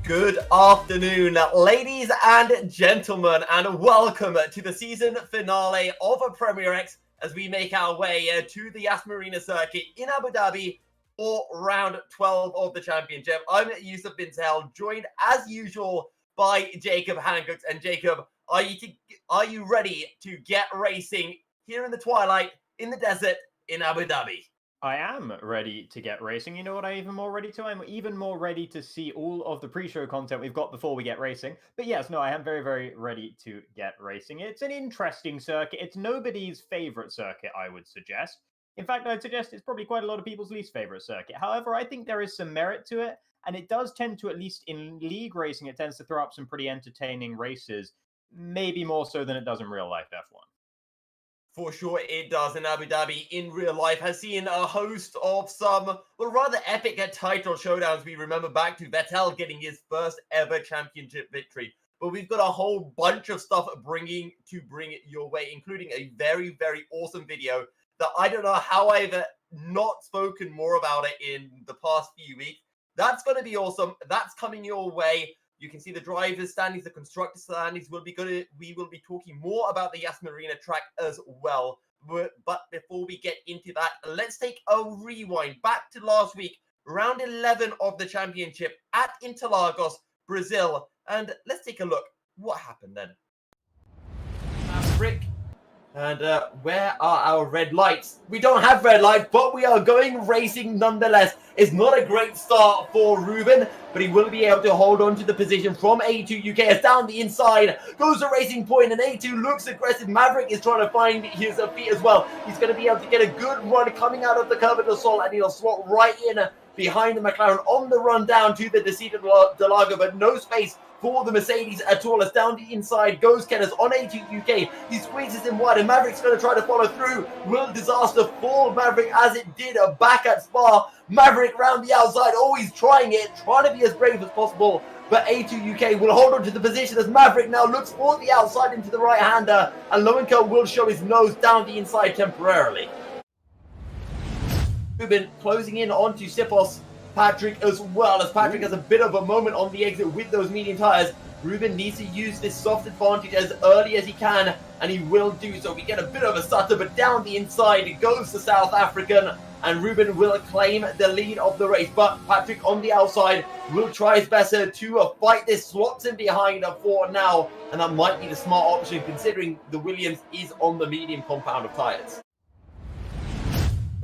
Good afternoon, ladies and gentlemen, and welcome to the season finale of a Premier X as we make our way to the Yas Marina circuit in Abu Dhabi for round 12 of the championship. I'm Yousuf bin-Suhayl, joined as usual by Jacob Hancox. And Jacob, are you ready to get racing here in the twilight, in the desert, in Abu Dhabi? I am ready to get racing. You know what I'm even more ready to? I'm even more ready to see all of the pre-show content we've got before we get racing. But yes, no, I am very, very ready to get racing. It's an interesting circuit. It's nobody's favorite circuit, I would suggest. In fact, I'd suggest it's probably quite a lot of people's least favorite circuit. However, I think there is some merit to it, and it does tend to, at least in league racing, it tends to throw up some pretty entertaining races, maybe more so than it does in real life F1. For sure it does. And Abu Dhabi in real life has seen a host of some, well, rather epic title showdowns. We remember back to Vettel getting his first ever championship victory. But we've got a whole bunch of stuff bring it your way, including a very, very awesome video that I don't know how I've not spoken more about it in the past few weeks. That's going to be awesome. That's coming your way. You can see the drivers' standings, the constructor standings. We will be talking more about the Yas Marina track as well. But before we get into that, let's take a rewind back to last week, round 11 of the championship at Interlagos, Brazil. And let's take a look. What happened then? Rick. And where are our red lights? We don't have red lights, but we are going racing nonetheless. It's not a great start for Ruben, but he will be able to hold on to the position from A2 UK. As down the inside goes the Racing Point, and A2 looks aggressive. Maverick is trying to find his feet as well. He's going to be able to get a good run coming out of the curve of the Sol, and he'll slot right in behind the McLaren on the run down to the Descida del Lago, but no space for the Mercedes at all. As down the inside goes Kenneth on A2 UK. He squeezes him wide, and Maverick's going to try to follow through. Will disaster fall Maverick as it did back at Spa? Maverick round the outside, always trying to be as brave as possible. But A2 UK will hold on to the position as Maverick now looks for the outside into the right-hander. And Lowenko will show his nose down the inside temporarily. Ruben closing in onto Sipos. Patrick as well, as Patrick has a bit of a moment on the exit with those medium tires. Ruben needs to use this soft advantage as early as he can, and he will do so. We get a bit of a stutter, but down the inside it goes the South African, and Ruben will claim the lead of the race. But Patrick on the outside will try his best to fight this, slots in behind for now, and that might be the smart option considering the Williams is on the medium compound of tires.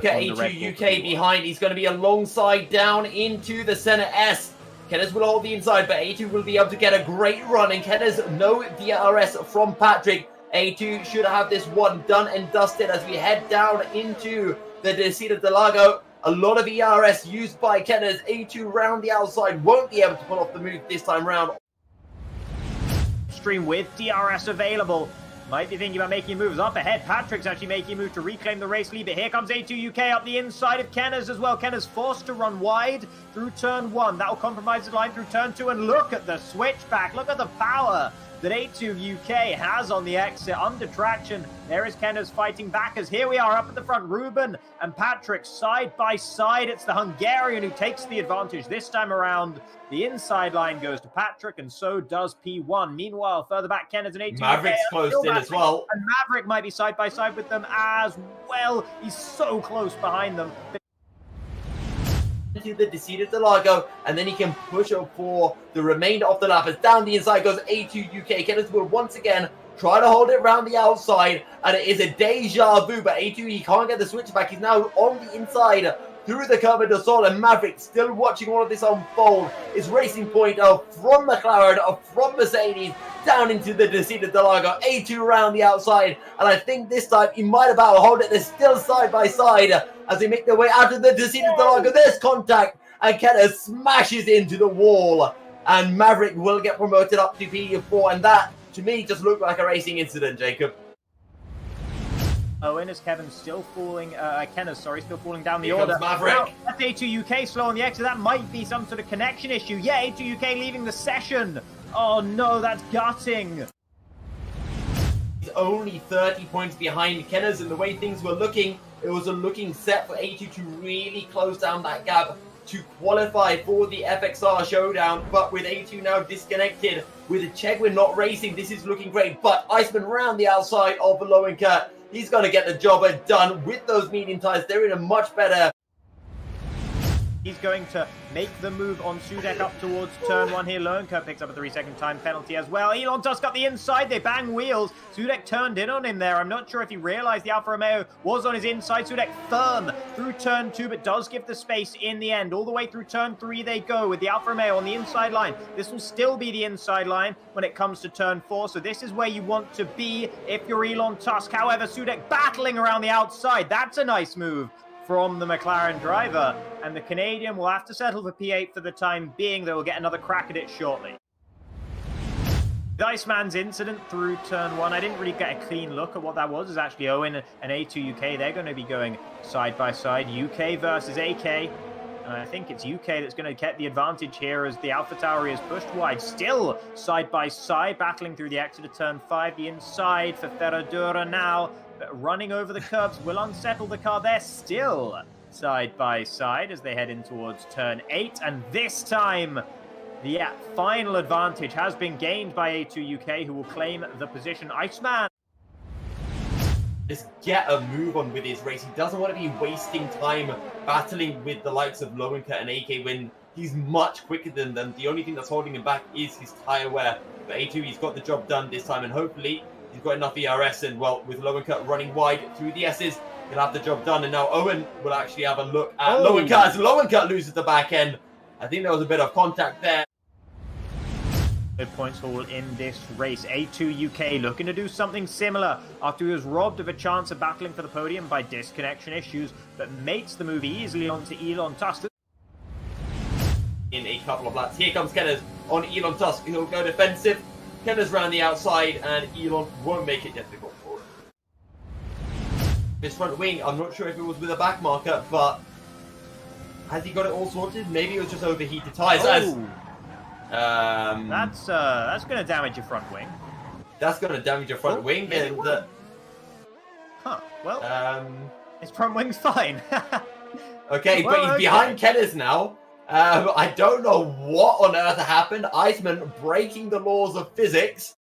A2 UK behind. He's going to be alongside down into the center S. Kenneth will hold the inside, but A2 will be able to get a great run. And Kenneth, no DRS from Patrick. A2 should have this one done and dusted as we head down into the Descida del Lago. A lot of ERS used by Kenneth. A2 round the outside won't be able to pull off the move this time round. Stream with DRS available. Might be thinking about making moves up ahead. Patrick's actually making a move to reclaim the race lead. But here comes A2 UK up the inside of Kenneth as well. Kenneth's forced to run wide through turn 1. That will compromise the line through turn 2. And look at the switchback. Look at the power that A2 UK has on the exit under traction. There is Kenneth fighting back as here we are up at the front. Ruben and Patrick side by side. It's the Hungarian who takes the advantage this time around. The inside line goes to Patrick, and so does P1. Meanwhile, further back, Kenneth and A2 Maverick's closed in as well. And Maverick might be side by side with them as well. He's so close behind them. To the Descida del Lago, and then he can push up for the remainder of the lap. As down the inside goes A2 UK. Kenneth will once again try to hold it around the outside, and it is a deja vu, but A2, he can't get the switchback. He's now on the inside through the Curva del Sol, and Maverick still watching all of this unfold. It's Racing Point from McLaren, from Mercedes, down into the Descida del Lago. A2 around the outside, and I think this time he might have hold it. They're still side by side as they make their way out of the Descida del Lago. There's contact, and Kenneth smashes into the wall, and Maverick will get promoted up to P4, and that, to me, just looked like a racing incident, Jacob. Oh, and is Kenneth still falling down the order. Maverick. Now, that's A2 UK slow on the exit. That might be some sort of connection issue. Yeah, A2 UK leaving the session. Oh no, that's gutting. He's only 30 points behind Kenneth, and the way things were looking, it was a looking set for A2 to really close down that gap to qualify for the FXR showdown, but with A2 now disconnected, with Chegwin not racing, this is looking great, but Iceman round the outside of Lowenka, he's going to get the job done with those medium tires. They're in a much better... He's going to make the move on Sudek up towards turn 1 here. Lowenka picks up a 3-second time penalty as well. Elon Tusk up the inside. They bang wheels. Sudek turned in on him there. I'm not sure if he realized the Alfa Romeo was on his inside. Sudek firm through turn 2, but does give the space in the end. All the way through turn 3 they go with the Alfa Romeo on the inside line. This will still be the inside line when it comes to turn 4. So this is where you want to be if you're Elon Tusk. However, Sudek battling around the outside. That's a nice move from the McLaren driver, and the Canadian will have to settle for P8 for the time being. They will get another crack at it shortly. The Iceman's incident through turn 1, I didn't really get a clean look at what that was. It's actually Owen and A2 UK. They're going to be going side by side, UK versus AK. And I think it's UK that's going to get the advantage here as the Alpha Tauri is pushed wide. Still side by side, battling through the exit of turn 5. The inside for Ferradura now. But running over the curbs will unsettle the car. They're still side by side as they head in towards turn 8. And this time, the final advantage has been gained by A2 UK, who will claim the position. Iceman. Just get a move on with his race. He doesn't want to be wasting time battling with the likes of Lowenka and AK when he's much quicker than them. The only thing that's holding him back is his tyre wear. But A2, he's got the job done this time, and hopefully he's got enough ERS, and well, with Lowenka running wide through the S's, he'll have the job done. And now Owen will actually have a look at Lowenka as Lowenka loses the back end. I think there was a bit of contact there. Good points haul in this race. A2 UK looking to do something similar after he was robbed of a chance of battling for the podium by disconnection issues, but makes the move easily onto Elon Tusk. In a couple of laps, here comes Kenneth on Elon Tusk. He'll go defensive. Kenneth's round the outside, and Elon won't make it difficult for him. His front wing, I'm not sure if it was with a back marker, but has he got it all sorted? Maybe it was just overheated tyres. That's going to damage your front wing. That's going to damage your front wing, and his front wing's fine. Okay, but he's behind Kenneth now. I don't know what on earth happened. Iceman breaking the laws of physics.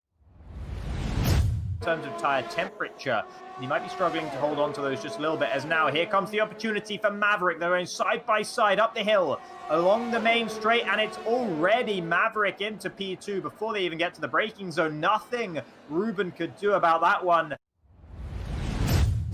In terms of tyre temperature, you might be struggling to hold on to those just a little bit, as now here comes the opportunity for Maverick. They're going side by side up the hill along the main straight, and it's already Maverick into P2 before they even get to the braking zone. Nothing Ruben could do about that one.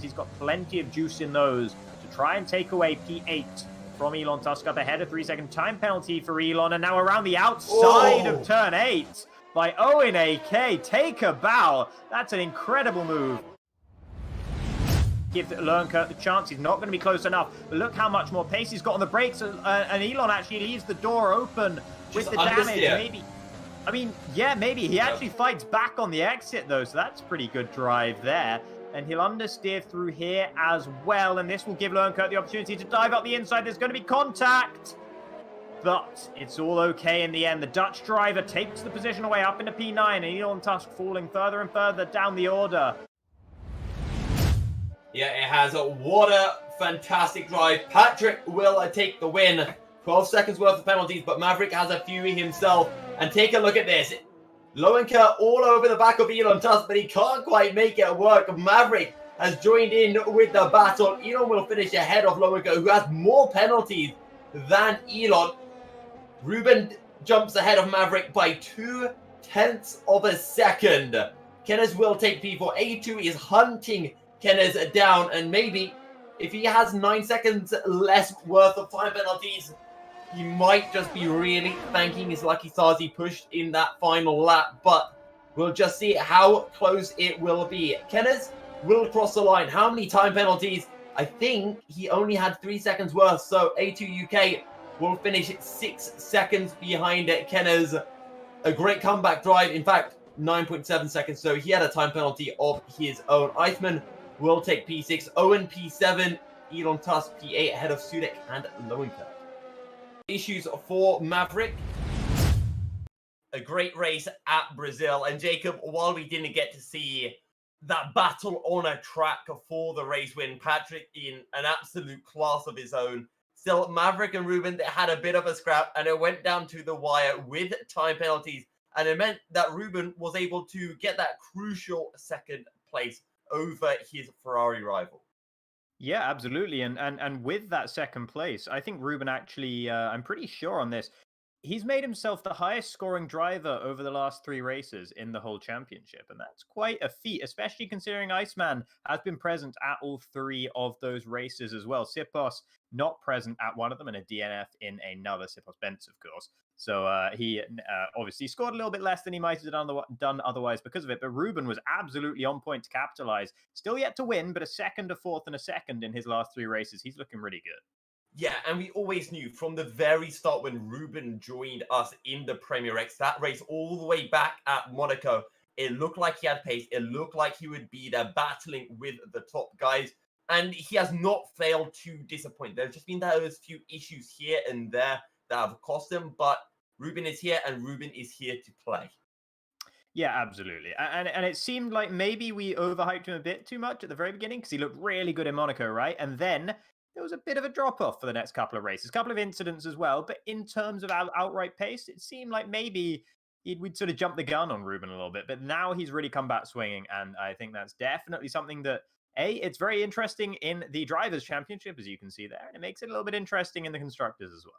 He's got plenty of juice in those to try and take away P8 from Elon Tusk. Up ahead, a 3-second time penalty for Elon, and now around the outside of turn 8 by Owen AK. Take a bow. That's an incredible move. Give Lowenka the chance. He's not going to be close enough. But look how much more pace he's got on the brakes. And Elon actually leaves the door open with the damage. Maybe. I mean, yeah, maybe. He actually fights back on the exit, though. So that's pretty good drive there. And he'll understeer through here as well. And this will give Lowenka the opportunity to dive up the inside. There's going to be contact. But it's all okay in the end. The Dutch driver takes the position away up into P9. And Elon Tusk falling further and further down the order. Yeah, it has. What a fantastic drive. Patrick will take the win. 12 seconds worth of penalties, but Maverick has a few himself. And take a look at this. Lowenka all over the back of Elon Tusk, but he can't quite make it work. Maverick has joined in with the battle. Elon will finish ahead of Lowenka, who has more penalties than Elon. Ruben jumps ahead of Maverick by 0.2 of a second. Kenneth will take P4. A2 is hunting Kenneth down, and maybe if he has 9 seconds less worth of time penalties, he might just be really thanking his lucky stars he pushed in that final lap. But we'll just see how close it will be. Kenneth will cross the line. How many time penalties? I think he only had 3 seconds worth, so A2 UK will finish 6 seconds behind Kenneth. A great comeback drive. In fact, 9.7 seconds, so he had a time penalty of his own. Iceman will take P6, Owen P7, Elon Tusk P8 ahead of Sudek and Lowenka. Issues for Maverick. A great race at Brazil. And Jacob, while we didn't get to see that battle on a track for the race win, Patrick in an absolute class of his own Still, Maverick and Ruben, they had a bit of a scrap, and it went down to the wire with time penalties. And it meant that Ruben was able to get that crucial second place over his Ferrari rival. Yeah, absolutely. And with that second place, I think Ruben actually, I'm pretty sure on this, he's made himself the highest scoring driver over the last 3 races in the whole championship. And that's quite a feat, especially considering Iceman has been present at all 3 of those races as well. Sipos not present at one of them and a DNF in another, Sipos Bence, of course. So he obviously scored a little bit less than he might have done otherwise because of it. But Ruben was absolutely on point to capitalize. Still yet to win, but a second, a fourth, and a second in his last 3 races. He's looking really good. Yeah, and we always knew from the very start when Ruben joined us in the Premier X, that race all the way back at Monaco, it looked like he had pace. It looked like he would be there battling with the top guys. And he has not failed to disappoint. There's just been those few issues here and there that have cost him. But Ruben is here, and Ruben is here to play. Yeah, absolutely. And it seemed like maybe we overhyped him a bit too much at the very beginning because he looked really good in Monaco, right? And then there was a bit of a drop-off for the next couple of races, a couple of incidents as well. But in terms of outright pace, it seemed like maybe we'd sort of jumped the gun on Ruben a little bit. But now he's really come back swinging, and I think that's definitely something that, it's very interesting in the Drivers' Championship, as you can see there, and it makes it a little bit interesting in the Constructors as well.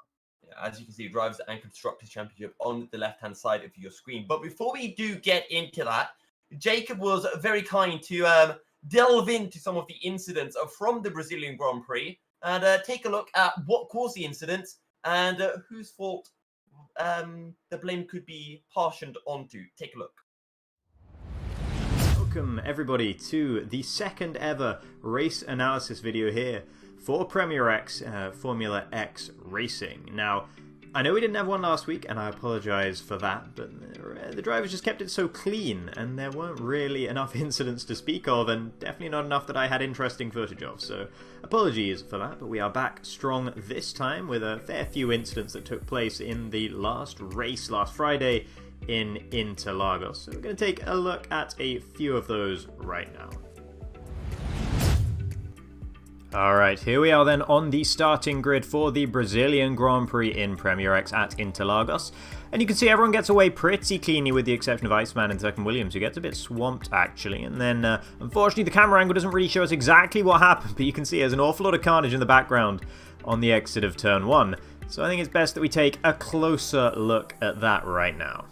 Yeah, as you can see, Drivers and Constructors Championship on the left-hand side of your screen. But before we do get into that, Jacob was very kind to delve into some of the incidents from the Brazilian Grand Prix and take a look at what caused the incidents and whose fault the blame could be partitioned onto. Take a look. Welcome everybody to the second ever race analysis video here for Premier X Formula X Racing. Now, I know we didn't have one last week, and I apologise for that, but the drivers just kept it so clean, and there weren't really enough incidents to speak of, and definitely not enough that I had interesting footage of, so apologies for that, but we are back strong this time with a fair few incidents that took place in the last race last Friday in Interlagos. So we're going to take a look at a few of those right now. Alright, here we are then on the starting grid for the Brazilian Grand Prix in Premier X at Interlagos. And you can see everyone gets away pretty cleanly with the exception of Iceman and Second Williams, who gets a bit swamped actually. And then, unfortunately, the camera angle doesn't really show us exactly what happened, but you can see there's an awful lot of carnage in the background on the exit of Turn 1. So I think it's best that we take a closer look at that right now.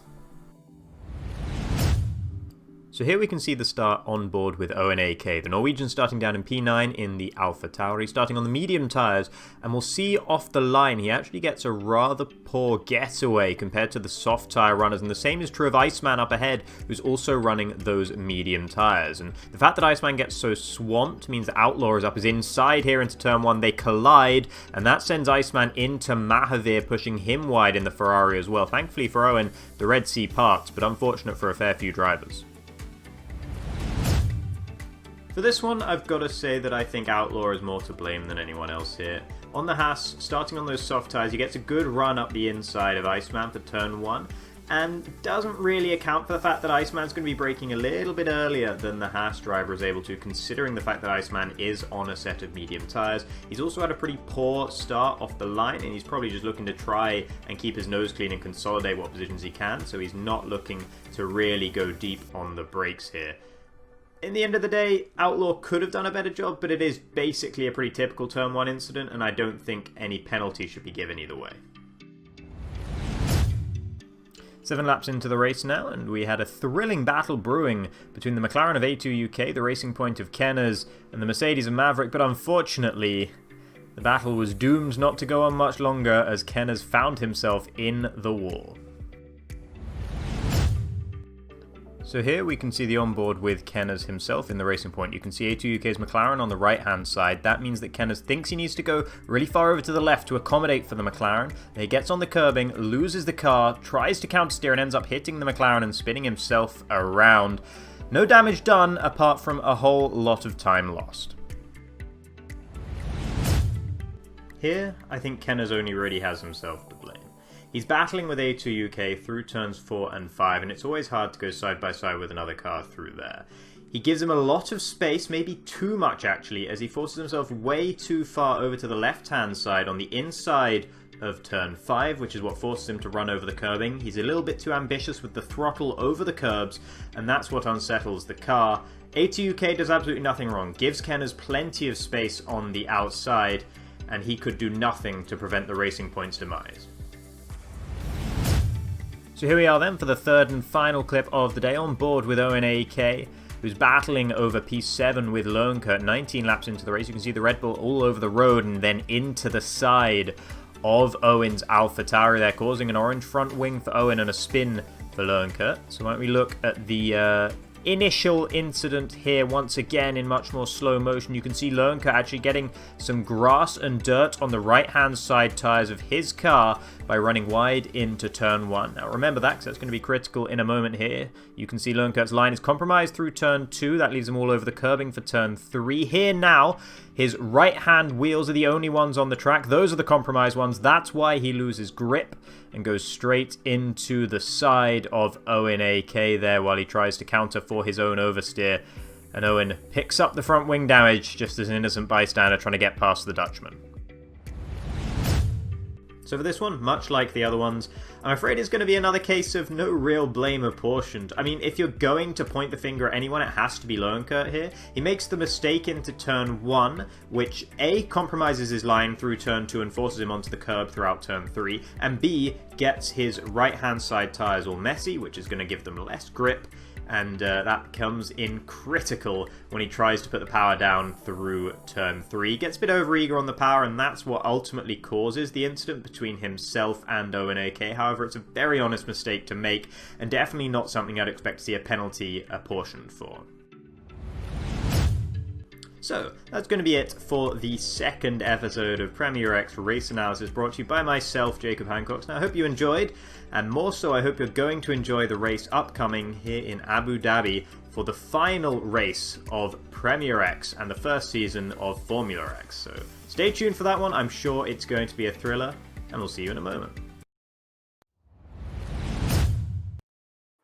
So here we can see the start on board with Owen AK, the Norwegian starting down in P9 in the Alpha Tauri, starting on the medium tyres, and we'll see off the line he actually gets a rather poor getaway compared to the soft tyre runners, and the same is true of Iceman up ahead, who's also running those medium tyres. And the fact that Iceman gets so swamped means that Outlaw is up his inside here into turn 1, they collide, and that sends Iceman into Mahavir, pushing him wide in the Ferrari as well. Thankfully for Owen, the Red Sea parts, but unfortunate for a fair few drivers. For this one, I've got to say that I think Outlaw is more to blame than anyone else here. On the Haas, starting on those soft tyres, he gets a good run up the inside of Iceman for turn 1, and doesn't really account for the fact that Iceman's going to be braking a little bit earlier than the Haas driver is able to, considering the fact that Iceman is on a set of medium tyres. He's also had a pretty poor start off the line, and he's probably just looking to try and keep his nose clean and consolidate what positions he can, so he's not looking to really go deep on the brakes here. In the end of the day, Outlaw could have done a better job, but it is basically a pretty typical Turn 1 incident, and I don't think any penalty should be given either way. 7 laps into the race now, and we had a thrilling battle brewing between the McLaren of A2 UK, the Racing Point of Kenners, and the Mercedes of Maverick, but unfortunately, the battle was doomed not to go on much longer as Kenners found himself in the wall. So here we can see the onboard with Kenners himself in the Racing Point. You can see A2 UK's McLaren on the right-hand side. That means that Kenners thinks he needs to go really far over to the left to accommodate for the McLaren. He gets on the curbing, loses the car, tries to countersteer and ends up hitting the McLaren and spinning himself around. No damage done apart from a whole lot of time lost. Here, I think Kenners only really has himself to blame. He's battling with A2 UK through turns 4 and 5, and it's always hard to go side by side with another car through there. He gives him a lot of space, maybe too much actually, as he forces himself way too far over to the left-hand side on the inside of turn 5, which is what forces him to run over the curbing. He's a little bit too ambitious with the throttle over the curbs, and that's what unsettles the car. A2 UK does absolutely nothing wrong, gives Kenners plenty of space on the outside, and he could do nothing to prevent the Racing Point's demise. So here we are then for the third and final clip of the day, on board with Owen AK, who's battling over P7 with Loenke 19 laps into the race. You can see the Red Bull all over the road and then into the side of Owen's AlphaTauri there, causing an orange front wing for Owen and a spin for Loenke. So why don't we look at the initial incident here once again in much more slow motion. You can see Loenke actually getting some grass and dirt on the right-hand side tyres of his car by running wide into turn 1. Now remember that, because that's going to be critical in a moment here. You can see Loenke's line is compromised through turn 2. That leaves him all over the curbing for turn 3. Here now, his right-hand wheels are the only ones on the track. Those are the compromised ones. That's why he loses grip and goes straight into the side of Owen AK there while he tries to counter for his own oversteer. And Owen picks up the front wing damage just as an innocent bystander trying to get past the Dutchman. So for this one, much like the other ones, I'm afraid it's going to be another case of no real blame apportioned. I mean, if you're going to point the finger at anyone, it has to be Loenke here. He makes the mistake into turn 1, which A, compromises his line through turn 2 and forces him onto the curb throughout turn 3, and B, gets his right-hand side tyres all messy, which is going to give them less grip, and that comes in critical when he tries to put the power down through turn 3. He gets a bit overeager on the power, and that's what ultimately causes the incident between himself and Owen AK. However, it's a very honest mistake to make, and definitely not something I'd expect to see a penalty apportioned for. So, that's going to be it for the second episode of Premier X Race Analysis, brought to you by myself, Jacob Hancox. Now, I hope you enjoyed, and more so, I hope you're going to enjoy the race upcoming here in Abu Dhabi for the final race of Premier X and the first season of Formula X. So, stay tuned for that one. I'm sure it's going to be a thriller, and we'll see you in a moment.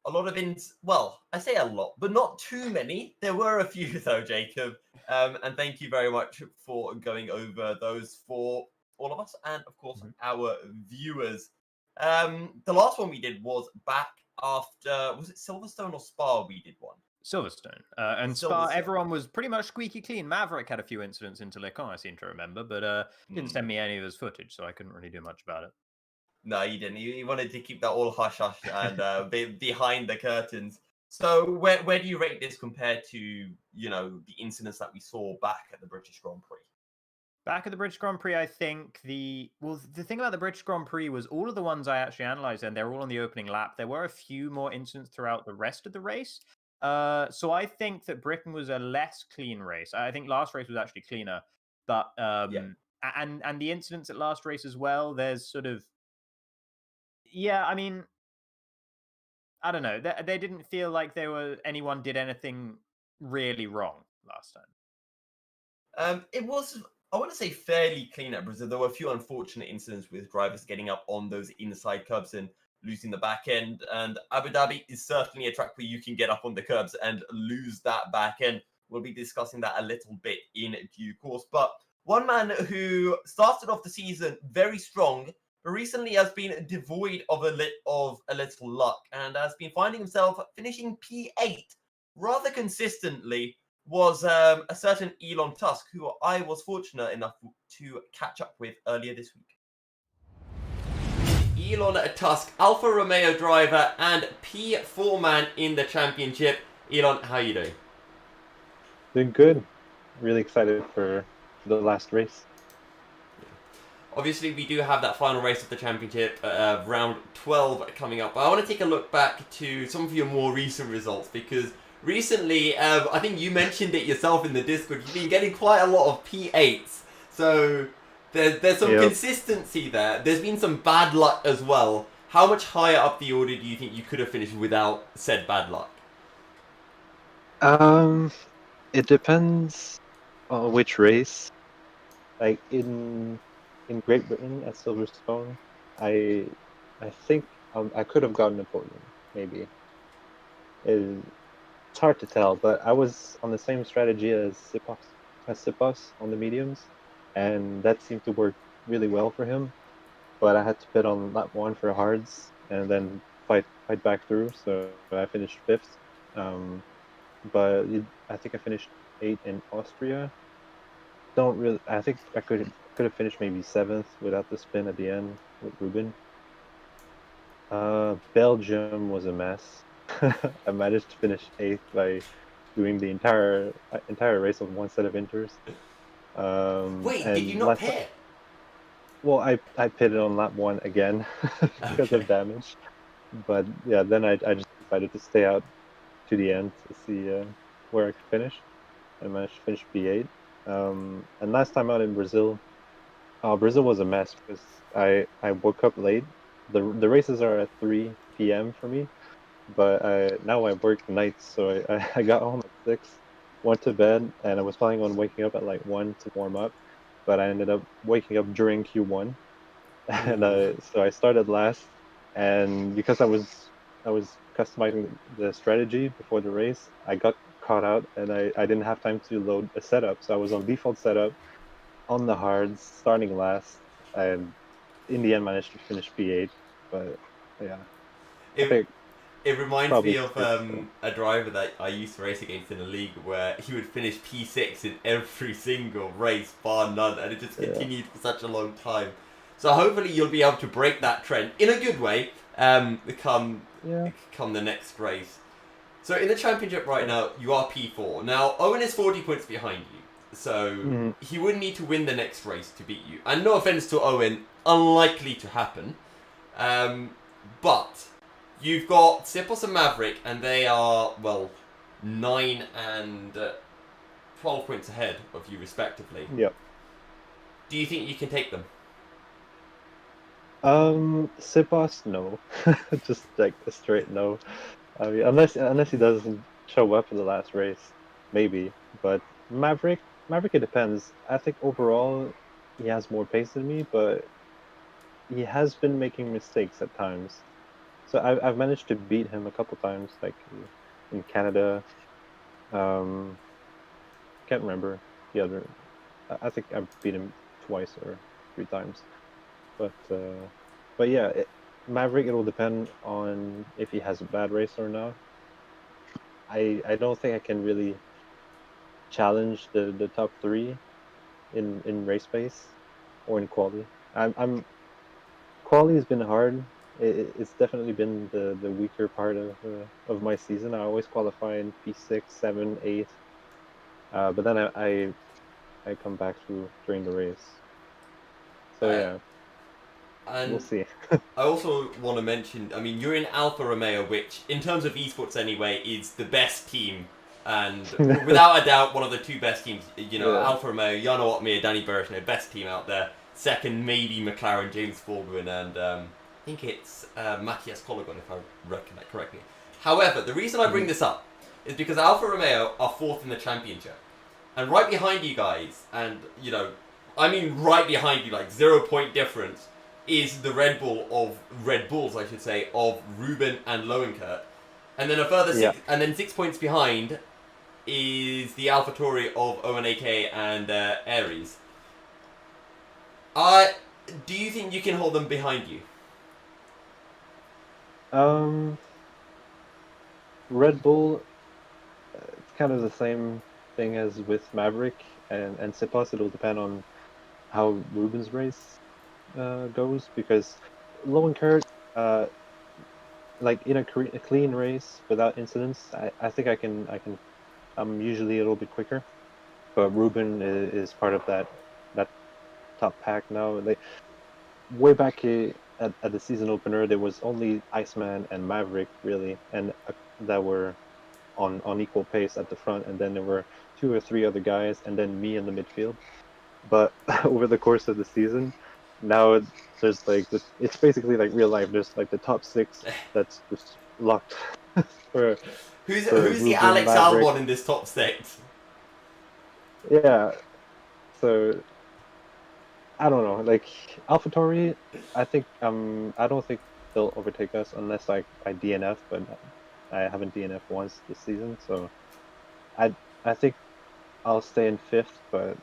A lot of well, I say a lot, but not too many. There were a few though, Jacob. And thank you very much for going over those for all of us and, of course, our viewers. The last one we did was back after, was it Silverstone or Spa we did one? Silverstone. And Spa, everyone was pretty much squeaky clean. Maverick had a few incidents into Le Mans, I seem to remember, but he didn't send me any of his footage, so I couldn't really do much about it. No, you didn't. You wanted to keep that all hush-hush and behind the curtains. So where do you rate this compared to, you know, the incidents that we saw back at the British Grand Prix? Back at the British Grand Prix, I think the thing about the British Grand Prix was all of the ones I actually analysed, and they're all on the opening lap. There were a few more incidents throughout the rest of the race. So I think that Britain was a less clean race. I think last race was actually cleaner. But and the incidents at last race as well, there's sort of, yeah, I mean, I don't know. They didn't feel like anyone did anything really wrong last time. It was, I want to say, fairly clean at Brazil. There were a few unfortunate incidents with drivers getting up on those inside curbs and losing the back end. And Abu Dhabi is certainly a track where you can get up on the curbs and lose that back end. We'll be discussing that a little bit in due course. But one man who started off the season very strong, but recently has been devoid of a little luck and has been finding himself finishing P8 rather consistently, was a certain Elon Tusk, who I was fortunate enough to catch up with earlier this week. Elon Tusk, Alfa Romeo driver and P4 man in the championship. Elon, how are you doing? Doing good. Really excited for the last race. Obviously, we do have that final race of the championship, round 12 coming up. But I want to take a look back to some of your more recent results, because recently, I think you mentioned it yourself in the Discord, you've been getting quite a lot of P8s. So there's some consistency there. There's been some bad luck as well. How much higher up the order do you think you could have finished without said bad luck? It depends on which race. Like in Great Britain at Silverstone, I I think I could have gotten a podium, maybe. It's hard to tell, but I was on the same strategy as Sipos on the mediums, and that seemed to work really well for him. But I had to pit on lap one for hards, and then fight back through. So I finished fifth. Um, but I think I finished eighth in Austria. Don't really. I think I could have finished maybe seventh without the spin at the end with Ruben. Belgium was a mess. I managed to finish eighth by doing the entire race on one set of inters. Wait, did you And not last pit? well, I pitted on lap one again because Okay. of damage. But yeah, then I just decided to stay out to the end to see where I could finish. I managed to finish B8. And last time out in Brazil, Brazil was a mess because I woke up late. The races are at 3 p.m. for me, but now I work nights, so I got home at 6, went to bed, and I was planning on waking up at like 1 to warm up, but I ended up waking up during Q1, and Ooh. so I started last, and because I was customizing the strategy before the race, I got caught out, and I didn't have time to load a setup, so I was on default setup on the hards, starting last, and in the end managed to finish P8, but yeah, I It, think it reminds probably me of six. a driver that I used to race against in a league where he would finish P6 in every single race, bar none, and it just Yeah, continued for such a long time. So hopefully you'll be able to break that trend in a good way. Come yeah. come the next race. So in the championship right now, you are P4. Now Owen is 40 points behind you, so Mm, he would need to win the next race to beat you. And no offense to Owen, unlikely to happen. But you've got Sipos and Maverick, and they are, well, 9 and 12 points ahead of you, respectively. yeah. Do you think you can take them? Sipos, no. Just like a straight no. I mean, unless he doesn't show up in the last race, maybe. But Maverick, Maverick, it depends. I think overall he has more pace than me, but he has been making mistakes at times. So I've managed to beat him a couple times, like in Canada. Um, can't remember the other. I think I beat him twice or 3 times. But yeah, Maverick. It will depend on if he has a bad race or not. I don't think I can really challenge the top three in race pace or in quali. I'm quali has been hard. It's definitely been the weaker part of my season. I always qualify in P6, 7, 8, but then I come back through during the race. So Uh, yeah, we'll and see. I also want to mention, I mean, you're in Alfa Romeo, which, in terms of esports anyway, is the best team. And without a doubt, one of the two best teams. You know, Yeah, Alfa Romeo, Jarno Otmir, Danny Bereshno, best team out there. Second, maybe McLaren, James Baldwin, and I think it's Matthias Colligan, if I reckon that correctly. However, the reason I bring mhm, this up is because Alfa Romeo are fourth in the championship. And right behind you guys, and, you know, I mean right behind you, like 0 point difference, is the Red Bulls, I should say, of Ruben and Lowenkert. And then a further yeah. 6 points behind is the AlphaTauri of Owen AK and Aries. Do you think you can hold them behind you? Um, Red Bull, it's kind of the same thing as with Maverick and Sipos. It'll depend on how Ruben's race goes because Lowenkert, uh, like in a clean race without incidents, I think I'm usually a little bit quicker. But Ruben is part of that top pack now. Like way back at the season opener, there was only Iceman and Maverick really, and that were on equal pace at the front, and then there were 2 or 3 other guys, and then me in the midfield. But over the course of the season, now there's like it's basically like real life. There's like the top 6 that's just locked for for Who's the Ruben, Alex Maverick. Albon in this top six? Yeah, so I don't know. Like AlphaTauri, I don't think still overtake us unless I DNF, but I haven't DNF once this season, so I think I'll stay in fifth, but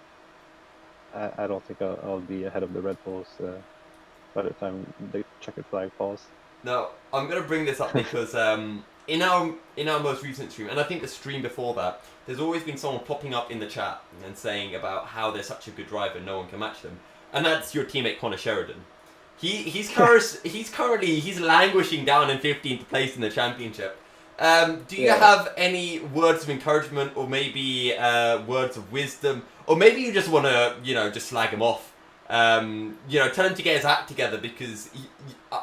I don't think I'll be ahead of the Red Bulls by the time the checkered flag falls. Now, I'm going to bring this up because in our most recent stream, and I think the stream before that, there's always been someone popping up in the chat and saying about how they're such a good driver, no one can match them, and that's your teammate Connor Sheridan. He's currently languishing down in 15th place in the championship. Do you have any words of encouragement, or maybe words of wisdom, or maybe you just want to just slag him off? Tell him to get his act together, because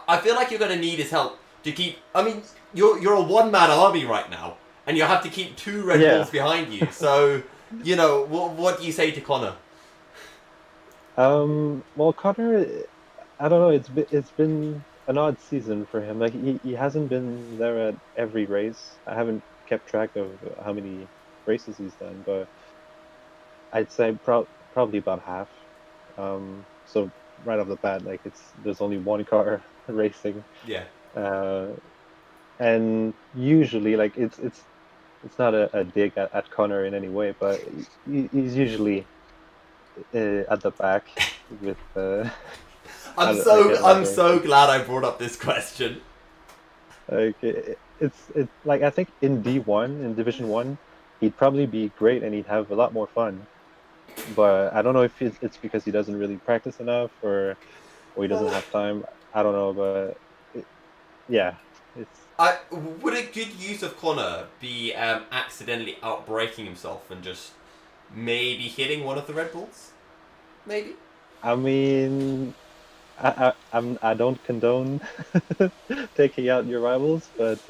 I feel like you're going to need his help to keep. I mean, you're a one-man army right now, and you have to keep 2 Red Bulls behind you. So, what do you say to Connor? Well, Connor, I don't know. It's been an odd season for him. Like he hasn't been there at every race. I haven't kept track of how many races he's done, but I'd say probably about half. So right off the bat, like there's only one car racing. Yeah. And usually, like it's not a dig at Connor in any way, but he's usually at the back with. I'm so glad I brought up this question. Like it's like I think in D1 in Division 1, he'd probably be great and he'd have a lot more fun. But I don't know if it's because he doesn't really practice enough or he doesn't have time. I don't know, but would a good use of Connor be accidentally outbraking himself and just maybe hitting one of the Red Bulls? Maybe. I mean, I don't condone taking out your rivals, but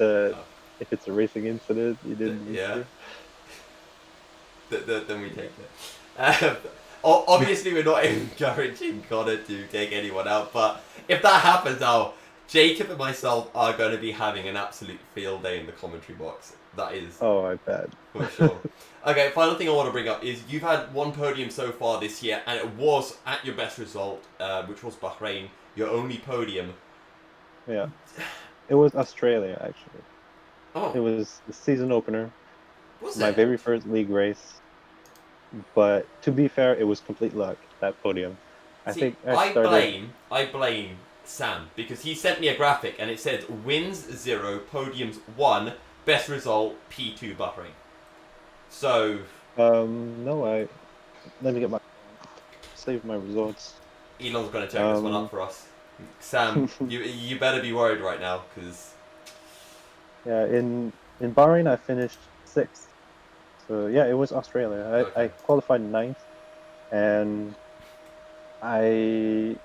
if it's a racing incident, you didn't need to. Then we take it. Obviously, we're not encouraging Connor to take anyone out, but if that happens now, Jacob and myself are going to be having an absolute field day in the commentary box. That is. Oh, I bet. For sure. Okay, final thing I want to bring up is you've had 1 podium so far this year, and it was at your best result, which was Bahrain, your only podium. Yeah. It was Australia, actually. Oh. It was the season opener. Was my very first league race. But to be fair, it was complete luck, that podium. I blame Sam, because he sent me a graphic and it said wins 0, podiums 1, best result P2 Bahrain. So no, let me save my results. Elon's going to check this one up for us. Sam, you better be worried right now, because in Bahrain I finished 6th. So yeah, it was Australia. I qualified 9th, and I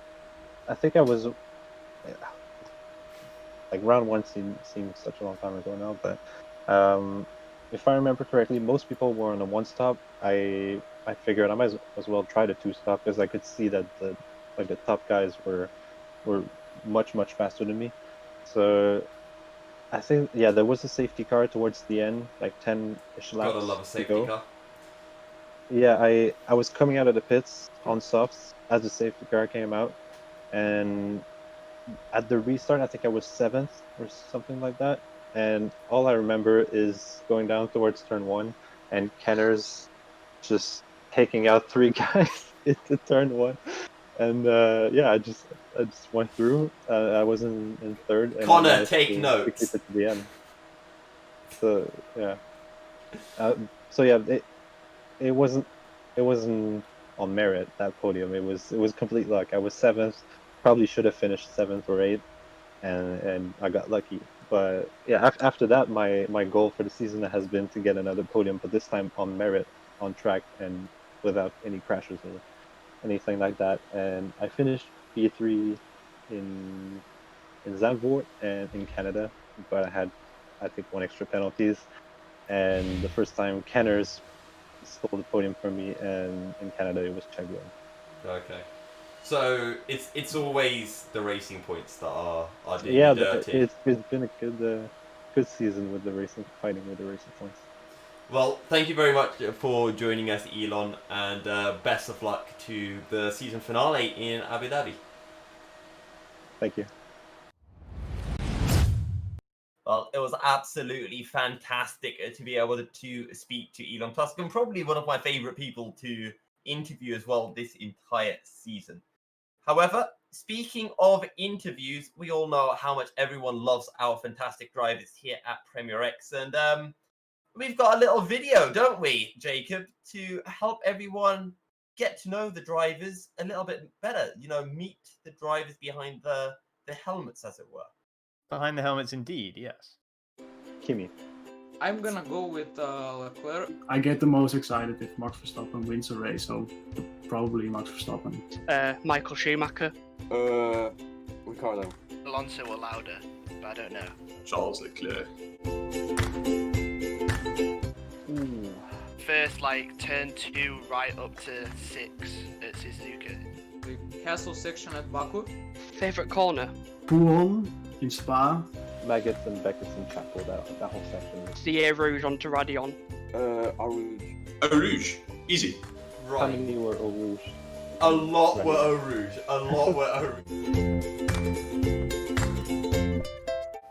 think I was like round 1 seems such a long time ago now, but if I remember correctly, most people were on a 1-stop. I figured I might as well try the 2-stop, because I could see that the top guys were much faster than me. So I think there was a safety car towards the end, like 10-ish laps. Gotta love a safety car. Yeah, I was coming out of the pits on softs as the safety car came out, and at the restart I think I was 7th or something like that. And all I remember is going down towards turn 1 and Kenner's just taking out 3 guys into turn 1. And I just went through. I was in 3rd. And Connor, take notes. To keep it to the end. So it wasn't on merit, that podium. It was complete luck. I was 7th. Probably should have finished 7th or 8th, and I got lucky. But yeah, after that, my goal for the season has been to get another podium, but this time on merit, on track, and without any crashes or anything like that. And I finished P3 in Zandvoort and in Canada, but I had, I think, 1 extra penalties. And the first time Kenners stole the podium from me, and in Canada it was Chegwin. Okay. So it's always the racing points that are doing dirty. It's been a good season with the racing, fighting with the racing points. Well, thank you very much for joining us, Elon, and best of luck to the season finale in Abu Dhabi. Thank you. it was absolutely fantastic to be able to speak to Elon Musk, and probably one of my favorite people to interview as well this entire season. However, speaking of interviews, we all know how much everyone loves our fantastic drivers here at Premier X, and we've got a little video, don't we, Jacob, to help everyone get to know the drivers a little bit better. You know, meet the drivers behind the helmets, as it were. Behind the helmets, indeed, yes. Kimi. I'm gonna go with Leclerc. I get the most excited if Max Verstappen wins a race, so probably Max Verstappen. Michael Schumacher. Ricardo. Alonso or Lauda, but I don't know. Charles Leclerc. Ooh. First, like, turn 2 right up to 6 at Suzuka. The castle section at Baku. Favourite corner? Poohon in Spa. Maggots and Beckett's and Chapel, that whole section. Sierra Rouge onto Radion. Arouge. Eau Rouge. Easy. How Right. many were Eau Rouge? A lot Right. were Eau Rouge. A lot were Eau Rouge.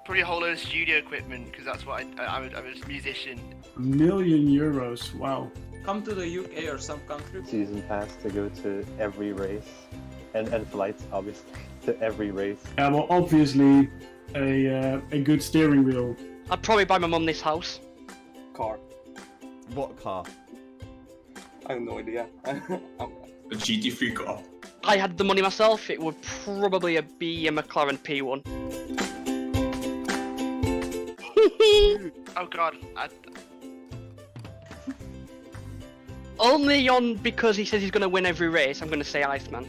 Probably a whole load of studio equipment, because that's what I'm a musician. €1,000,000. Wow. Come to the UK or some country. Season pass to go to every race. And flights, obviously, to every race. Yeah, well, obviously, a good steering wheel. I'd probably buy my mum this house. Car. What car? I have no idea. A GT3 car. I had the money myself, it would probably be a McLaren P1. Oh god, Only on because he says he's going to win every race, I'm going to say Iceman.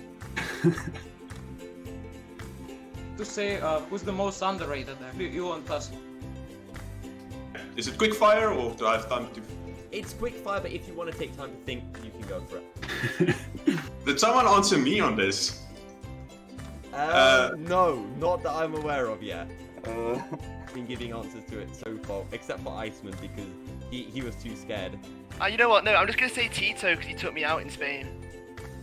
To say who's the most underrated there. You and Tusk. Is it quick fire or do I have time to... It's quick fire, but if you want to take time to think, you can go for it. Did someone answer me on this? No, not that I'm aware of yet. uh, Been giving answers to it so far, except for Iceman because he was too scared. you know what? No, I'm just gonna say Tito because he took me out in Spain.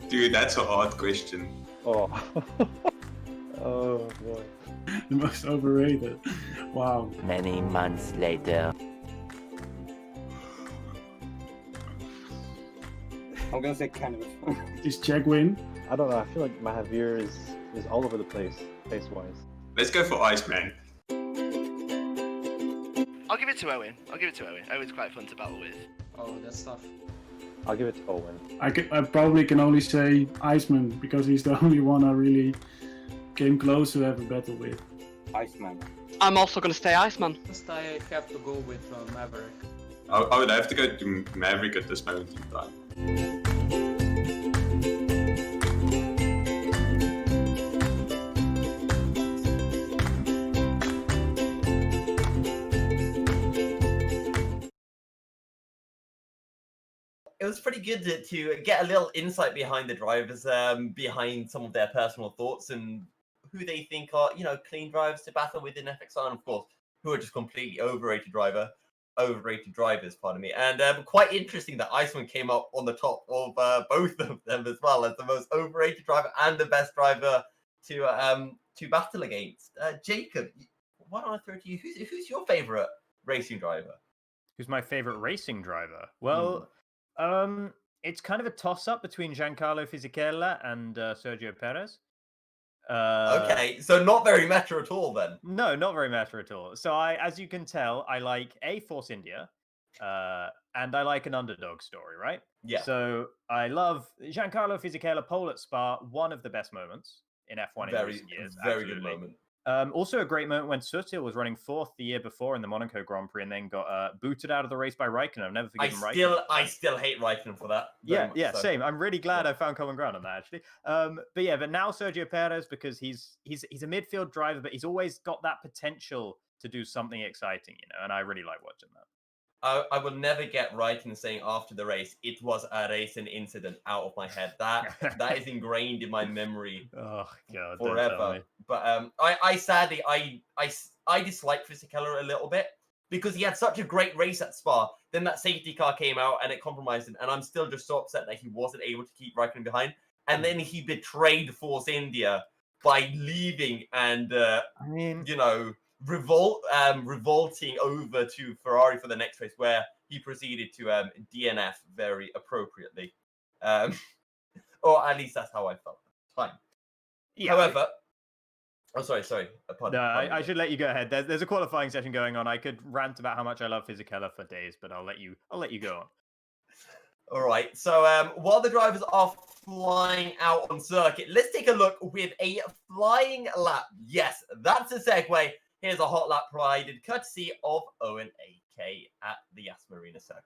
Dude, that's a hard question. Oh. Oh boy. The most overrated. Wow. Many months later. I'm gonna say Canada. Is Jack win? I don't know, I feel like Mahavir is all over the place, pace-wise. Let's go for Iceman. I'll give it to Owen. Owen's quite fun to battle with. Oh, that's tough. I'll give it to Owen. I probably can only say Iceman because he's the only one I really came close to have a battle with. Iceman. I'm also going to say Iceman. First, I have to go with Maverick. I would have to go to Maverick at this moment in time. It was pretty good to get a little insight behind the drivers, behind some of their personal thoughts and who they think are, clean drivers to battle with in FXR, and of course, who are just completely overrated drivers, pardon me. And quite interesting that Iceman came up on the top of both of them as well as the most overrated driver and the best driver to battle against. Jacob, why don't I throw to you? Who's your favorite racing driver? Who's my favorite racing driver? Well, it's kind of a toss-up between Giancarlo Fisichella and Sergio Perez. Okay, so not very meta at all then. No, not very meta at all. So as you can tell, I like Force India, and I like an underdog story, right? Yeah. So I love Giancarlo Fisichella pole at Spa, one of the best moments in F1 in recent years. Very absolutely. good moment. Also a great moment when Sutil was running fourth the year before in the Monaco Grand Prix and then got booted out of the race by Raikkonen. I've never forgiven Raikkonen. I still hate Raikkonen for that. Yeah, same. I'm really glad I found common ground on that actually. But now Sergio Perez, because he's a midfield driver, but he's always got that potential to do something exciting, and I really like watching that. I will never get Raikkonen saying after the race, "It was a racing incident," out of my head. That is ingrained in my memory. Oh god, forever. But I sadly I dislike Fisichella a little bit because he had such a great race at Spa. Then that safety car came out and it compromised him, and I'm still just so upset that he wasn't able to keep Raikkonen behind. And then he betrayed Force India by leaving and revolting over to Ferrari for the next race, where he proceeded to DNF very appropriately. Or at least that's how I felt at the time. Yeah, However, sorry. Pardon, no, pardon. I should let you go ahead. There's a qualifying session going on. I could rant about how much I love Fisichella for days, but I'll let you go on. All right. So while the drivers are flying out on circuit, let's take a look with a flying lap. Yes, that's a segue. Here's a hot lap provided courtesy of Owen AK at the Yas Marina circuit.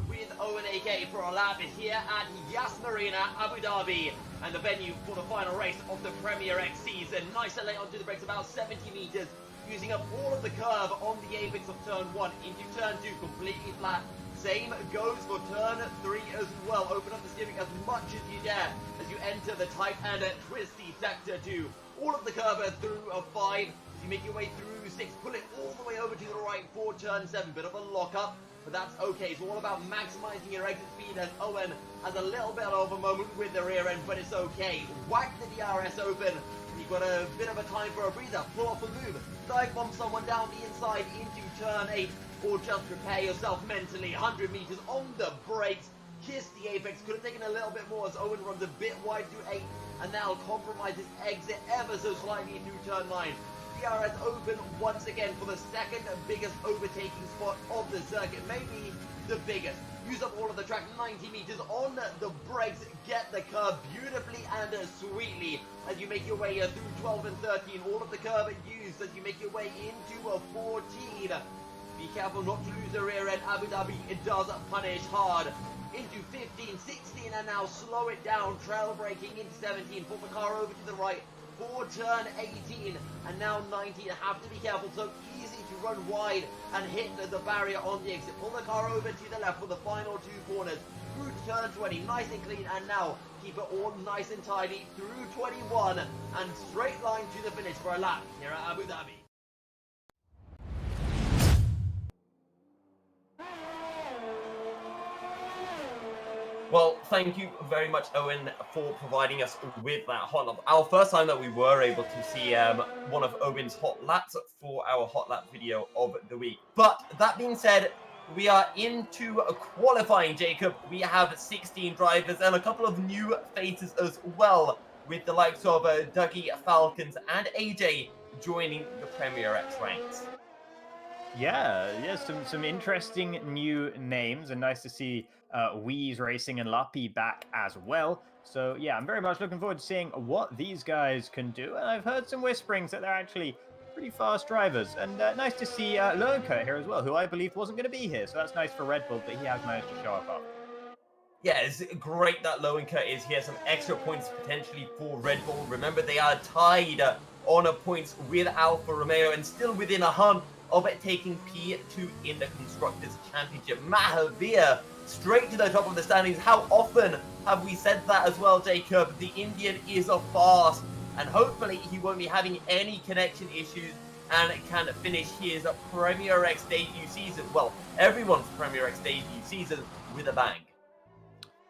With Owen AK for a lap is here at Yas Marina, Abu Dhabi, and the venue for the final race of the Premier X season. Nice and late onto the brakes, about 70 meters, using up all of the curve on the apex of turn 1 into turn 2, completely flat. Same goes for turn 3 as well. Open up the steering as much as you dare as you enter the tight and twisty sector 2. All of the curve through a 5. As you make your way through 6, pull it all the way over to the right for turn 7. Bit of a lock-up, but that's okay. It's all about maximizing your exit speed, as Owen has a little bit of a moment with the rear end, but it's okay. Whack the DRS open. You've got a bit of a time for a breather. Pull off a move. Dive bomb someone down the inside into turn 8, or just prepare yourself mentally. 100 meters on the brakes. Kiss the apex. Could have taken a little bit more as Owen runs a bit wide through 8, and now compromises exit ever so slightly through turn 9. DRS open once again for the second biggest overtaking spot of the circuit, maybe the biggest. Use up all of the track, 90 meters on the brakes, get the curve beautifully and sweetly as you make your way through 12 and 13. All of the curve used as you make your way into a 14. Be careful not to lose the rear end. Abu Dhabi, it does punish hard. Into 15, 16, and now slow it down. Trail braking into 17. Pull the car over to the right for turn 18, and now 19. Have to be careful. So easy to run wide and hit the barrier on the exit. Pull the car over to the left for the final 2 corners. Through turn 20, nice and clean, and now keep it all nice and tidy through 21, and straight line to the finish for a lap here at Abu Dhabi. Well, thank you very much, Owen, for providing us with that hot lap. Our first time that we were able to see one of Owen's hot laps for our hot lap video of the week. But that being said, we are into qualifying, Jacob. We have 16 drivers and a couple of new faces as well, with the likes of Dougie, Falcons, and AJ joining the Premier X ranks. Yeah, some interesting new names, and nice to see Wheeze Racing and Luppy back as well. So yeah, I'm very much looking forward to seeing what these guys can do. And I've heard some whisperings that they're actually pretty fast drivers. And nice to see Lernker here as well, who I believe wasn't going to be here. So that's nice for Red Bull that he has managed to show up. Yeah, it's great that Lowenka is here. Some extra points potentially for Red Bull. Remember, they are tied on points with Alfa Romeo and still within a hunt of it taking P2 in the Constructors' Championship. Mahavir straight to the top of the standings. How often have we said that as well, Jacob? The Indian is a fast, and hopefully he won't be having any connection issues and can finish his Premier X debut season, well, everyone's Premier X debut season, with a bang.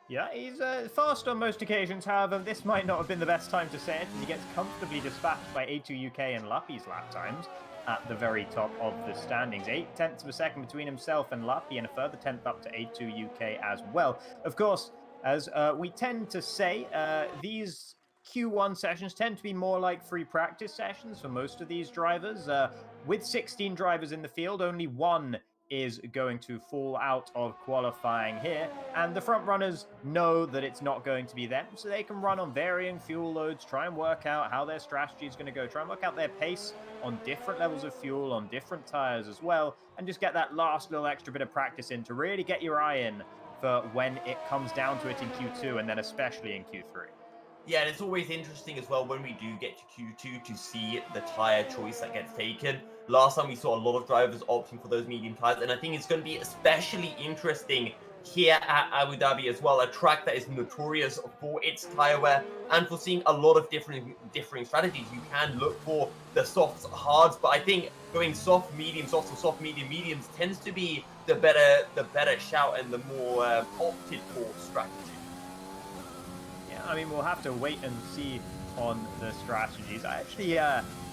Yeah, he's fast on most occasions. However, this might not have been the best time to say it, and he gets comfortably dispatched by A2 UK and Luppy's lap times at the very top of the standings. 0.8 of a second between himself and Luppy, and a further 10th up to A2 UK as well. Of course, as we tend to say, these Q1 sessions tend to be more like free practice sessions for most of these drivers. With 16 drivers in the field, only one is going to fall out of qualifying here, and the front runners know that it's not going to be them, so they can run on varying fuel loads, try and work out how their strategy is going to go, try and work out their pace on different levels of fuel, on different tires as well, and just get that last little extra bit of practice in to really get your eye in for when it comes down to it in Q2, and then especially in Q3. Yeah, and it's always interesting as well when we do get to Q2 to see the tyre choice that gets taken. Last time we saw a lot of drivers opting for those medium tyres, and I think it's going to be especially interesting here at Abu Dhabi as well, a track that is notorious for its tyre wear and for seeing a lot of differing strategies. You can look for the softs, hards, but I think going soft, medium, softs, or soft, medium, mediums tends to be the better shout and the more opted for strategy. I mean, we'll have to wait and see on the strategies. I actually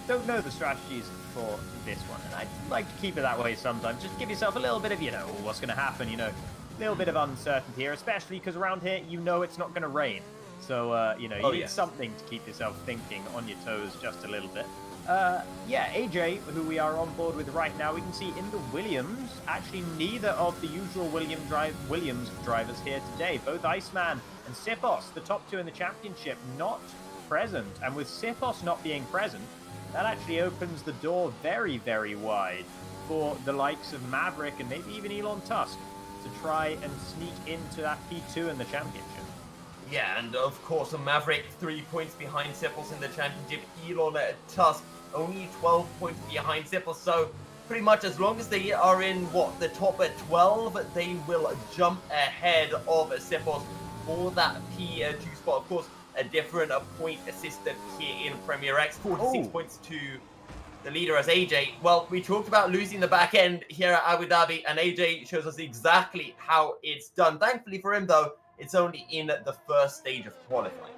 don't know the strategies for this one, and I'd like to keep it that way sometimes. Just give yourself a little bit of, what's going to happen, a little bit of uncertainty here, especially because around here, it's not going to rain. So, you need something to keep yourself thinking on your toes just a little bit. AJ, who we are on board with right now, we can see in the Williams, actually neither of the usual Williams drivers here today. Both Iceman and Sipos, the top two in the championship, not present. And with Sipos not being present, that actually opens the door very, very wide for the likes of Maverick and maybe even Elon Tusk to try and sneak into that P2 in the championship. Yeah, and of course, Maverick 3 points behind Sipos in the championship. Elon Tusk only 12 points behind Sipos. So pretty much as long as they are in the top 12, they will jump ahead of Sipos for that P2 spot. Of course, a different point system here in Premier X. 46 points to the leader as AJ. Well, we talked about losing the back end here at Abu Dhabi, and AJ shows us exactly how it's done. Thankfully for him, though, it's only in the first stage of qualifying.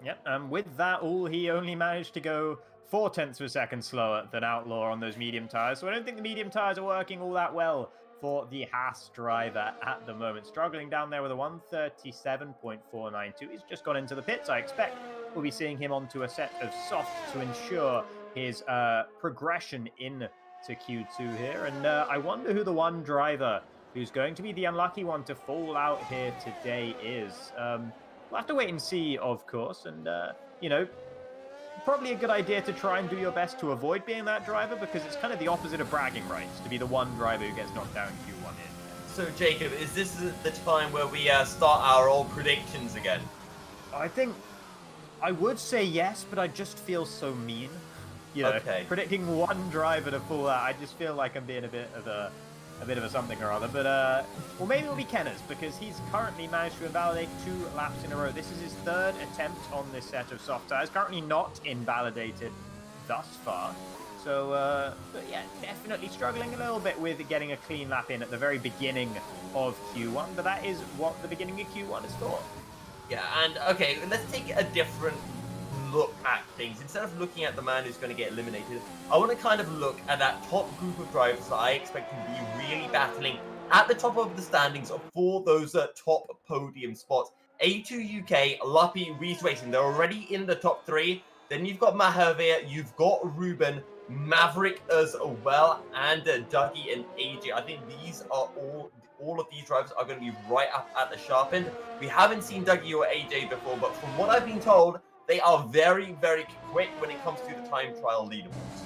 Yep, and with that all, he only managed to go 0.4 of a second slower than Outlaw on those medium tires. So I don't think the medium tires are working all that well for the Haas driver at the moment. Struggling down there with a 137.492. He's just gone into the pits. I expect we'll be seeing him onto a set of softs to ensure his progression into Q2 here. And I wonder who the one driver who's going to be the unlucky one to fall out here today is. We'll have to wait and see, of course. And, probably a good idea to try and do your best to avoid being that driver, because it's kind of the opposite of bragging rights to be the one driver who gets knocked down in Q1 in. So, Jacob, is this the time where we start our old predictions again? I think I would say yes, but I just feel so mean. Okay. Predicting one driver to fall out, I just feel like I'm being a bit of a something or other. But, well, maybe it'll be Kenner's, because he's currently managed to invalidate 2 laps in a row. This is his 3rd attempt on this set of soft tires. Currently not invalidated thus far. So, but yeah, definitely struggling a little bit with getting a clean lap in at the very beginning of Q1. But that is what the beginning of Q1 is for. Yeah, and, okay, let's take a different look at things. Instead of looking at the man who's going to get eliminated, I want to kind of look at that top group of drivers that I expect to be really battling at the top of the standings for those top podium spots. A2 UK, Luppy, Reese Racing, they're already in the top 3. Then you've got Mahavir, you've got Ruben, Maverick as well, and Dougie and AJ. I think these are all of these drivers are going to be right up at the sharp end. We haven't seen Dougie or AJ before, but from what I've been told, they are very, very quick when it comes to the time trial leaderboards.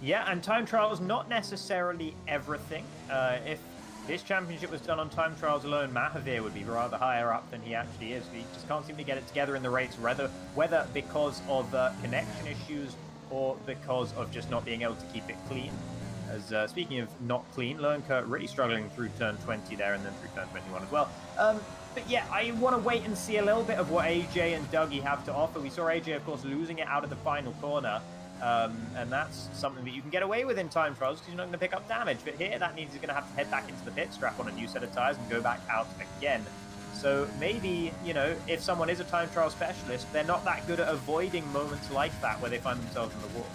Yeah, and time trial is not necessarily everything. If this championship was done on time trials alone, Mahavir would be rather higher up than he actually is. He just can't seem to get it together in the race, whether because of connection issues or because of just not being able to keep it clean. As speaking of not clean, Lernker really struggling through turn 20 there and then through turn 21 as well. But yeah, I want to wait and see a little bit of what AJ and Dougie have to offer. We saw AJ, of course, losing it out of the final corner. And that's something that you can get away with in time trials because you're not going to pick up damage. But here, that means he's going to have to head back into the pit, strap on a new set of tires, and go back out again. So maybe, if someone is a time trial specialist, they're not that good at avoiding moments like that where they find themselves in the wall.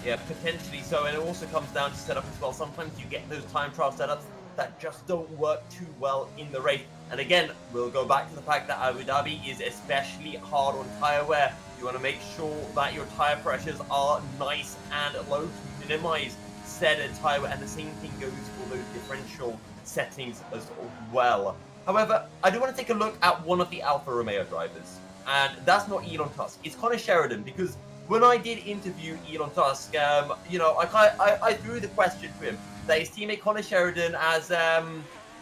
Yeah, potentially so. And it also comes down to setup as well. Sometimes you get those time trial setups that just don't work too well in the race. And again, we'll go back to the fact that Abu Dhabi is especially hard on tire wear. You want to make sure that your tire pressures are nice and low to minimize said tire wear. And the same thing goes for those differential settings as well. However, I do want to take a look at one of the Alfa Romeo drivers. And that's not Elon Tusk. It's Connor Sheridan, because when I did interview Elon Tusk, I threw the question to him that his teammate Connor Sheridan has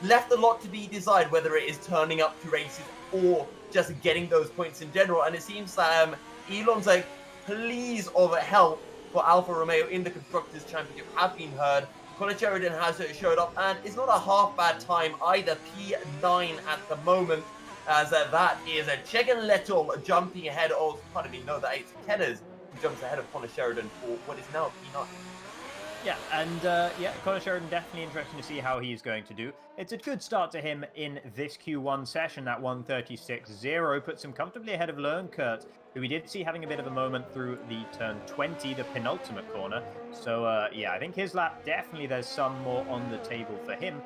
left a lot to be desired, whether it is turning up to races or just getting those points in general. And it seems that Elon's pleas of help for Alfa Romeo in the Constructors' Championship have been heard. Connor Sheridan has showed up, and it's not a half bad time either. P9 at the moment, as that is Chegan Little jumping ahead of, pardon me, no, that is Kenners, who jumps ahead of Connor Sheridan for what is now P9. Yeah, and Connor Sheridan, definitely interesting to see how he's going to do. It's a good start to him in this Q1 session. That 136.0 puts him comfortably ahead of Lernkurt, who we did see having a bit of a moment through the turn 20, the penultimate corner. So, I think his lap, definitely there's some more on the table for him.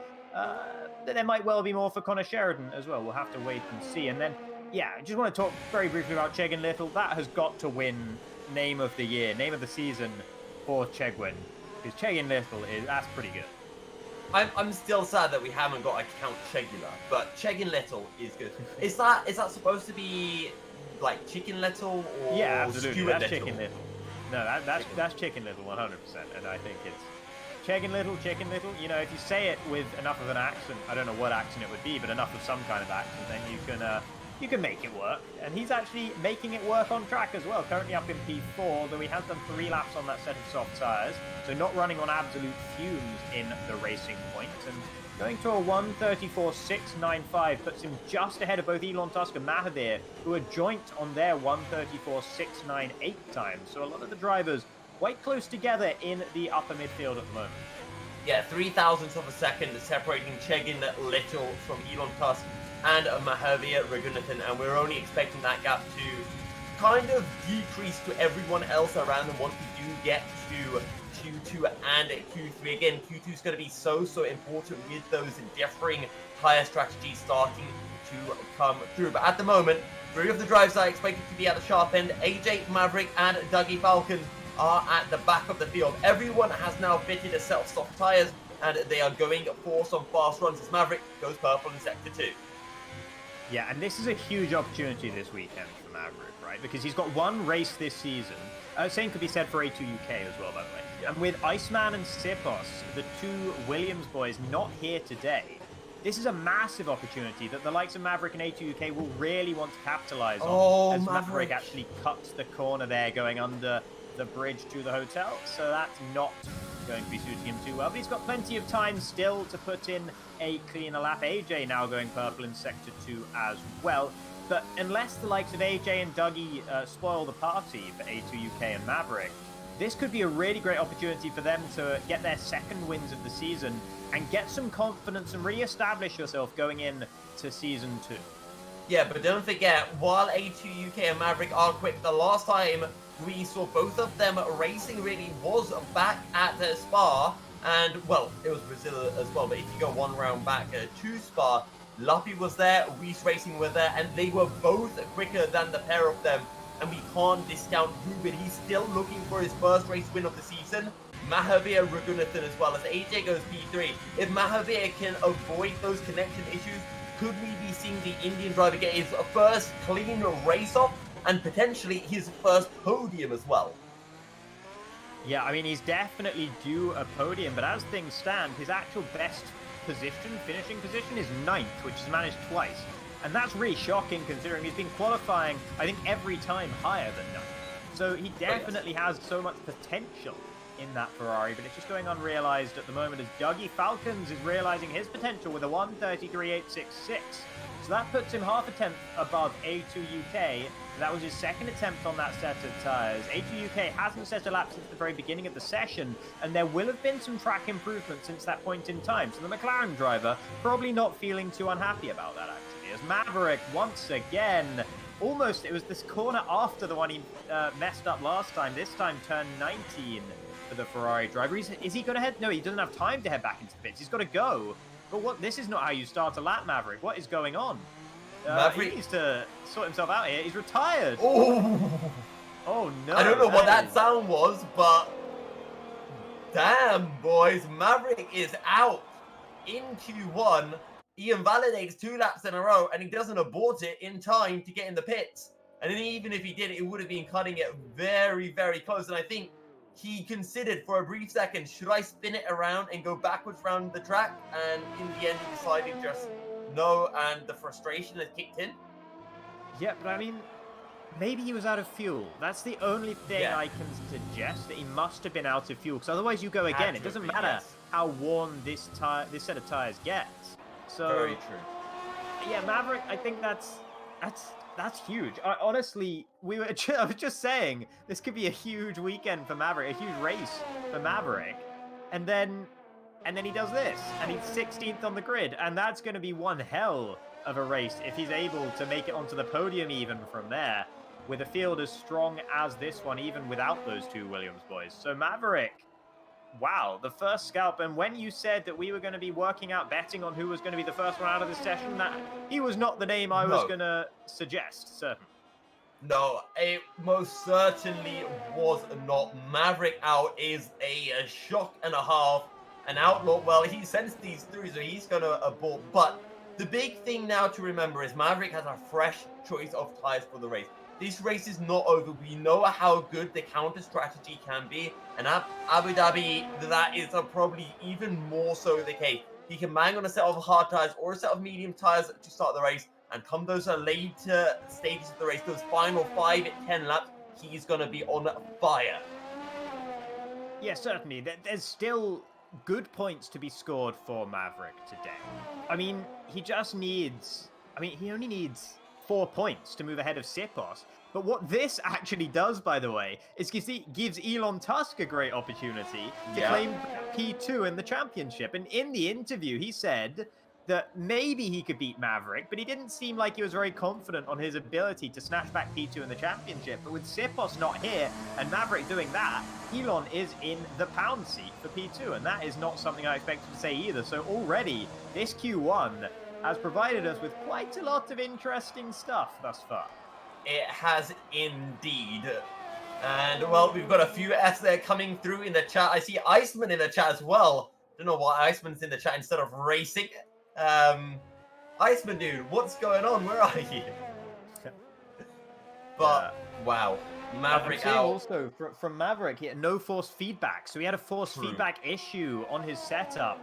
There might well be more for Connor Sheridan as well. We'll have to wait and see. And then, I just want to talk very briefly about Chegin Little. That has got to win Name of the Year, Name of the Season for Chegwin. Because Chegin Little that's pretty good. I'm still sad that we haven't got a Count Chegula, but Chegin Little is good. Is that supposed to be like Chicken Little or absolutely. Skewer That's Little? Chicken Little. No, that's Chicken Little 100%, and I think it's Chegin Little, Chicken Little. You know, if you say it with enough of an accent, I don't know what accent it would be, but enough of some kind of accent, then you can make it work. And he's actually making it work on track as well. Currently up in P4, although he has done 3 laps on that set of soft tyres, so not running on absolute fumes in the racing point. And going to a 134.695 puts him just ahead of both Elon Tusk and Mahavir, who are joint on their 134.698 times. So a lot of the drivers quite close together in the upper midfield at the moment. Yeah, 0.003 of a second separating Chegin Little from Elon Tusk and Mahavir Raghunathan, and we're only expecting that gap to kind of decrease to everyone else around them once we do get to Q2 and Q3. Again, Q2 is going to be so important with those differing tyre strategies starting to come through. But at the moment, 3 of the drivers are expected to be at the sharp end. AJ, Maverick, and Dougie Falcon are at the back of the field. Everyone has now fitted a set of soft tyres, and they are going for some fast runs as Maverick goes purple in Sector 2. Yeah, and this is a huge opportunity this weekend for Maverick, right? Because he's got 1 race this season. Same could be said for A2 UK as well, by the way. Yeah. And with Iceman and Sipos, the 2 Williams boys, not here today, this is a massive opportunity that the likes of Maverick and A2 UK will really want to capitalize on. As Maverick actually cuts the corner there, going under the bridge to the hotel. So that's not going to be suiting him too well, but he's got plenty of time still to put in a cleaner lap. AJ now going purple in Sector 2 as well, but unless the likes of AJ and Dougie spoil the party for A2 UK and Maverick, this could be a really great opportunity for them to get their second wins of the season and get some confidence and re-establish yourself going in to Season 2. Yeah, but don't forget, while A2 UK and Maverick are quick, the last time we saw both of them racing really was back at Spa, and, well, it was Brazil as well, but if you go 1 round back to Spa, Luppy was there, Weiss Racing were there, and they were both quicker than the pair of them, and we can't discount Ruben. He's still looking for his first race win of the season. Mahavir Raghunathan as well, as AJ goes P3. If Mahavir can avoid those connection issues, could we be seeing the Indian driver get his first clean race off and potentially his first podium as well? Yeah, I mean, he's definitely due a podium, but as things stand, his actual best finishing position is 9th, which he's managed twice. And that's really shocking considering he's been qualifying, I think, every time higher than 9th. So he definitely has so much potential in that Ferrari, but it's just going unrealized at the moment as Dougie Falcons is realizing his potential with a 133.866. So that puts him half a tenth above A2 UK. That was his second attempt on that set of tyres. A2 UK hasn't set a lap since the very beginning of the session, and there will have been some track improvement since that point in time. So the McLaren driver probably not feeling too unhappy about that, actually. As Maverick, once again, almost, it was this corner after the one he messed up last time. This time, turn 19 for the Ferrari driver. Is he going to head? No, he doesn't have time to head back into the pits. He's got to go. But what? This is not how you start a lap, Maverick. What is going on? He needs to sort himself out here. He's retired. Oh no. I don't know what that sound was, but damn, boys. Maverick is out in Q1. He invalidates 2 laps in a row, and he doesn't abort it in time to get in the pits. And then even if he did, it would have been cutting it very, very close. And I think he considered for a brief second, should I spin it around and go backwards around the track? And in the end, he decided just no, and the frustration has kicked in. Yeah, but I mean, maybe he was out of fuel. That's the only thing I can suggest, that he must have been out of fuel, because otherwise you go again. It doesn't matter how worn this set of tyres gets. So, very true. Yeah, Maverick, I think that's huge. Honestly, I was just saying, this could be a huge weekend for Maverick, a huge race for Maverick. and then he does this, and he's 16th on the grid, and that's going to be one hell of a race if he's able to make it onto the podium even from there, with a field as strong as this one, even without those two Williams boys. So Maverick, wow, the first scalp. And when you said that we were going to be working out betting on who was going to be the first one out of this session, that he was not the name I was going to suggest, certainly. No, it most certainly was not. Maverick out is a shock and a half. An outlaw, well, he sends these through, so he's going to abort. But the big thing now to remember is Maverick has a fresh choice of tires for the race. This race is not over. We know how good the counter strategy can be, and at Abu Dhabi, that is probably even more so the case. He can bang on a set of hard tires or a set of medium tires to start the race, and come those later stages of the race, those final 5-10 laps, he's going to be on fire. Yeah, certainly. There's still good points to be scored for Maverick today. I mean, he only needs 4 points to move ahead of Sipos. But what this actually does, by the way, is gives Elon Tusk a great opportunity to claim P2 in the championship. And in the interview, he said that maybe he could beat Maverick, but he didn't seem like he was very confident on his ability to snatch back P2 in the championship. But with Sipos not here and Maverick doing that, Elon is in the pound seat for P2, and that is not something I expected to say either. So already, this Q1 has provided us with quite a lot of interesting stuff thus far. It has indeed. And, well, we've got a few S there coming through in the chat. I see Iceman in the chat as well. Don't know why Iceman's in the chat instead of racing. Iceman, dude, what's going on? Where are you? But, wow. Maverick out. Also, from Maverick, he had no force feedback. So he had a force feedback issue on his setup.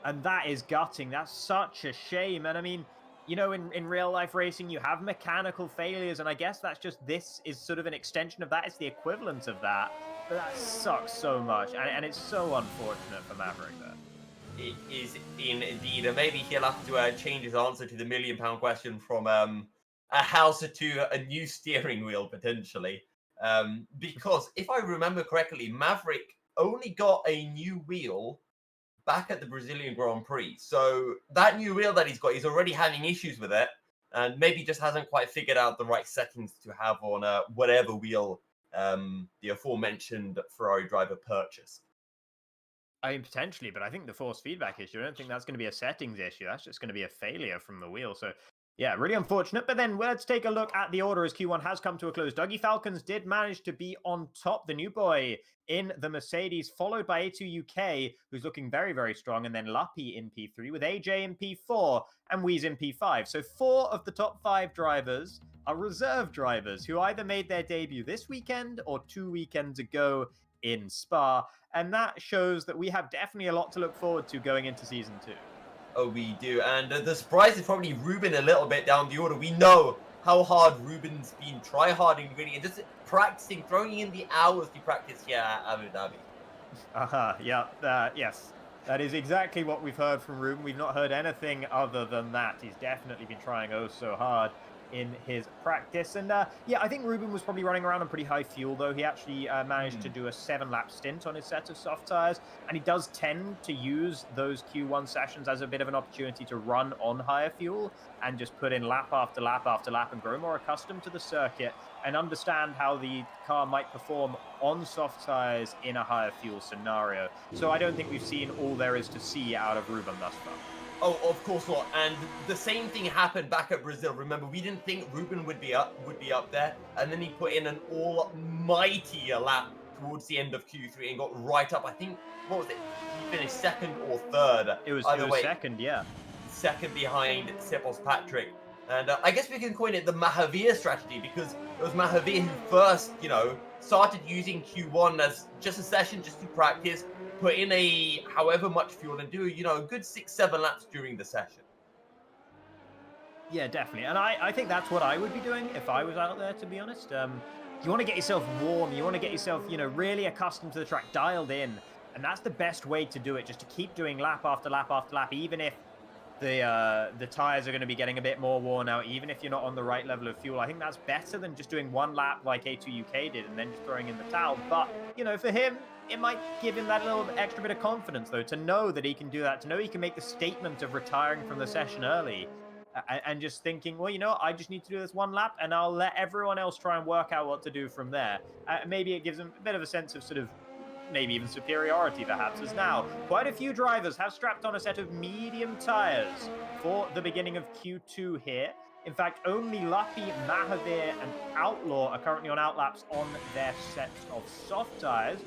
And that is gutting. That's such a shame. And I mean, you know, in real life racing, you have mechanical failures. And I guess this is sort of an extension of that. It's the equivalent of that. But that sucks so much. And it's so unfortunate for Maverick there. It is indeed. And maybe he'll have to change his answer to the £1 million question from a house to a new steering wheel, potentially. Because if I remember correctly, Maverick only got a new wheel back at the Brazilian Grand Prix. So that new wheel that he's got, he's already having issues with it, and maybe just hasn't quite figured out the right settings to have on whatever wheel the aforementioned Ferrari driver purchased. I mean, potentially, but I think the force feedback issue, I don't think that's going to be a settings issue. That's just going to be a failure from the wheel. So, yeah, really unfortunate. But then let's take a look at the order as Q1 has come to a close. Dougie Falcons did manage to be on top, the new boy in the Mercedes, followed by A2 UK, who's looking very, very strong, and then Luppy in P3 with AJ in P4 and Wheeze in P5. So 4 of the top 5 drivers are reserve drivers who either made their debut this weekend or 2 weekends ago in Spa. And that shows that we have definitely a lot to look forward to going into Season 2. Oh, we do. And the surprise is probably Ruben a little bit down the order. We know how hard Ruben's been try-harding, really, and just practicing, throwing in the hours to practice here at Abu Dhabi. Yes. That is exactly what we've heard from Ruben. We've not heard anything other than that. He's definitely been trying oh so hard in his practice. And yeah, I think Ruben was probably running around on pretty high fuel, though. He actually managed to do a 7-lap stint on his set of soft tires, and he does tend to use those Q1 sessions as a bit of an opportunity to run on higher fuel and just put in lap after lap after lap and grow more accustomed to the circuit and understand how the car might perform on soft tires in a higher fuel scenario. So I don't think we've seen all there is to see out of Ruben thus far. Oh, of course not. And the same thing happened back at Brazil. Remember, we didn't think Ruben would be up there, and then he put in an almighty lap towards the end of Q3 and got right up. I think, what was it? He finished second or third. It was second, yeah. Second behind Sepos Patrick. And I guess we can coin it the Mahavir strategy, because it was Mahavir who first, started using Q1 as just a session, just to practice, put in a however much fuel and do, a good 6-7 laps during the session. Yeah, definitely. And I think that's what I would be doing if I was out there, to be honest. You want to get yourself warm. You want to get yourself, really accustomed to the track, dialed in. And that's the best way to do it, just to keep doing lap after lap after lap, even if the tires are going to be getting a bit more worn out, even if you're not on the right level of fuel. I think that's better than just doing one lap like A2 UK did and then just throwing in the towel. But, you know, for him, it might give him that little extra bit of confidence, though, to know that he can do that, to know he can make the statement of retiring from the session early and just thinking, well, you know, I just need to do this one lap and I'll let everyone else try and work out what to do from there. Maybe it gives him a bit of a sense of sort of maybe even superiority, perhaps, as now quite a few drivers have strapped on a set of medium tires for the beginning of Q2 here. In fact, only Luppy, Mahavir, and Outlaw are currently on outlaps on their sets of soft tires.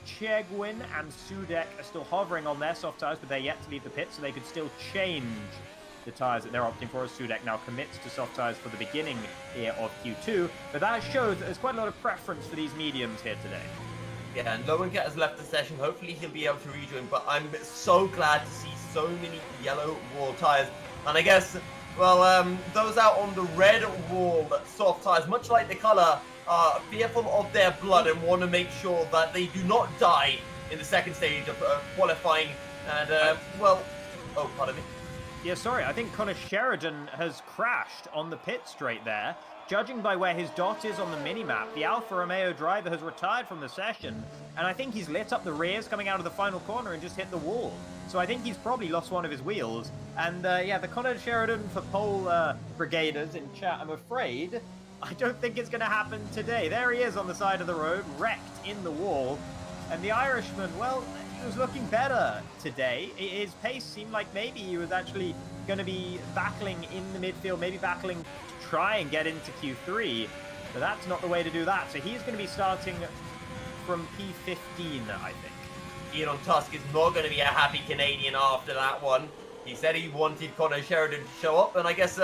Chegwin and Sudek are still hovering on their soft tires, but they're yet to leave the pit, so they could still change the tires that they're opting for, as Sudek now commits to soft tires for the beginning here of Q2. But that shows that there's quite a lot of preference for these mediums here today. Yeah, and no one has left the session. Hopefully he'll be able to rejoin, but I'm so glad to see so many yellow wall tires. And I guess, well, those out on the red wall soft tires, much like the color, are fearful of their blood and want to make sure that they do not die in the second stage of qualifying. And, well, oh, pardon me. Yeah, sorry, I think Connor Sheridan has crashed on the pit straight there. Judging by where his dot is on the minimap, the Alfa Romeo driver has retired from the session, and I think he's lit up the rears coming out of the final corner and just hit the wall. So I think he's probably lost one of his wheels. And yeah, the Connor Sheridan for pole brigaders in chat, I'm afraid, I don't think it's going to happen today. There he is on the side of the road, wrecked in the wall. And the Irishman, well, he was looking better today. His pace seemed like maybe he was actually going to be battling in the midfield, maybe battling to try and get into Q3. But that's not the way to do that. So he's going to be starting from P15, I think. Elon Tusk is not going to be a happy Canadian after that one. He said he wanted Connor Sheridan to show up, and I guess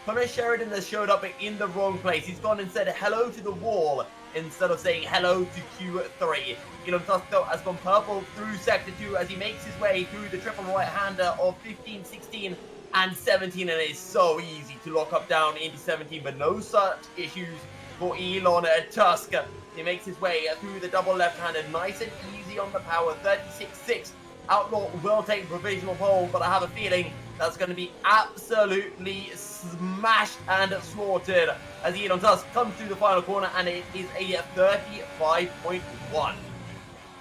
Connor Sheridan has showed up in the wrong place. He's gone and said hello to the wall instead of saying hello to Q3. Elon Tusk, though, has gone purple through Sector 2 as he makes his way through the triple right-hander of 15, 16, and 17, and it is so easy to lock up down into 17, but no such issues for Elon Tusk. He makes his way through the double left-hander, nice and easy on the power, 36.6. Outlaw will take provisional pole, but I have a feeling that's going to be absolutely smashed and slaughtered as Elon Tusk comes through the final corner, and it is a 35.1.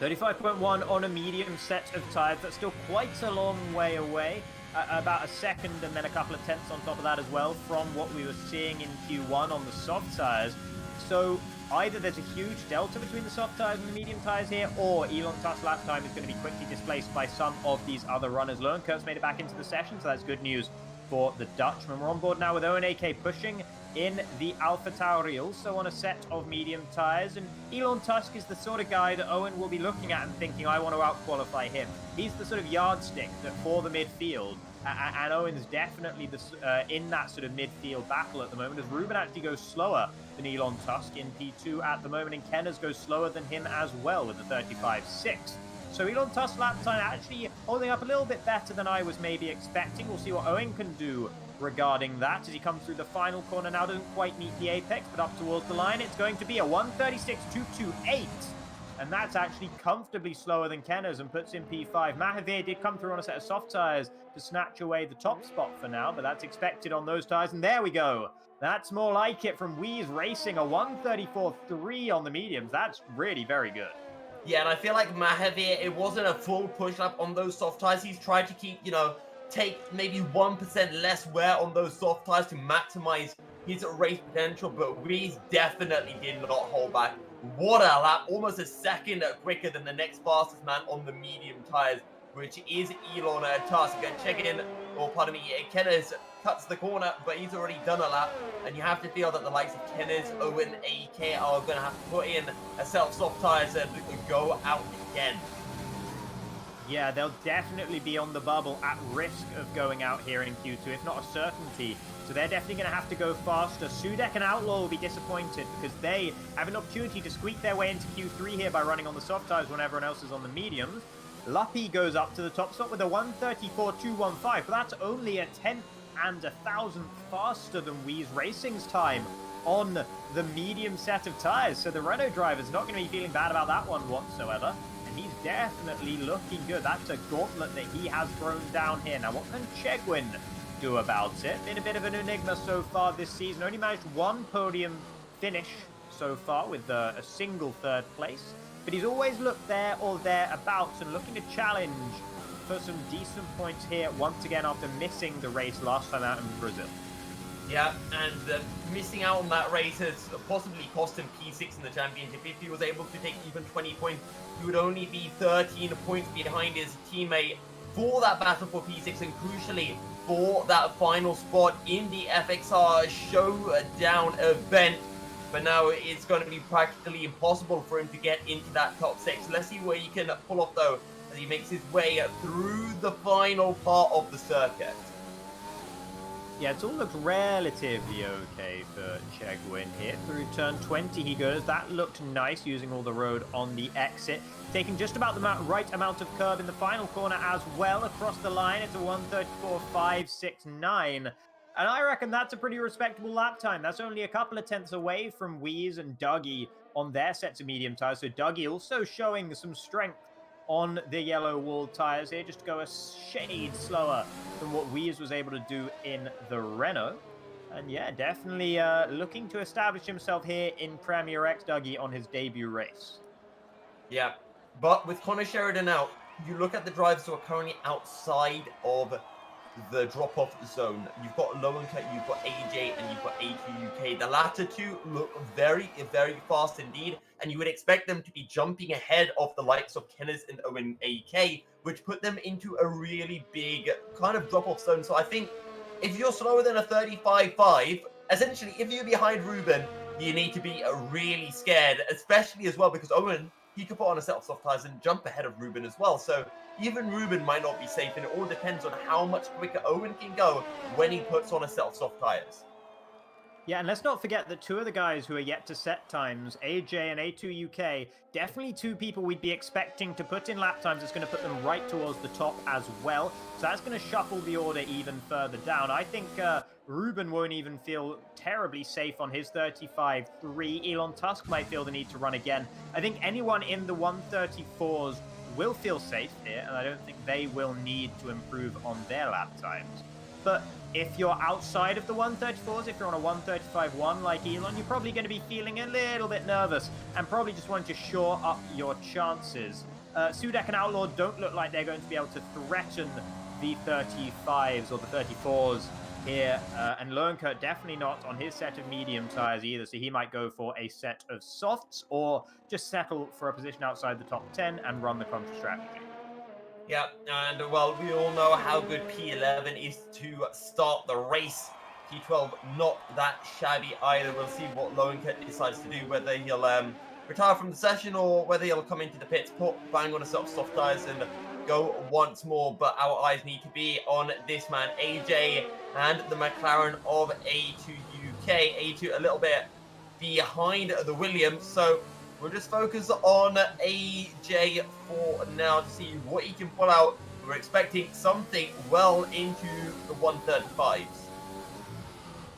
35.1 on a medium set of tires. That's still quite a long way away. About a second and then a couple of tenths on top of that as well from what we were seeing in Q1 on the soft tires. So either there's a huge delta between the soft tires and the medium tires here, or Elon Tusk's lap time is going to be quickly displaced by some of these other runners. Lernkirk's made it back into the session, so that's good news for the Dutchman. We're on board now with Owen AK pushing in the Alpha Tauri, also on a set of medium tires, and Elon Tusk is the sort of guy that Owen will be looking at and thinking, I want to out-qualify him. He's the sort of yardstick for the midfield, and Owen's definitely in that sort of midfield battle at the moment, as Ruben actually goes slower than Elon Tusk in P2 at the moment, and Kenners goes slower than him as well with the 35.6. So Elon Tusk's lap time actually holding up a little bit better than I was maybe expecting. We'll see what Owen can do regarding that as he comes through the final corner now. Doesn't quite meet the apex, but up towards the line. It's going to be a 136.228. And that's actually comfortably slower than Kenners and puts in P5. Mahavir did come through on a set of soft tires to snatch away the top spot for now, but that's expected on those tires. And there we go. That's more like it from Wheeze Racing, a 134.3 on the mediums. That's really very good. Yeah, and I feel like Mahavir, it wasn't a full push up on those soft tires. He's tried to keep, take maybe 1% less wear on those soft tires to maximize his race potential, but Reese definitely did not hold back. What a lap, almost a second quicker than the next fastest man on the medium tires, which is Elon Tusk. Check in, or pardon me, Kenners cuts the corner, but he's already done a lap, and you have to feel that the likes of Kenners, Owen, AK are going to have to put in a set of soft tires and go out again. Yeah, they'll definitely be on the bubble at risk of going out here in Q2, if not a certainty. So they're definitely going to have to go faster. Sudek and Outlaw will be disappointed because they have an opportunity to squeak their way into Q3 here by running on the soft tires when everyone else is on the mediums. Luppy goes up to the top spot with a 134.215, but that's only a tenth and a thousandth faster than Wheeze Racing's time on the medium set of tires. So the Renault driver's not going to be feeling bad about that one whatsoever. and he's definitely looking good. That's a gauntlet that he has thrown down here. Now, what can Chegwin do about it? Been a bit of an enigma so far this season. Only managed one podium finish so far with a single third place, but he's always looked there or thereabouts and looking to challenge for some decent points here once again after missing the race last time out in Brazil. Yeah, and missing out on that race has possibly cost him P6 in the championship. If he was able to take even 20 points, he would only be 13 points behind his teammate for that battle for P6, and crucially for that final spot in the FXR showdown event. But now it's going to be practically impossible for him to get into that top 6. Let's see where he can pull off, though, as he makes his way through the final part of the circuit. Yeah, it's all looked relatively okay for Chegwin here. Through turn 20 he goes. That looked nice, using all the road on the exit. Taking just about the right amount of curb in the final corner as well across the line. It's a 1:34.569. And I reckon that's a pretty respectable lap time. That's only a couple of tenths away from Wheeze and Dougie on their sets of medium tires. So Dougie also showing some strength on the yellow wall tires here, just to go a shade slower than what Wheeze was able to do in the Renault. And yeah, definitely looking to establish himself here in Premier X, Dougie, on his debut race. Yeah, but with Connor Sheridan out, you look at the drivers who are currently outside of the drop-off zone. You've got Lowencut, you've got AJ, and you've got A2UK. The latter two look very, very fast indeed, and you would expect them to be jumping ahead of the likes of Kenneth and Owen AK, which put them into a really big kind of drop-off zone. So I think if you're slower than a 35.5, essentially, if you're behind Ruben, you need to be really scared, especially as well because Owen, he could put on a set of soft tires and jump ahead of Ruben as well. So even Ruben might not be safe, and it all depends on how much quicker Owen can go when he puts on a set of soft tires. Yeah, and let's not forget that two of the guys who are yet to set times, AJ and A2UK, definitely two people we'd be expecting to put in lap times. It's going to put them right towards the top as well. So that's going to shuffle the order even further down. I think Ruben won't even feel terribly safe on his 35.3. Elon Tusk might feel the need to run again. I think anyone in the 134s will feel safe here, and I don't think they will need to improve on their lap times. But if you're outside of the 134s, if you're on a 135.1 like Elon, you're probably going to be feeling a little bit nervous and probably just want to shore up your chances. Sudek and Outlaw don't look like they're going to be able to threaten the 35s or the 34s here. And Lowenkert definitely not on his set of medium tires either, so he might go for a set of softs or just settle for a position outside the top 10 and run the contra strategy. Yeah, and well, we all know how good P11 is to start the race. P12, not that shabby either. We'll see what Lowenkert decides to do, whether he'll retire from the session or whether he'll come into the pits, bang on a set of soft tires and go once more. But our eyes need to be on this man, AJ, and the McLaren of A2UK. A2 a little bit behind the Williams, so we'll just focus on AJ for now to see what he can pull out. We're expecting something well into the 135s.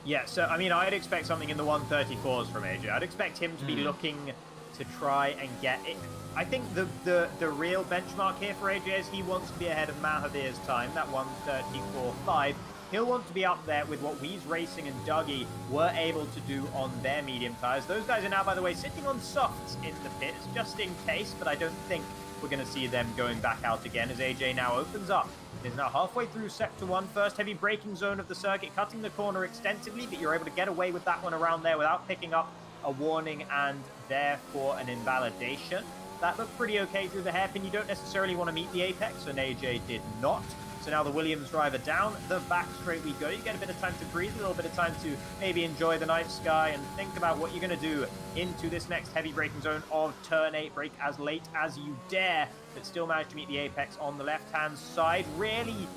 Yeah, so, I mean, I'd expect something in the 134s from AJ. I'd expect him to be looking to try and get it. I think the real benchmark here for AJ is he wants to be ahead of Mahavir's time, that 134.5. He'll want to be up there with what Wheeze Racing and Dougie were able to do on their medium tires. Those guys are now, by the way, sitting on softs in the pits, just in case, but I don't think we're going to see them going back out again as AJ now opens up. It is now halfway through Sector 1, first heavy braking zone of the circuit, cutting the corner extensively, but you're able to get away with that one around there without picking up a warning and therefore an invalidation. That looked pretty okay through the hairpin. You don't necessarily want to meet the apex, and AJ did not. So now the Williams driver down the back straight we go. You get a bit of time to breathe, a little bit of time to maybe enjoy the night sky and think about what you're going to do into this next heavy braking zone of turn 8. Brake as late as you dare, but still manage to meet the apex on the left-hand side. Really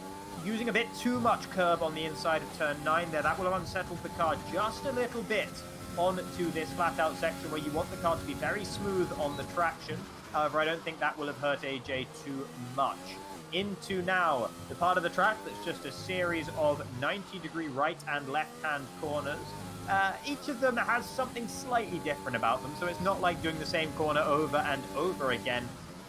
using a bit too much curb on the inside of turn 9 there. That will have unsettled the car just a little bit onto this flat-out section where you want the car to be very smooth on the traction. However, I don't think that will have hurt AJ too much. Into now the part of the track that's just a series of 90-degree right and left-hand corners. Each of them has something slightly different about them, so it's not like doing the same corner over and over again.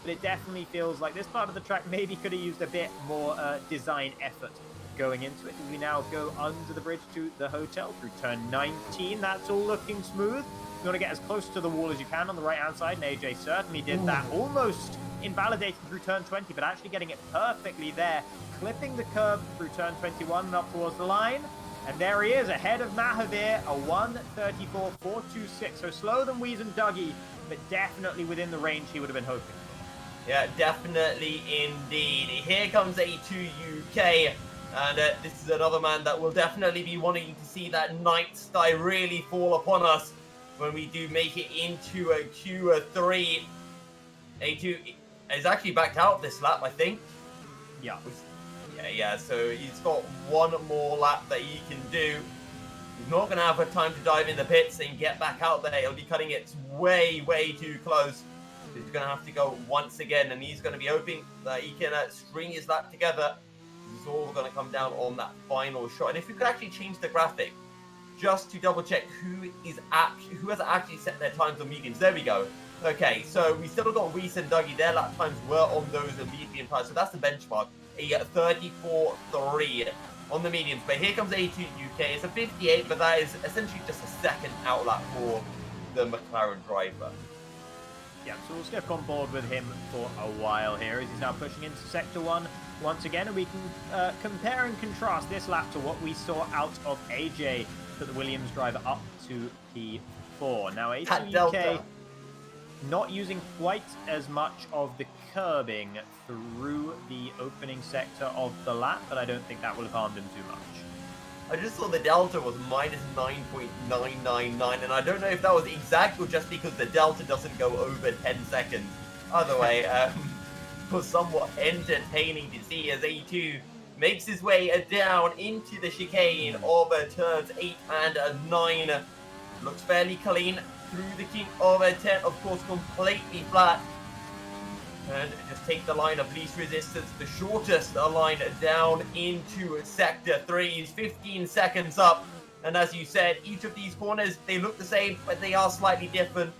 but it definitely feels like this part of the track maybe could have used a bit more design effort going into it. As we now go under the bridge to the hotel through turn 19, that's all looking smooth. You want to get as close to the wall as you can on the right-hand side, and AJ certainly did that. Almost invalidating through turn 20, but actually getting it perfectly there. Clipping the curb through turn 21 and up towards the line. And there he is, ahead of Mahavir, a 1:34.426. So slower than Weez and Dougie, but definitely within the range he would have been hoping for. Yeah, definitely indeed. Here comes A2 UK. And this is another man that will definitely be wanting to see that night sky really fall upon us when we do make it into a Q3. A2 is actually backed out of this lap, I think. Yeah. Yeah, so he's got one more lap that he can do. He's not going to have time to dive in the pits and get back out there. He'll be cutting it way, way too close. He's going to have to go once again, and he's going to be hoping that he can string his lap together. It's all going to come down on that final shot. And if we could actually change the graphic, just to double check who has actually set their times on mediums. There we go. Okay, so we still got Weez and Dougie. Their lap times were on those medium times, so that's the benchmark. A 34.3 on the mediums. But here comes A2 UK. It's a 58, but that is essentially just a second outlap for the McLaren driver. Yeah, so we'll stick on board with him for a while here as he's now pushing into Sector 1 once again, and we can compare and contrast this lap to what we saw out of AJ, put the Williams driver up to P4. Now A2 UK not using quite as much of the curbing through the opening sector of the lap, but I don't think that will have harmed him too much. I just saw the delta was minus 9.999, and I don't know if that was exact or just because the delta doesn't go over 10 seconds. Either way, it was somewhat entertaining to see as A2 makes his way down into the chicane of turns 8 and 9. Looks fairly clean through the kink of 10, of course, completely flat. And just take the line of least resistance, the shortest line down into Sector 3. He's 15 seconds up. And as you said, each of these corners, they look the same, but they are slightly different.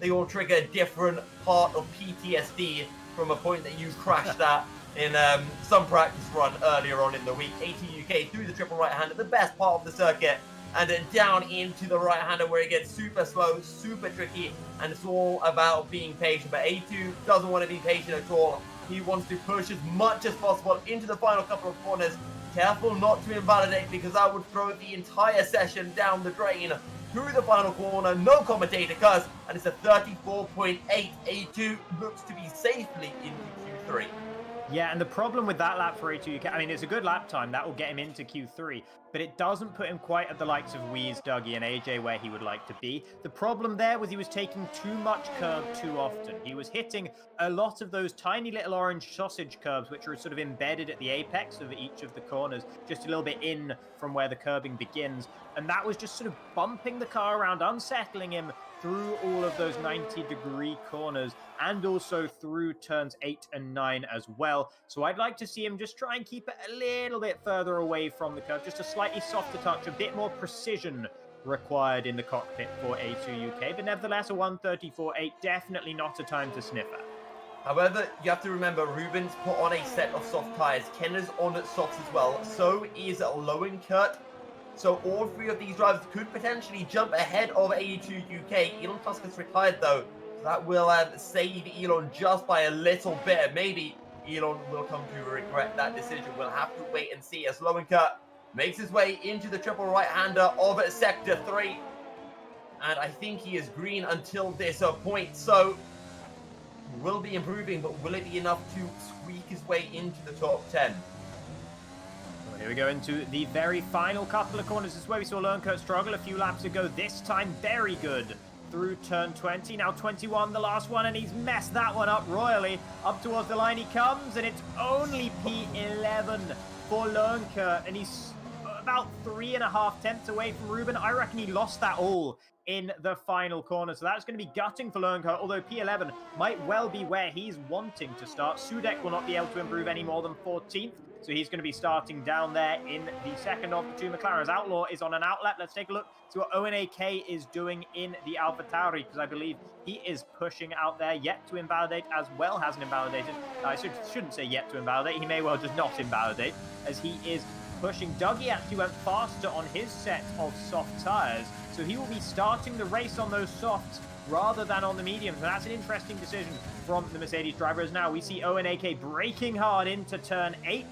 They all trigger a different part of PTSD from a point that you crashed at in some practice run earlier on in the week. A2 UK through the triple right-hander, the best part of the circuit. And then down into the right-hander where it gets super slow, super tricky, and it's all about being patient. But A2 doesn't want to be patient at all. He wants to push as much as possible into the final couple of corners. Careful not to invalidate, because that would throw the entire session down the drain. Through the final corner, no commentator cuss, and it's a 34.8. A2 looks to be safely into Q3. Yeah, and the problem with that lap for A2 UK, I mean, it's a good lap time. That will get him into Q3, but it doesn't put him quite at the likes of Weez, Dougie, and AJ where he would like to be. The problem there was he was taking too much curb too often. He was hitting a lot of those tiny little orange sausage curbs, which are sort of embedded at the apex of each of the corners, just a little bit in from where the curbing begins. And that was just sort of bumping the car around, unsettling him through all of those 90-degree corners, and also through turns 8 and 9 as well. So I'd like to see him just try and keep it a little bit further away from the curve, just a slightly softer touch, a bit more precision required in the cockpit for A2 UK, but nevertheless a 1:34.8, definitely not a time to sniff at. However, you have to remember, Ruben's put on a set of soft tyres. Kenner's on softs as well. So is Lowenkert. So all three of these drivers could potentially jump ahead of A2 UK. Elon Tusk has retired though. So that will save Elon just by a little bit. Maybe Elon will come to regret that decision. We'll have to wait and see as Lowenkert makes his way into the triple right-hander of Sector 3. And I think he is green until this point. So will be improving, but will it be enough to squeak his way into the top 10? Well, here we go into the very final couple of corners. This is where we saw Lowenkert struggle a few laps ago. This time, very good through turn 20. Now 21, the last one, and he's messed that one up royally. Up towards the line he comes, and it's only P11 for Lowenkert, and he's about 3.5 tenths away from Ruben. I reckon he lost that all in the final corner, so that's going to be gutting for Lowenkert, although P11 might well be where he's wanting to start. Sudek will not be able to improve any more than 14th, So he's going to be starting down there in the second of the two McLarens. Outlaw is on an outlet. Let's take a look to what Owen AK is doing in the AlphaTauri, because I believe he is pushing out there, yet to invalidate as well. Hasn't invalidated. I shouldn't say yet to invalidate. He may well just not invalidate, as he is pushing. Dougie actually went faster on his set of soft tires, so he will be starting the race on those softs rather than on the mediums. And that's an interesting decision from the Mercedes drivers. Now we see Owen AK braking hard into turn 8,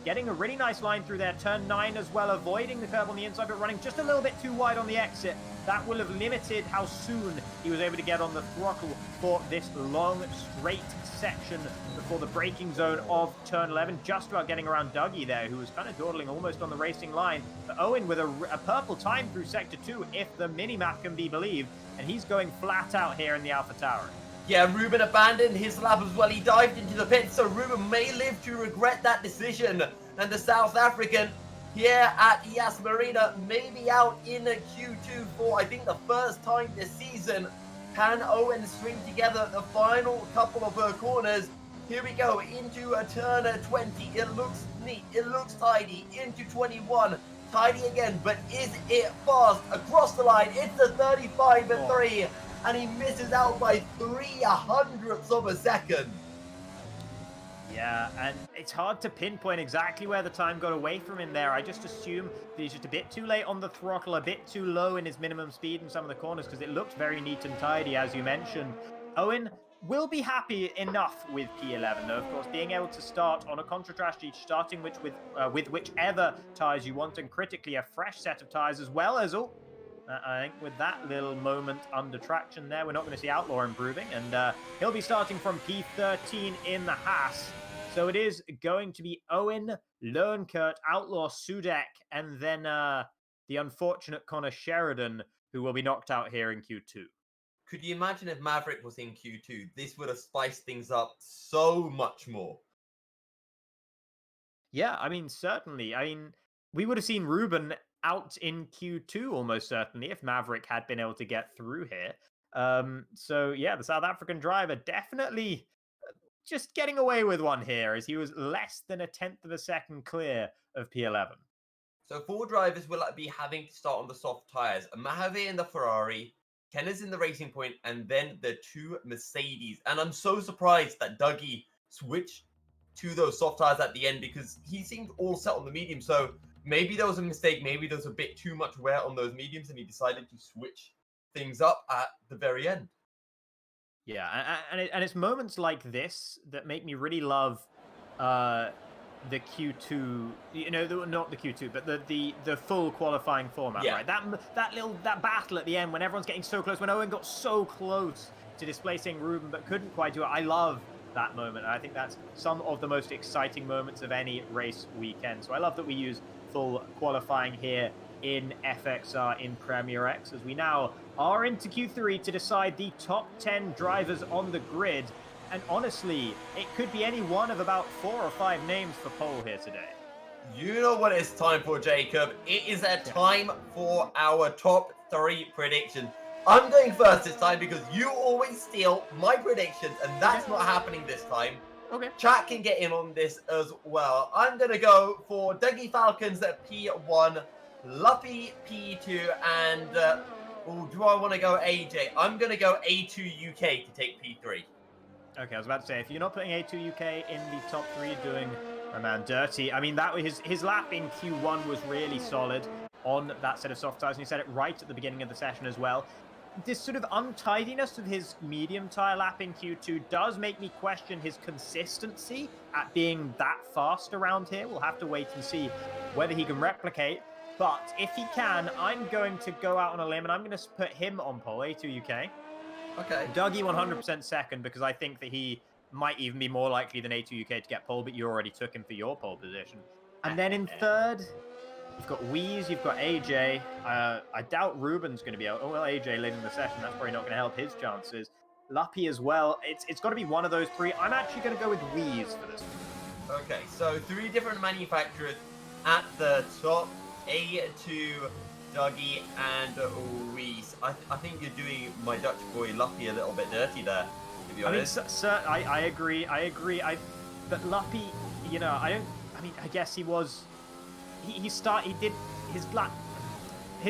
getting a really nice line through there. Turn 9 as well, avoiding the curb on the inside, but running just a little bit too wide on the exit. That will have limited how soon he was able to get on the throttle for this long, straight section before the braking zone of turn 11. Just about getting around Dougie there, who was kind of dawdling almost on the racing line. But Owen with a purple time through sector 2, if the mini-map can be believed, and he's going flat out here in the AlphaTauri. Yeah, Ruben abandoned his lap as well. He dived into the pit, so Ruben may live to regret that decision. And the South African here at Yas Marina may be out in a Q2 for, I think, the first time this season. Can Owen string together the final couple of corners? Here we go into a turn 20. It looks neat. It looks tidy. Into 21. Tidy again, but is it fast? Across the line, it's a 35-3, and he misses out by 0.03 of a second. Yeah, and it's hard to pinpoint exactly where the time got away from him there. I just assume that he's just a bit too late on the throttle, a bit too low in his minimum speed in some of the corners, because it looked very neat and tidy, as you mentioned. Owen will be happy enough with P11, though, of course, being able to start on a contra strategy, starting with whichever tires you want, and critically a fresh set of tires, as well as, I think with that little moment under traction there, we're not going to see Outlaw improving, and he'll be starting from P13 in the Haas. So it is going to be Owen, Lernkert, Outlaw, Sudek, and then the unfortunate Connor Sheridan, who will be knocked out here in Q2. Could you imagine if Maverick was in Q2? This would have spiced things up so much more. Yeah, I mean, certainly. I mean, we would have seen Ruben out in Q2 almost certainly if Maverick had been able to get through here. So, yeah, the South African driver definitely just getting away with one here, as he was less than 1/10 of a second clear of P11. So 4 drivers will be having to start on the soft tires. Mahave in the Ferrari, Kenna's in the Racing Point, and then the 2 Mercedes. And I'm so surprised that Dougie switched to those soft tires at the end, because he seemed all set on the medium. So maybe there was a mistake. Maybe there was a bit too much wear on those mediums, and he decided to switch things up at the very end. Yeah, and it's moments like this that make me really love the Q2, not the Q2, but the full qualifying format, right? That battle at the end when everyone's getting so close, when Owen got so close to displacing Ruben but couldn't quite do it. I love that moment, and I think that's some of the most exciting moments of any race weekend. So I love that we use full qualifying here in FXR in Premier X, as we now are into Q3 to decide the top 10 drivers on the grid. And honestly, it could be any one of about 4 or 5 names for pole here today. You know what it's time for, Jacob. It is a time for our top 3 predictions. I'm going first this time because you always steal my predictions, and that's not happening this time. Okay. Chat can get in on this as well. I'm going to go for Dougie Falcons at P1, Luppy P2, and do I want to go AJ? I'm going to go A2 UK to take P3. Okay, I was about to say, if you're not putting A2 UK in the top 3, doing my man dirty. I mean, that his lap in Q1 was really solid on that set of soft tires, and he said it right at the beginning of the session as well. This sort of untidiness of his medium tire lap in Q2 does make me question his consistency at being that fast around here. We'll have to wait and see whether he can replicate. But if he can, I'm going to go out on a limb, and I'm going to put him on pole, A2 UK. Okay. Dougie 100% second, because I think that he might even be more likely than A2 UK to get pole, but you already took him for your pole position. And then in third, you've got Wheeze, you've got AJ. I doubt Ruben's going to be out. Oh, well, AJ late in the session. That's probably not going to help his chances. Luppy as well. It's got to be one of those 3. I'm actually going to go with Wheeze for this one. Okay, so 3 different manufacturers at the top. A2, Dougie, and Wheeze. I think you're doing my Dutch boy Luppy a little bit dirty there, to be honest. I mean, I agree. But Luppy, I I mean, I guess he was. He did his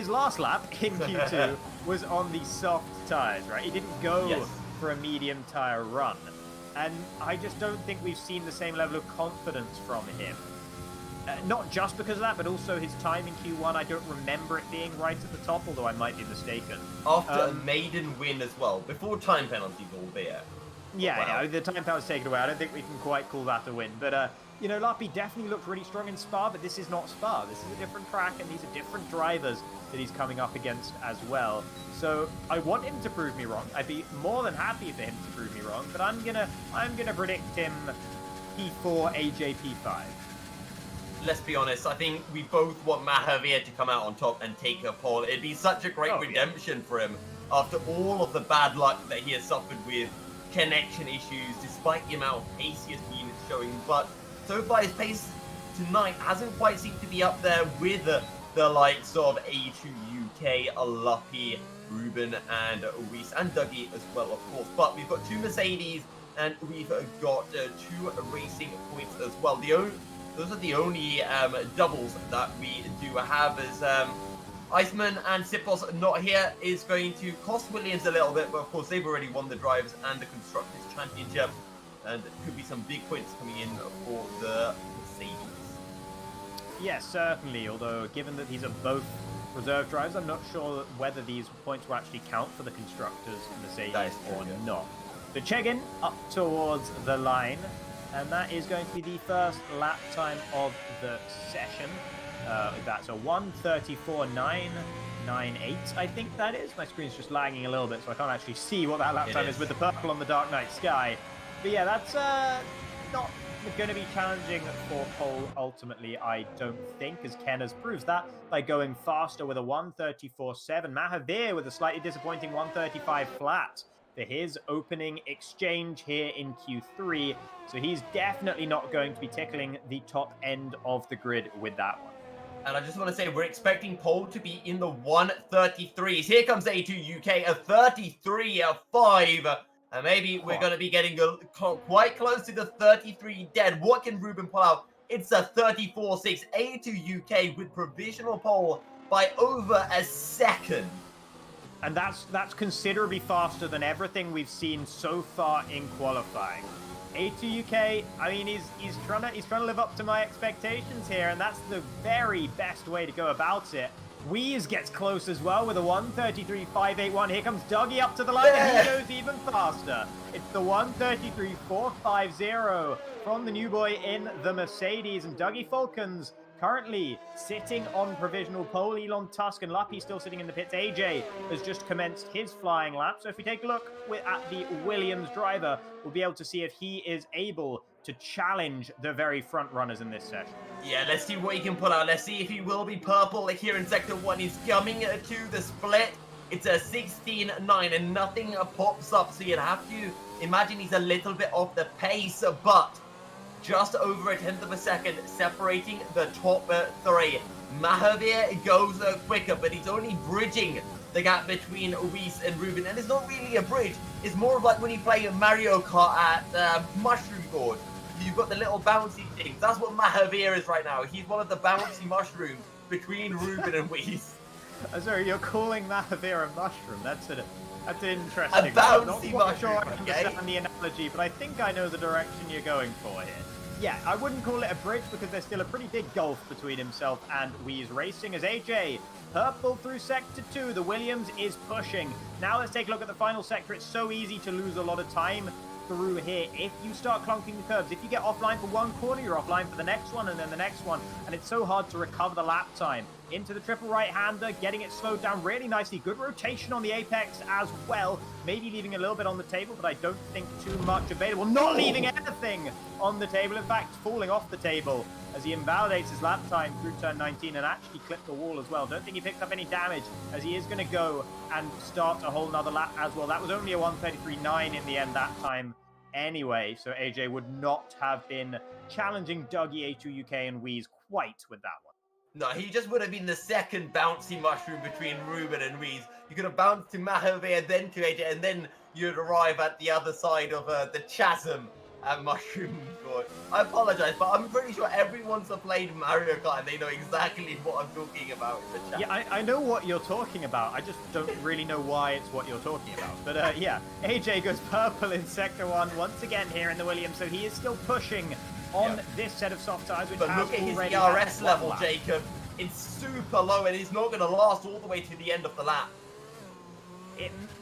last lap in Q2 was on the soft tires, right? He didn't go for a medium tire run, and I just don't think we've seen the same level of confidence from him. Not just because of that, but also his time in Q1. I don't remember it being right at the top, although I might be mistaken. After a maiden win as well, before time penalties, albeit. Yeah, the time penalty taken away. I don't think we can quite call that a win. But, you know, Lappy definitely looked really strong in Spa, but this is not Spa. This is a different track, and these are different drivers that he's coming up against as well. So I want him to prove me wrong. I'd be more than happy for him to prove me wrong, but I'm gonna predict him P4, AJ P5. Let's be honest, I think we both want Mahavir to come out on top and take a pole. It'd be such a great redemption for him after all of the bad luck that he has suffered with connection issues, despite the amount of pace he has been showing. But so far, his pace tonight hasn't quite seemed to be up there with the likes of A2 UK, Luppy, Ruben, and Weiss, and Dougie as well, of course. But we've got 2 Mercedes, and we've got 2 racing points as well. Those are the only doubles that we do have, as Iceman and Sipos not here is going to cost Williams a little bit, but of course they've already won the Drivers and the Constructors Championship, and there could be some big points coming in for the Mercedes. Yes, certainly, although given that these are both reserve drivers, I'm not sure whether these points will actually count for the Constructors Mercedes or not. So Chegin up towards the line, and that is going to be the first lap time of the session. That's a 1:34.998, I think that is. My screen's just lagging a little bit, so I can't actually see what that lap time is with the purple on the dark night sky. But yeah, that's not going to be challenging for pole ultimately, I don't think, as Kenners proves that by going faster with a 1:34.7. Mahavir with a slightly disappointing 1:35 flat for his opening exchange here in Q3. So he's definitely not going to be tickling the top end of the grid with that one. And I just want to say, we're expecting pole to be in the 1:33s. Here comes A2 UK, a 33.5. And maybe we're going to be getting quite close to the 33 dead. What can Ruben pull out? It's a 34.6. A2 UK with provisional pole by over a second. And that's considerably faster than everything we've seen so far in qualifying. A2 UK, I mean, he's trying to live up to my expectations here, and that's the very best way to go about it. Wheeze gets close as well with a 1:33.581. Here comes Dougie up to the line, and he goes even faster. It's the 1:33.450 from the new boy in the Mercedes, and Dougie Falcons currently sitting on provisional pole. Elon Tusk and Lappy still sitting in the pits. AJ has just commenced his flying lap. So if we take a look at the Williams driver, we'll be able to see if he is able to challenge the very front runners in this session. Yeah, let's see what he can pull out. Let's see if he will be purple here in Sector 1. He's coming to the split. It's a 16.9 and nothing pops up. So you'd have to imagine he's a little bit off the pace, but just over a tenth of a second separating the top 3. Mahavir goes quicker, but he's only bridging the gap between Weiss and Ruben. And it's not really a bridge. It's more of like when you play Mario Kart at Mushroom Board. You've got the little bouncy things. That's what Mahavir is right now. He's one of the bouncy mushrooms between Ruben and Weiss. Sorry, you're calling Mahavir a mushroom. That's an interesting A bouncy not quite mushroom, sure I understand the analogy, but I think I know the direction you're going for here. Yeah, I wouldn't call it a bridge because there's still a pretty big gulf between himself and Wheeze Racing as AJ purple through Sector 2. The Williams is pushing. Now let's take a look at the final sector. It's so easy to lose a lot of time through here if you start clunking the curbs. If you get offline for one corner, you're offline for the next one and then the next one, and it's so hard to recover the lap time. Into the triple right-hander, getting it slowed down really nicely. Good rotation on the apex as well. Maybe leaving a little bit on the table, but I don't think too much available. Not leaving anything on the table. In fact, falling off the table as he invalidates his lap time through turn 19 and actually clipped the wall as well. Don't think he picked up any damage as he is going to go and start a whole nother lap as well. That was only a 1:33.9 in the end that time anyway, so AJ would not have been challenging Dougie, A2 UK, and Wheeze quite with that one. No, he just would have been the second bouncy mushroom between Ruben and Wheeze. You could have bounced to Mahavir, then to AJ, and then you'd arrive at the other side of the chasm and Mushroom scored. I apologize, but I'm pretty sure everyone's played Mario Kart and they know exactly what I'm talking about in the chat. Yeah, I know what you're talking about. I just don't really know why it's what you're talking about. But yeah, AJ goes purple in Sector 1 once again here in the Williams, so he is still pushing on this set of soft tires, which But has look at his already ERS had level, one lap. Jacob. It's super low and it's not going to last all the way to the end of the lap.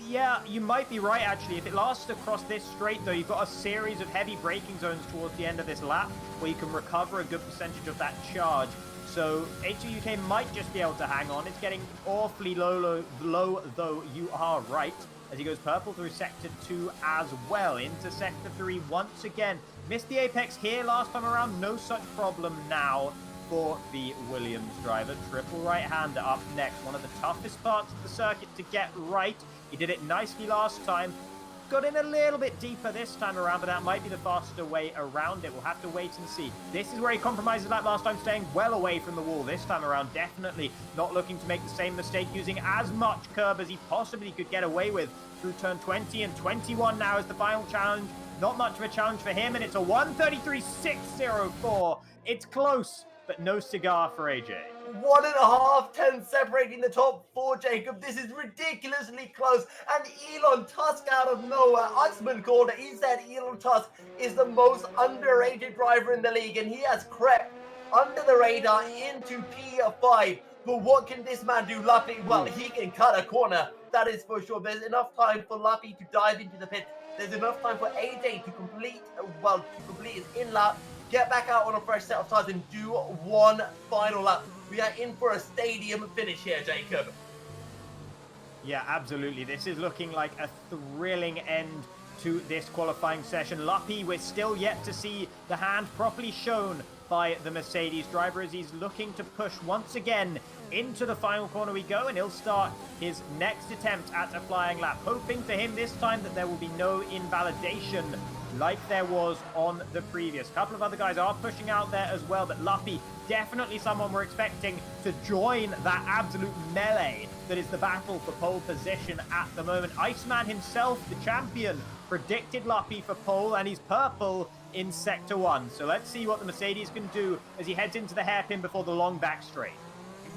Yeah, you might be right, actually. If it lasts across this straight, though, you've got a series of heavy braking zones towards the end of this lap where you can recover a good percentage of that charge. So H2UK might just be able to hang on. It's getting awfully low, though, you are right, as he goes purple through Sector 2 as well. Into Sector 3 once again. Missed the apex here last time around. No such problem now for the Williams driver. Triple right-hander up next. One of the toughest parts of the circuit to get right. He did it nicely last time. Got in a little bit deeper this time around, but that might be the faster way around it. We'll have to wait and see. This is where he compromises that last time, staying well away from the wall this time around. Definitely not looking to make the same mistake, using as much curb as he possibly could get away with through turn 20 and 21 now as the final challenge. Not much of a challenge for him, and it's a 1:33.604. It's close, but no cigar for AJ. 1.5 tenths separating the top four, Jacob. This is ridiculously close. And Elon Tusk out of nowhere. Iceman called it. He said Elon Tusk is the most underrated driver in the league, and he has crept under the radar into P5. But what can this man do, Luppy? Well, he can cut a corner. That is for sure. There's enough time for Luppy to dive into the pit. There's enough time for AJ to complete his in-lap, get back out on a fresh set of tires and do one final lap. We are in for a stadium finish here, Jacob. Yeah, absolutely. This is looking like a thrilling end to this qualifying session. Luppy, we're still yet to see the hand properly shown by the Mercedes driver as he's looking to push once again into the final corner we go, and he'll start his next attempt at a flying lap, hoping for him this time that there will be no invalidation like there was on the previous. Couple of other guys are pushing out there as well, but Luppy, definitely someone we're expecting to join that absolute melee that is the battle for pole position at the moment. Iceman himself, the champion, predicted Luppy for pole, and he's purple in Sector 1. So let's see what the Mercedes can do as he heads into the hairpin before the long back straight.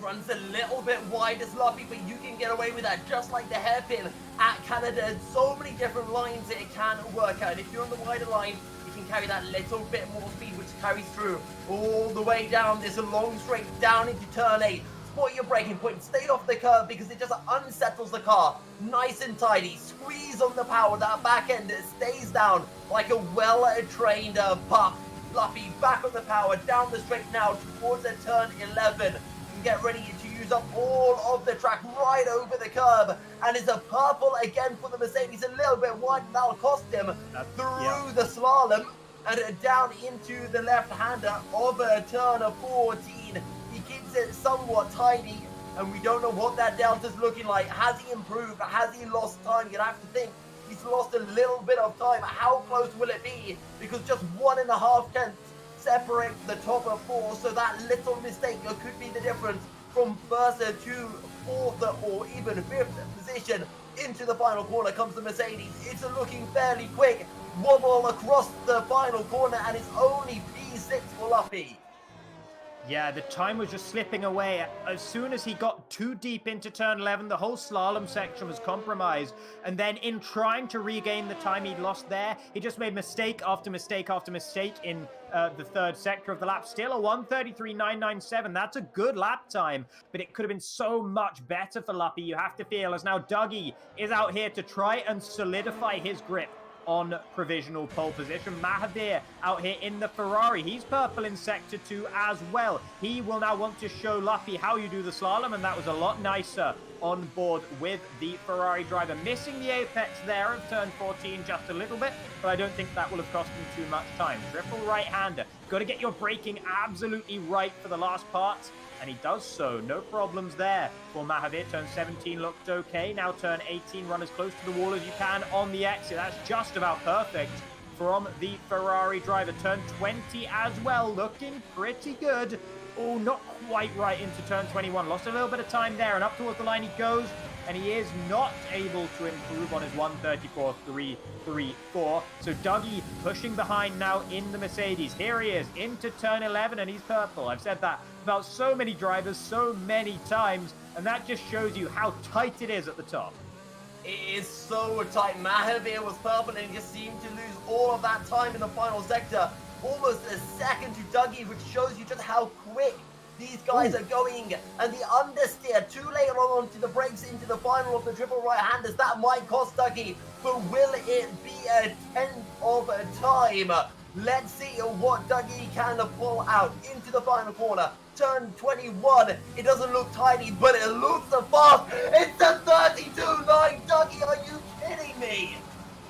Runs a little bit wide as Luppy, but you can get away with that just like the hairpin at Canada. And so many different lines that it can work out. If you're on the wider line, you can carry that little bit more speed, which carries through all the way down this long straight down into turn 8. Spot your braking point, stay off the curb because it just unsettles the car. Nice and tidy, squeeze on the power, that back end stays down like a well-trained buff. Luppy back on the power, down the straight now towards the turn 11. Get ready to use up all of the track right over the curb, and it's a purple again for the Mercedes, a little bit wide. That'll cost him through the slalom and down into the left-hander of turn 14. He keeps it somewhat tidy, and we don't know what that delta's looking like. Has he improved? Has he lost time? You're gonna have to think. He's lost a little bit of time. How close will it be? Because just 1.5 tenths separate the top of 4, so that little mistake could be the difference from first to 4th or even 5th position. Into the final corner comes the Mercedes. It's looking fairly quick. Wobble across the final corner, and it's only P6 for Luppy. Yeah, the time was just slipping away. As soon as he got too deep into turn 11, the whole slalom section was compromised. And then in trying to regain the time he'd lost there, he just made mistake after mistake after mistake in the third sector of the lap. Still a 1:33.997. That's a good lap time, but it could have been so much better for Luppy, you have to feel, as now Dougie is out here to try and solidify his grip on provisional pole position. Mahavir out here in the Ferrari. He's purple in Sector 2 as well. He will now want to show Luppy how you do the slalom, and that was a lot nicer on board with the Ferrari driver. Missing the apex there of turn 14 just a little bit, but I don't think that will have cost him too much time. Triple right-hander. Got to get your braking absolutely right for the last parts, and he does so. No problems there for Mahavir. Turn 17 looked okay. Now turn 18, run as close to the wall as you can on the exit. That's just about perfect from the Ferrari driver. Turn 20 as well, looking pretty good. Oh, not quite right into turn 21. Lost a little bit of time there, and up towards the line he goes. and he is not able to improve on his 134.334. So Dougie pushing behind now in the Mercedes. Here he is into turn 11, and he's purple. I've said that about so many drivers so many times, and that just shows you how tight it is at the top. It is so tight. Mahavir was purple and he just seemed to lose all of that time in the final sector. Almost a second to Dougie, which shows you just how quick these guys are going. And the understeer too late on onto the brakes into the final of the triple right-handers. That might cost Dougie, but will it be a tenth of a time? Let's see what Dougie can pull out into the final corner. Turn 21. It doesn't look tiny, but it looks fast. It's a 32.9. Dougie, are you kidding me?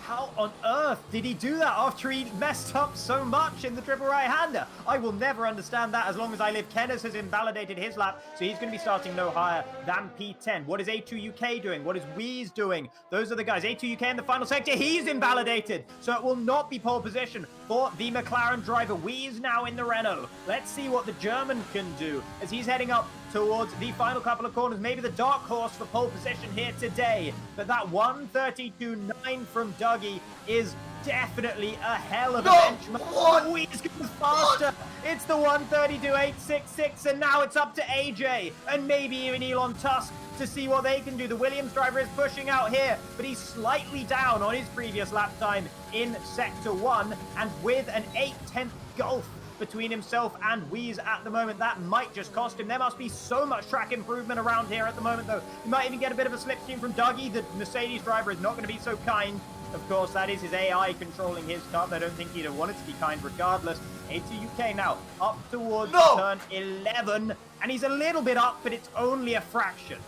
How on earth did he do that after he messed up so much in the triple right-hander? I will never understand that as long as I live. Kenneth has invalidated his lap, so he's going to be starting no higher than P10. What is A2UK doing? What is Wheeze doing? Those are the guys. A2UK in the final sector, he's invalidated. So it will not be pole position for the McLaren driver. Wheeze now in the Renault. Let's see what the German can do as he's heading up towards the final couple of corners. Maybe the dark horse for pole position here today. But that 132.9 from Dougie is definitely a hell of a benchmark. Wheeze goes faster. It's the 132.866, and now it's up to AJ and maybe even Elon Tusk to see what they can do. The Williams driver is pushing out here, but he's slightly down on his previous lap time in Sector 1, and with an 8/10 gulf between himself and Wheeze at the moment, that might just cost him. There must be so much track improvement around here at the moment, though. You might even get a bit of a slipstream from Dougie. The Mercedes driver is not going to be so kind. Of course, that is his AI controlling his car. I don't think he'd have wanted to be kind regardless. A2UK now up towards turn 11, and he's a little bit up, but it's only a fraction.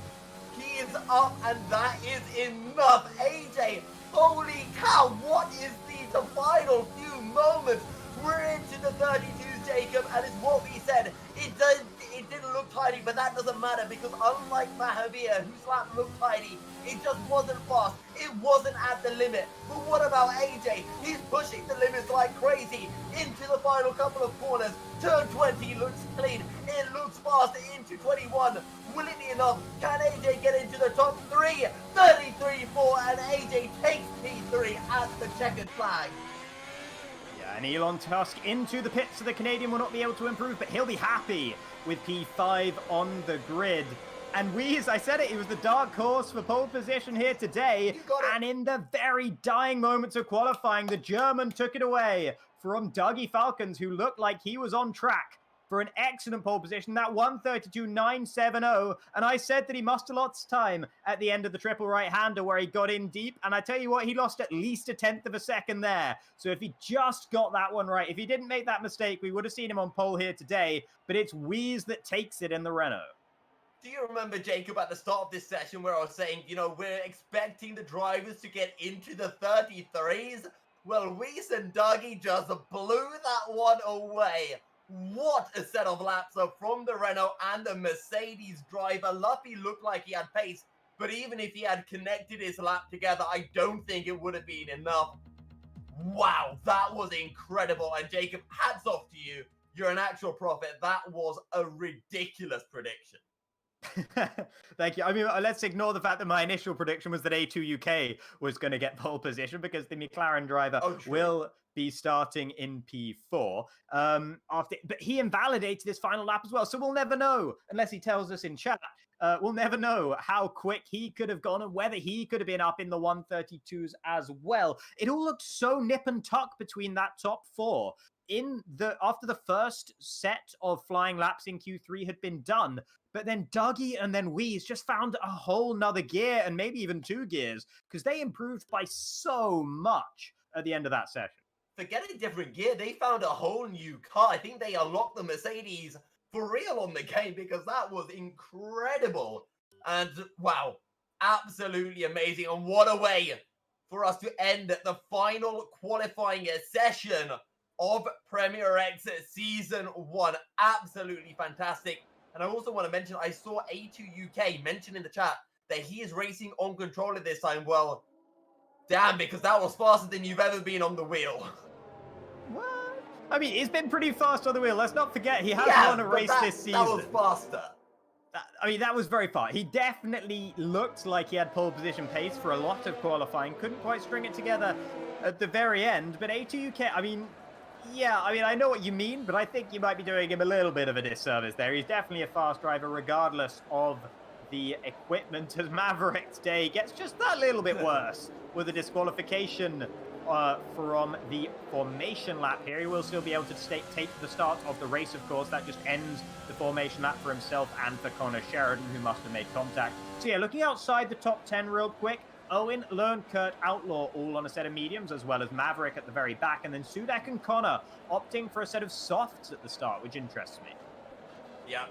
He is up, and that is enough. AJ, holy cow, what is these final few moments? We're into the 32s, Jacob, and it's what we said. It didn't look tidy, but that doesn't matter because unlike Mahavir, whose lap looked tidy, it just wasn't fast. It wasn't at the limit. But what about AJ? He's pushing the limits like crazy into the final couple of corners. Turn 20 looks clean. It looks fast into 21. Will it be enough? Can AJ get into the top 3? 33.4, and AJ takes P3 at the checkered flag. And Elon Tusk into the pits, so the Canadian will not be able to improve, but he'll be happy with P5 on the grid. And Wheeze, I said it, he was the dark horse for pole position here today. And in the very dying moments of qualifying, the German took it away from Dougie Falcons, who looked like he was on track for an excellent pole position, that 132.970. And I said that he must have lost time at the end of the triple right-hander where he got in deep. And I tell you what, he lost at least a tenth of a second there. So if he just got that one right, if he didn't make that mistake, we would have seen him on pole here today. But it's Wheeze that takes it in the Renault. Do you remember, Jacob, at the start of this session where I was saying, you know, we're expecting the drivers to get into the 33s? Well, Wheeze and Dougie just blew that one away. What a set of laps from the Renault and the Mercedes driver. Luffy looked like he had pace, but even if he had connected his lap together, I don't think it would have been enough. Wow, that was incredible. And Jacob, hats off to you. You're an actual prophet. That was a ridiculous prediction. Thank you. I mean, let's ignore the fact that my initial prediction was that A2UK was going to get pole position because the McLaren driver will be starting in P4 but he invalidated his final lap as well, so we'll never know unless he tells us in chat. We'll never know how quick he could have gone and whether he could have been up in the 132s as well. It all looked so nip and tuck between that top 4 after the first set of flying laps in Q3 had been done. But then Dougie and then Wheeze just found a whole nother gear, and maybe even 2 gears, because they improved by so much at the end of that session. Forget a different gear. They found a whole new car. I think they unlocked the Mercedes for real on the game because that was incredible. And wow, absolutely amazing. And what a way for us to end the final qualifying session of Premier X Season 1. Absolutely fantastic. And I also want to mention, I saw A2UK mention in the chat that he is racing on controller this time. Well, damn, because that was faster than you've ever been on the wheel. What? I mean, he's been pretty fast on the wheel. Let's not forget, he has won a race this season. That was faster. I mean, that was very far. He definitely looked like he had pole position pace for a lot of qualifying. Couldn't quite string it together at the very end. But A2UK, I mean, yeah, I mean, I know what you mean, but I think you might be doing him a little bit of a disservice there. He's definitely a fast driver, regardless of the equipment, as Maverick today gets just that little bit worse with a disqualification from the formation lap here. He will still be able to take the start of the race, of course. That just ends the formation lap for himself and for Connor Sheridan, who must have made contact. So yeah, looking outside the top 10 real quick, Owen, Lern, Kurt, Outlaw all on a set of mediums, as well as Maverick at the very back, and then Sudek and Connor opting for a set of softs at the start, which interests me. Yeah.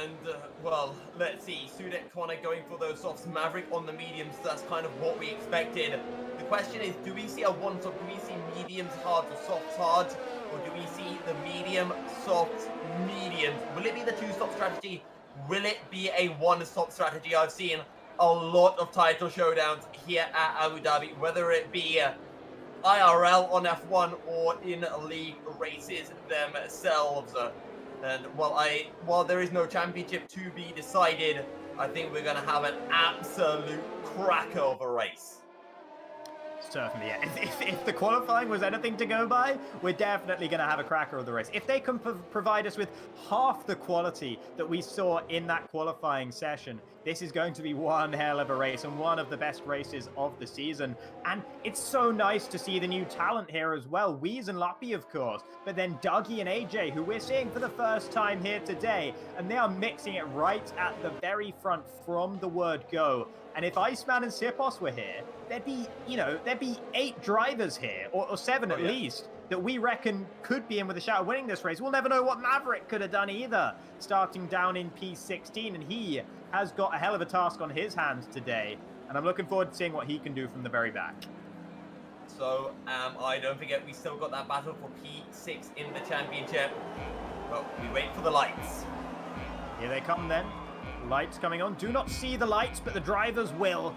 And, well, let's see. Sudek, Connor going for those softs. Maverick on the mediums. That's kind of what we expected. The question is, do we see a one-stop? Do we see mediums hard or softs hard? Or do we see the medium, soft, mediums? Will it be the two-stop strategy? Will it be a one-stop strategy? I've seen a lot of title showdowns here at Abu Dhabi, whether it be IRL on F1 or in league races themselves. And while there is no championship to be decided, I think we're going to have an absolute cracker of a race. Certainly, yeah. If the qualifying was anything to go by, we're definitely going to have a cracker of the race. If they can provide us with half the quality that we saw in that qualifying session, this is going to be one hell of a race and one of the best races of the season. And it's so nice to see the new talent here as well. Weez and Lappy, of course, but then Dougie and AJ, who we're seeing for the first time here today, and they are mixing it right at the very front from the word go. And if Iceman and Sipos were here, there'd be 8 drivers here, or 7 at least, that we reckon could be in with a shot of winning this race. We'll never know what Maverick could have done either, starting down in P16, and he has got a hell of a task on his hands today, and I'm looking forward to seeing what he can do from the very back. So, I don't forget, we still got that battle for P6 in the championship. Well, we wait for the lights. Here they come then. Lights coming on. Do not see the lights, but the drivers will.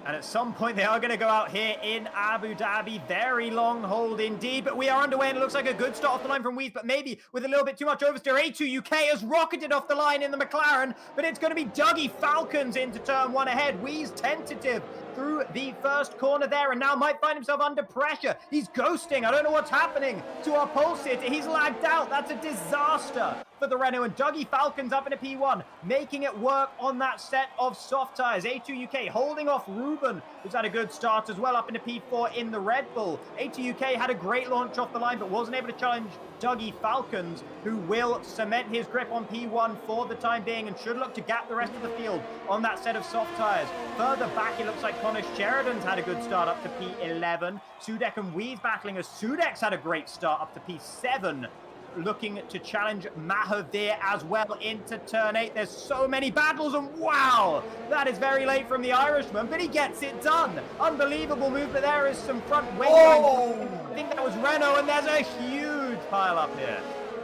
And at some point, they are going to go out here in Abu Dhabi. Very long hold indeed, but we are underway, and it looks like a good start off the line from Weez, but maybe with a little bit too much oversteer. A2 UK has rocketed off the line in the McLaren, but it's going to be Dougie Falcons into turn 1 ahead. Weez tentative through the first corner there, and now might find himself under pressure. He's ghosting. I don't know what's happening to our pole sitter. He's lagged out. That's a disaster for the Renault, and Dougie Falcons up into P1, making it work on that set of soft tires. A2 UK holding off Ruben, who's had a good start as well, up into P4 in the Red Bull. A2 UK had a great launch off the line, but wasn't able to challenge Dougie Falcons, who will cement his grip on P1 for the time being and should look to gap the rest of the field on that set of soft tires. Further back, it looks like Connor Sheridan's had a good start up to P11. Sudek and Weez battling as Sudek's had a great start up to P7. Looking to challenge Mahavir as well into turn 8. There's so many battles, and wow, that is very late from the Irishman, but he gets it done. Unbelievable move, but there is some front wing. I think that was Renault, and there's a huge pile up here.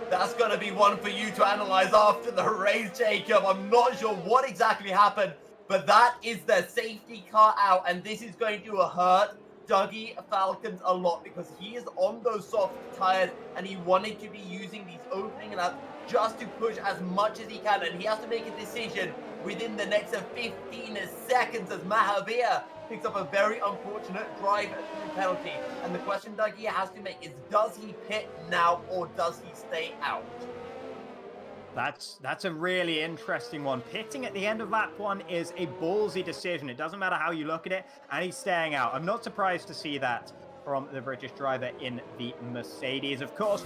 That's going to be one for you to analyze after the race, Jacob. I'm not sure what exactly happened, but that is the safety car out, and this is going to hurt Dougie Falcons a lot because he is on those soft tires and he wanted to be using these opening laps just to push as much as he can, and he has to make a decision within the next 15 seconds as Mahavir picks up a very unfortunate drive-through penalty. And the question Dougie has to make is, does he pit now or does he stay out? That's a really interesting one. Pitting at the end of lap 1 is a ballsy decision. It doesn't matter how you look at it, and he's staying out. I'm not surprised to see that from the British driver in the Mercedes. Of course,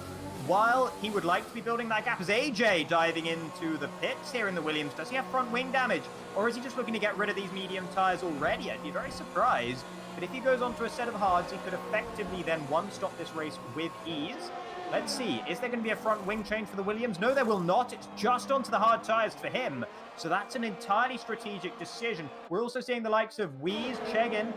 while he would like to be building that gap, is AJ diving into the pits here in the Williams? Does he have front wing damage, or is he just looking to get rid of these medium tyres already? I'd be very surprised. But if he goes onto a set of hards, he could effectively then one-stop this race with ease. Let's see, is there going to be a front wing change for the Williams? No, there will not. It's just onto the hard tyres for him. So that's an entirely strategic decision. We're also seeing the likes of Weez, Chegin,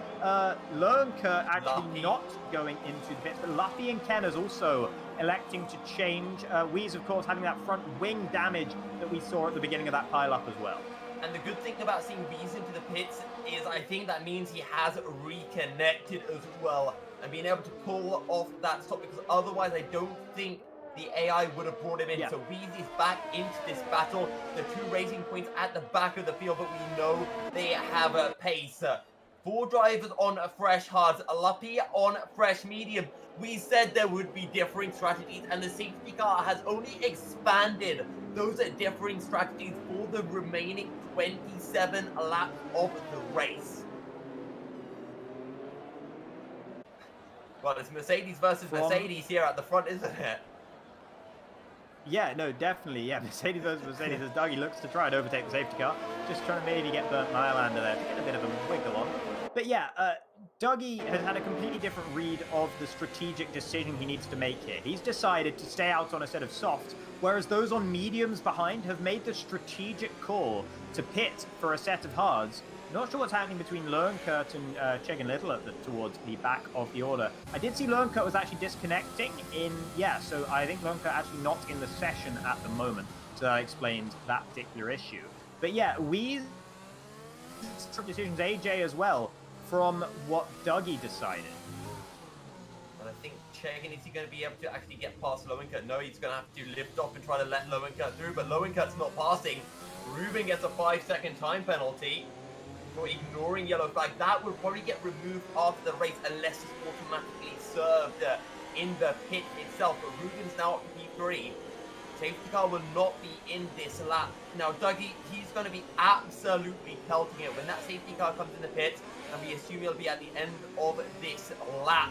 Lernker actually not going into the pits, but Luffy and Ken is also electing to change. Weez, of course, having that front wing damage that we saw at the beginning of that pile-up as well. And the good thing about seeing Weez into the pits is I think that means he has reconnected as well and being able to pull off that stop, because otherwise I don't think the AI would have brought him in. Yeah. So Weezy's back into this battle. The 2 racing points at the back of the field, but we know they have a pace. 4 drivers on fresh hards, Luppy on fresh medium. We said there would be differing strategies, and the safety car has only expanded those differing strategies for the remaining 27 laps of the race. Well, it's Mercedes versus Mercedes here at the front, isn't it? Yeah, no, definitely. Yeah, Mercedes versus Mercedes as Dougie looks to try and overtake the safety car. Just trying to maybe get Burnt Nylander there to get a bit of a wiggle on. But yeah, Dougie has had a completely different read of the strategic decision he needs to make here. He's decided to stay out on a set of softs, whereas those on mediums behind have made the strategic call to pit for a set of hards. Not sure what's happening between Lernkert and Chegan Little towards the back of the order. I did see Lernkert was actually disconnecting so I think Lernkert actually not in the session at the moment. So that explains that particular issue. But yeah, we decisions AJ as well from what Dougie decided. And I think Chegan, is he going to be able to actually get past Lowenkert? No, he's going to have to lift off and try to let Lowenkert through, but Lowenkert's not passing. Ruben gets a 5-second time penalty for ignoring yellow flag. That will probably get removed after the race unless it's automatically served in the pit itself. But Ruben's now up to P3. Safety car will not be in this lap. Now, Dougie, he's going to be absolutely pelting it when that safety car comes in the pit, and we assume he'll be at the end of this lap,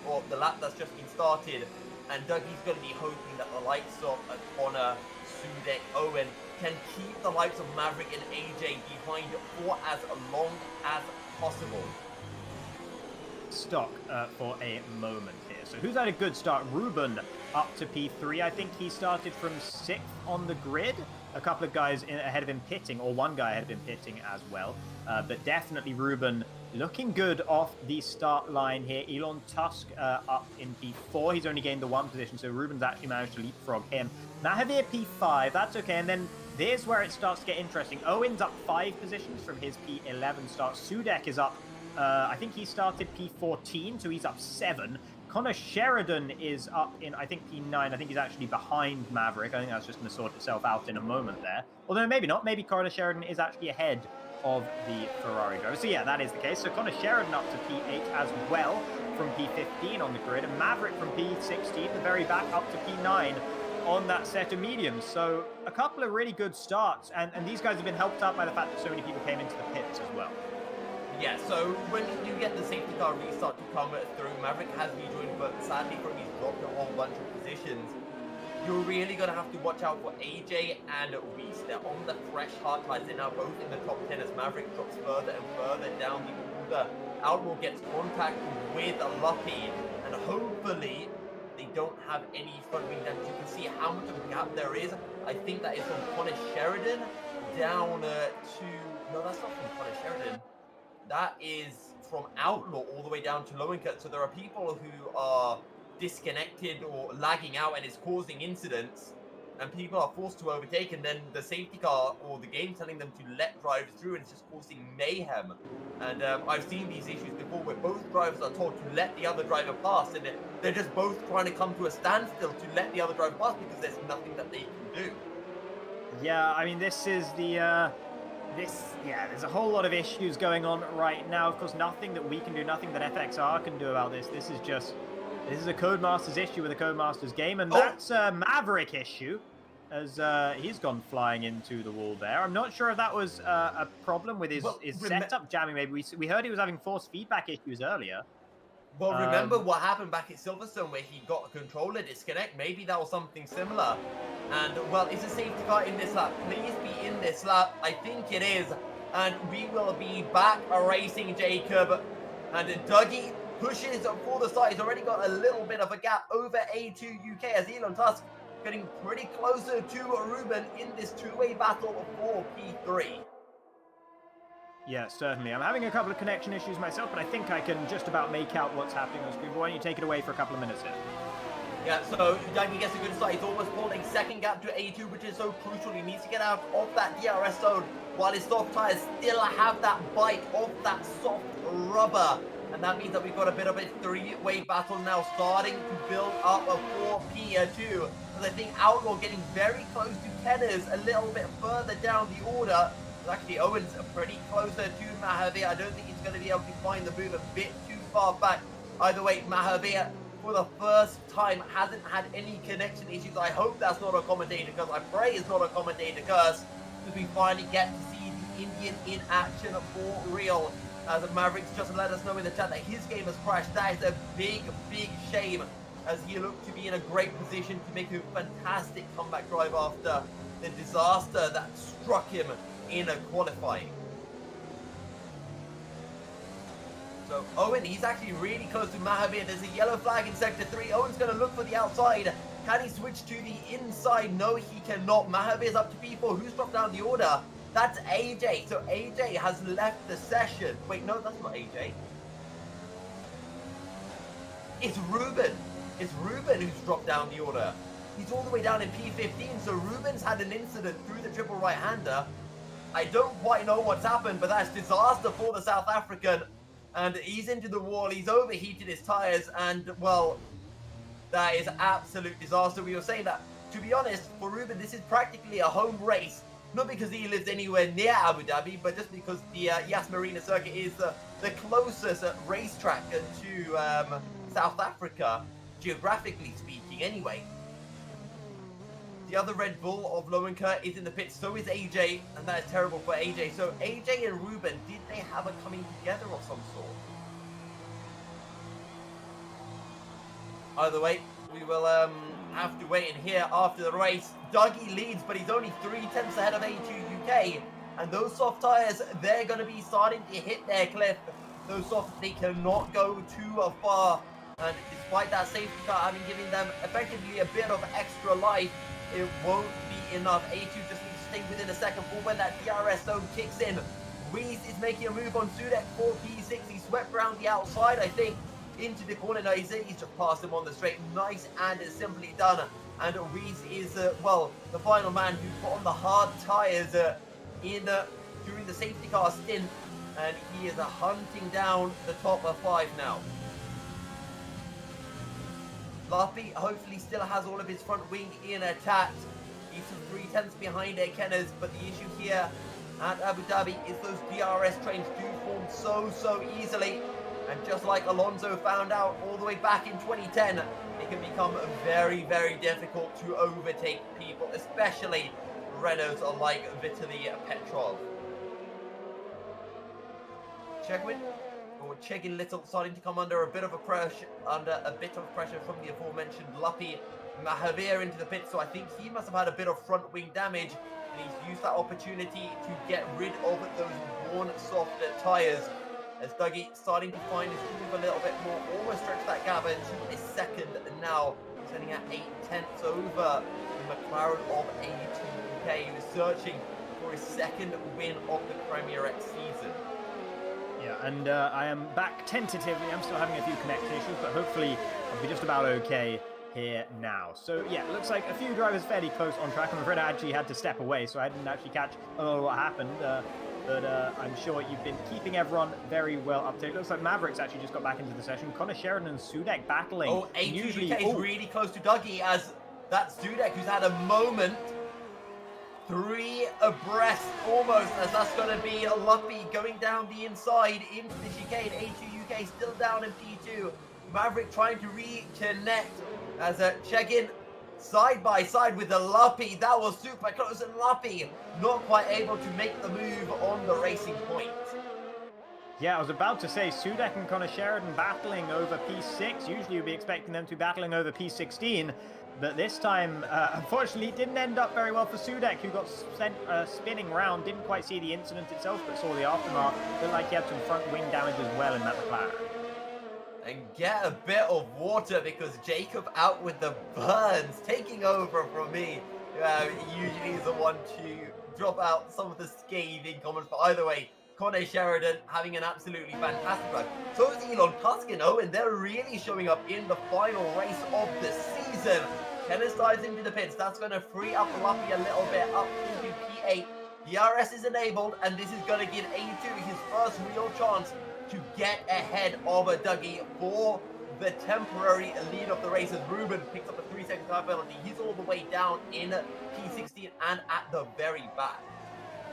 or the lap that's just been started. And Dougie's going to be hoping that the likes of Connor, Sudek, Owen can keep the likes of Maverick and AJ behind for as long as possible. Stock for a moment here. So who's had a good start? Ruben up to P3. I think he started from 6th on the grid. A couple of guys ahead of him pitting, or one guy ahead of him pitting as well. But definitely Ruben looking good off the start line here. Elon Tusk up in P4. He's only gained the 1 position, so Ruben's actually managed to leapfrog him. Mahavir P5, that's okay. And then there's where it starts to get interesting. Owen's up 5 positions from his P11 start. Sudek is up, I think he started P14, so he's up 7. Connor Sheridan is up in, I think, P9. I think he's actually behind Maverick. I think that's just going to sort itself out in a moment there. Although maybe not. Maybe Connor Sheridan is actually ahead of the Ferrari driver. So yeah, that is the case. So Connor Sheridan up to P8 as well from P15 on the grid. And Maverick from P16, the very back, up to P9 on that set of mediums. So a couple of really good starts. And these guys have been helped out by the fact that so many people came into the pits as well. Yeah, so when you get the safety car restart to come through, Maverick has rejoined, but sadly from he's dropped a whole bunch of positions. You're really going to have to watch out for AJ and Weiss. They're on the fresh hard tides. They're now both in the top 10 as Maverick drops further and further down the order. Outlaw gets contact with Luppy, and hopefully they don't have any front wing damage. You can see how much of a gap there is. I think that is from Connor Sheridan down to... No, that's not from Connor Sheridan. That is from Outlaw all the way down to Lowenkert. So there are people who are disconnected or lagging out and it's causing incidents, and people are forced to overtake, and then the safety car or the game telling them to let drivers through, and it's just causing mayhem. And I've seen these issues before where both drivers are told to let the other driver pass, and they're just both trying to come to a standstill to let the other driver pass because there's nothing that they can do. Yeah, I mean, this is the... there's a whole lot of issues going on right now. Of course, nothing that we can do, nothing that FXR can do about this. This is a Codemasters issue with a Codemasters game, and that's a Maverick issue, as he's gone flying into the wall there. I'm not sure if that was a problem with his setup jamming. Maybe we heard he was having force feedback issues earlier. Well, remember what happened back at Silverstone where he got a controller disconnect? Maybe that was something similar. And, well, is a safety car in this lap? Please be in this lap. I think it is. And we will be back racing, Jacob. And Dougie pushes for the start. He's already got a little bit of a gap over A2 UK as Elon Tusk getting pretty closer to Ruben in this two-way battle for P3. Yeah, certainly. I'm having a couple of connection issues myself, but I think I can just about make out what's happening on screen. Why don't you take it away for a couple of minutes here? Yeah, so Dougie gets a good start. He's almost pulling second gap to A2, which is so crucial. He needs to get out of that DRS zone while his soft tires still have that bite of that soft rubber. And that means that we've got a bit of a three-way battle now starting to build up a 4P2. Because I think Outlaw getting very close to Kenners a little bit further down the order. Actually, Owen's pretty closer to Mahavir. I don't think he's going to be able to find the move a bit too far back. Either way, Mahavir, for the first time, hasn't had any connection issues. I hope that's not a commentator curse. I pray it's not a commentator curse, because we finally get to see the Indian in action for real. As Mavericks just let us know in the chat that his game has crashed. That is a big, big shame, as he looked to be in a great position to make a fantastic comeback drive after the disaster that struck him in a qualifying. So Owen, he's actually really close to Mahavir. There's a yellow flag in sector 3. Owen's going to look for the outside. Can he switch to the inside? No, he cannot. Mahavir's up to P4. Who's dropped down the order? That's AJ. So AJ has left the session. Wait, no, that's not AJ. It's Ruben. It's Ruben who's dropped down the order. He's all the way down in P15. So Ruben's had an incident through the triple right-hander. I don't quite know what's happened, but that's disaster for the South African. And he's into the wall. He's overheated his tires. And, well, that is absolute disaster. We were saying that, to be honest, for Ruben, this is practically a home race. Not because he lives anywhere near Abu Dhabi, but just because the Yas Marina circuit is the closest racetrack to South Africa, geographically speaking, anyway. The other Red Bull of Loenkert is in the pit, so is AJ, and that is terrible for AJ. So AJ and Ruben, did they have a coming together of some sort? Either way, we will have to wait and hear after the race. Dougie leads, but he's only 3/10 ahead of A2 UK. And those soft tires, they're going to be starting to hit their cliff. Those softs, they cannot go too far. And despite that safety car having given them effectively a bit of extra life, it won't be enough. A2 just needs to stay within a second for when that DRS zone kicks in. Reese is making a move on Sudek for P6. He swept around the outside, I think, into the corner. No, he's just passed him on the straight. Nice and simply done. And Reese is, well, the final man who put on the hard tyres during the safety car stint. And he is hunting down the top of 5 now. Laffy hopefully still has all of his front wing intact. He's 3/10 behind Kenners, but the issue here at Abu Dhabi is those DRS trains do form so easily. And just like Alonso found out all the way back in 2010, it can become very, very difficult to overtake people, especially Renaults like Vitaly Petrov. Chegin Little starting to come under a bit of pressure from the aforementioned Luppy. Mahavir into the pit, so I think he must have had a bit of front wing damage, and he's used that opportunity to get rid of those worn soft tyres. As Dougie starting to find his groove a little bit more, almost stretched that gap into a second now, sitting at 8/10 over the McLaren of A2 UK, who is searching for his second win of the Premier X season. Yeah, and I am back tentatively. I'm still having a few connection issues, but hopefully I'll be just about okay here now. So yeah, it looks like a few drivers fairly close on track. I'm afraid I actually had to step away, so I didn't actually catch a lot of what happened. But I'm sure you've been keeping everyone very well updated. Looks like Mavericks actually just got back into the session. Connor Sheridan and Sudek battling. Oh, A2 UK is really close to Dougie, as that's Sudek who's had a moment. 3 abreast almost, as that's going to be Luppy going down the inside into the chicane. A2 UK still down in P2. Maverick trying to reconnect as Chegin side by side with the Luppy. That was super close, and Luppy not quite able to make the move on the racing point. Yeah, I was about to say Sudek and Connor Sheridan battling over P6. Usually you'd be expecting them to be battling over P16. But this time, unfortunately, it didn't end up very well for Sudek, who got sent spinning around. Didn't quite see the incident itself, but saw the aftermath. Looked like he had some front wing damage as well in that McLaren. And get a bit of water, because Jacob out with the burns, taking over from me. Usually is the one to drop out some of the scathing comments, but either way, Connor Sheridan having an absolutely fantastic run. So is Elon Tusk and Owen. They're really showing up in the final race of the season. Kenneth dives into the pits. That's going to free up Luppy a little bit up into P8. DRS is enabled, and this is going to give A2 his first real chance to get ahead of a Dougie for the temporary lead of the race as Ruben picks up a 3-second time penalty. He's all the way down in P16 and at the very back.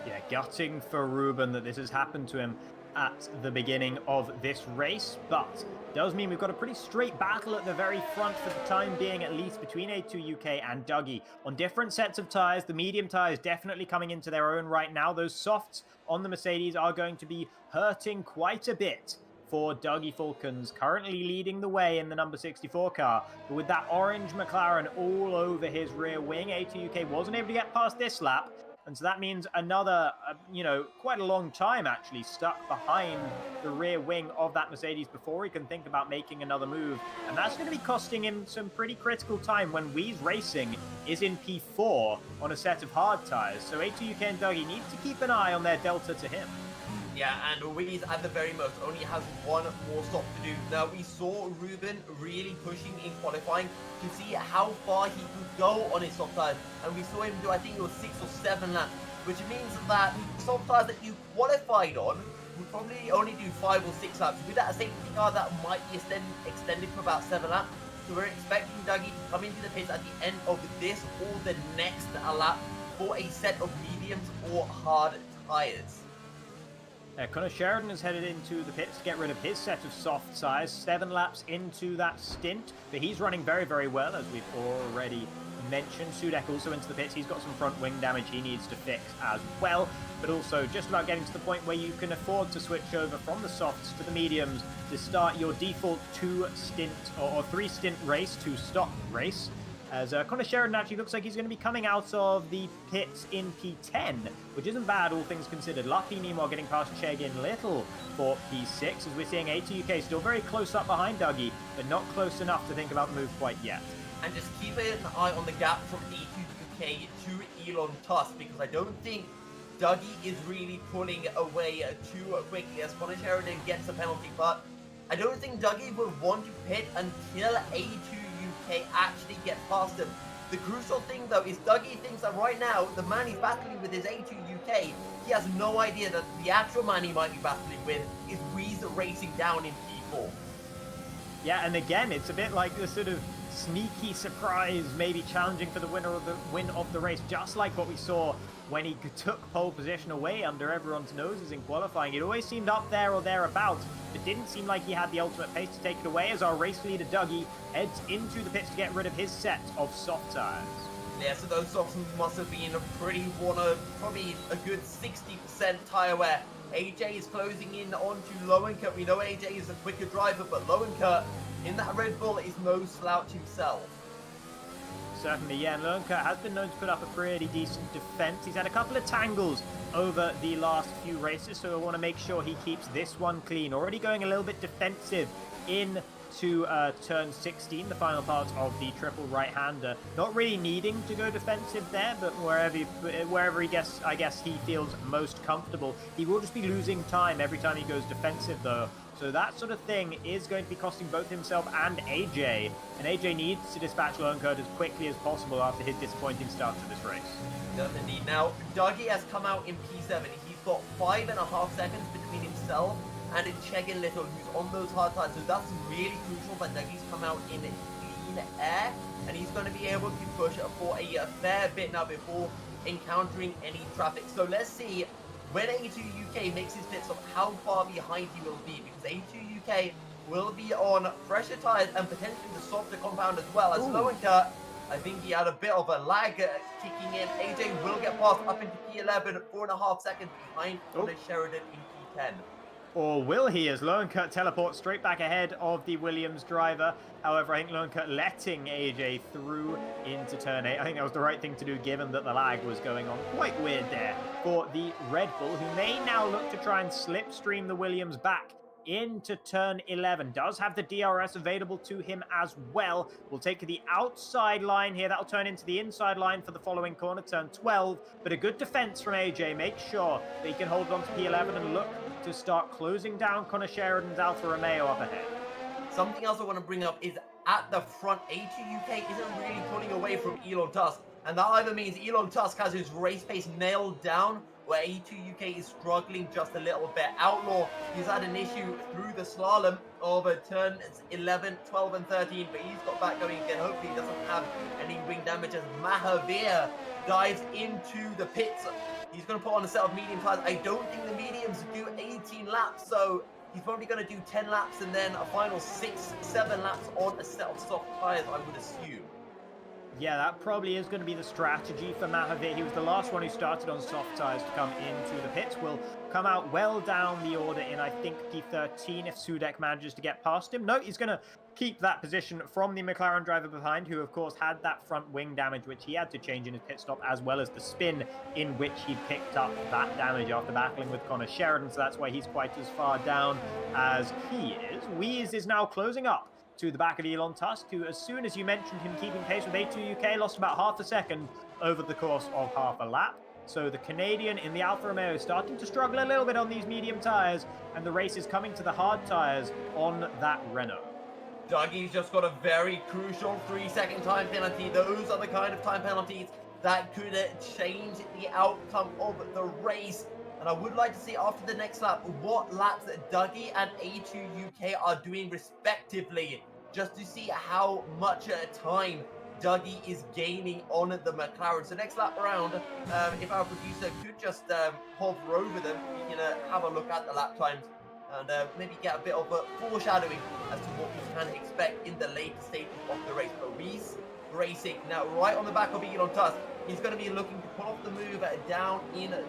Yeah, gutting for Ruben that this has happened to him at the beginning of this race, but does mean we've got a pretty straight battle at the very front for the time being, at least between A2 UK and Dougie. On different sets of tyres, the medium tyres definitely coming into their own right now. Those softs on the Mercedes are going to be hurting quite a bit for Dougie Falcons, currently leading the way in the number 64 car. But with that orange McLaren all over his rear wing, A2 UK wasn't able to get past this lap. And so that means another, quite a long time actually stuck behind the rear wing of that Mercedes before he can think about making another move. And that's going to be costing him some pretty critical time when Weeze Racing is in P4 on a set of hard tyres. So A2 UK and Dougie need to keep an eye on their delta to him. Yeah, and Weeze at the very most only has one more stop to do. Now, we saw Ruben really pushing in qualifying to see how far he could go on his soft tires. And we saw him do, I think it was 6 or 7 laps, which means that soft tires that you qualified on would probably only do 5 or 6 laps. With that safety car, that might be extended for about 7 laps. So we're expecting Dougie to come into the pits at the end of this or the next lap for a set of mediums or hard tires. Connor Sheridan has headed into the pits to get rid of his set of soft tyres, 7 laps into that stint, but he's running very, very well, as we've already mentioned. Sudek also into the pits. He's got some front wing damage he needs to fix as well, but also just about getting to the point where you can afford to switch over from the softs to the mediums to start your default 2-stint or 3-stint race, 2-stop race. As Connor Sheridan actually looks like he's going to be coming out of the pits in P10, which isn't bad, all things considered. Lucky, meanwhile, getting past Chegin Little for P6, as we're seeing A2 UK still very close up behind Dougie, but not close enough to think about the move quite yet. And just keep an eye on the gap from A2 UK to Elon Tusk, because I don't think Dougie is really pulling away too quickly as Connor Sheridan gets a penalty, but I don't think Dougie will want to pit until A2 UK actually get past him. The crucial thing though is Dougie thinks that right now the man he's battling with is A2 UK. He has no idea that the actual man he might be battling with is Weeze Racing down in P4. Yeah, and again, it's a bit like the sort of sneaky surprise, maybe challenging for the win of the race, just like what we saw when he took pole position away under everyone's noses in qualifying. It always seemed up there or thereabouts, but didn't seem like he had the ultimate pace to take it away as our race leader Dougie heads into the pits to get rid of his set of soft tyres. Yeah, so those softs must have been probably a good 60% tyre wear. AJ is closing in onto Lowenkert. We know AJ is a quicker driver, but Lowenkert in that Red Bull is no slouch himself. Certainly, yeah, and Lowenkert has been known to put up a pretty decent defense. He's had a couple of tangles over the last few races, so I want to make sure he keeps this one clean. Already going a little bit defensive into turn 16, the final part of the triple right-hander. Not really needing to go defensive there, but wherever I guess he feels most comfortable. He will just be losing time every time he goes defensive, though. So that sort of thing is going to be costing both himself and AJ. And AJ needs to dispatch Lowenkert as quickly as possible after his disappointing start to this race. Does indeed. Now, Dougie has come out in P7. He's got 5.5 seconds between himself and Chegin Little, who's on those hard tires. So that's really crucial that Dougie's come out in clean air. And he's going to be able to push for a fair bit now before encountering any traffic. So let's see when A2 UK makes his pit stop, how far behind he will be, because A2 UK will be on fresher tyres and potentially the softer compound as well. As Lowenkert, I think he had a bit of a lag kicking in. AJ will get past up into P11, 4.5 seconds behind Connor Sheridan in P10. Or will he, as Lowenkert teleports straight back ahead of the Williams driver. However, I think Lowenkert letting AJ through into turn 8. I think that was the right thing to do, given that the lag was going on. Quite weird there for the Red Bull, who may now look to try and slipstream the Williams back into turn 11. Does have the DRS available to him as well. We'll take the outside line here. That'll turn into the inside line for the following corner, turn 12. But a good defense from AJ. Make sure that he can hold on to P11 and look to start closing down Connor Sheridan's Alfa Romeo up ahead. Something else I want to bring up is at the front, A2 UK isn't really pulling away from Elon Tusk. And that either means Elon Tusk has his race pace nailed down, where A2 UK is struggling just a little bit. Outlaw, he's had an issue through the slalom of turns 11, 12, and 13, but he's got back going again. Hopefully he doesn't have any wing damage as Mahavir dives into the pits. He's going to put on a set of medium tires. I don't think the mediums do 18 laps, so he's probably going to do 10 laps and then a final 6, 7 laps on a set of soft tires, I would assume. Yeah, that probably is going to be the strategy for Mahavir. He was the last one who started on soft tyres to come into the pits. Will come out well down the order in, I think, P13 if Sudek manages to get past him. No, he's going to keep that position from the McLaren driver behind, who, of course, had that front wing damage, which he had to change in his pit stop, as well as the spin in which he picked up that damage after battling with Connor Sheridan. So that's why he's quite as far down as he is. Wheeze is now closing up to the back of Elon Tusk, who, as soon as you mentioned him keeping pace with A2 UK, lost about half a second over the course of half a lap. So the Canadian in the Alfa Romeo is starting to struggle a little bit on these medium tyres, and the race is coming to the hard tyres on that Renault. Dougie's just got a very crucial 3-second time penalty. Those are the kind of time penalties that could change the outcome of the race. And I would like to see after the next lap what laps that Dougie and A2 UK are doing respectively, just to see how much time Dougie is gaining on the McLaren. So next lap around, if our producer could just hover over them, we can have a look at the lap times and maybe get a bit of a foreshadowing as to what we can expect in the later stages of the race. But Reese racing now right on the back of Elon Tusk. He's going to be looking to pull off the move down into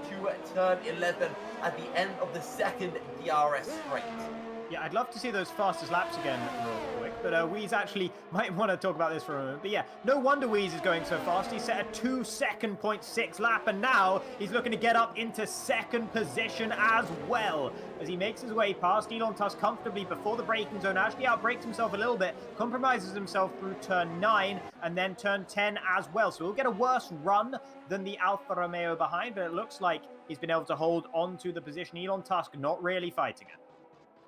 turn 11 at the end of the second DRS straight. Yeah, I'd love to see those fastest laps again real quick, but Wheeze actually might want to talk about this for a moment. But yeah, no wonder Wheeze is going so fast. He set a 2-second 0.6 lap, and now he's looking to get up into second position as well, as he makes his way past Elon Tusk comfortably before the braking zone. Actually outbrakes himself a little bit, compromises himself through turn 9 and then turn 10 as well. So he'll get a worse run than the Alfa Romeo behind, but it looks like he's been able to hold on to the position. Elon Tusk not really fighting it.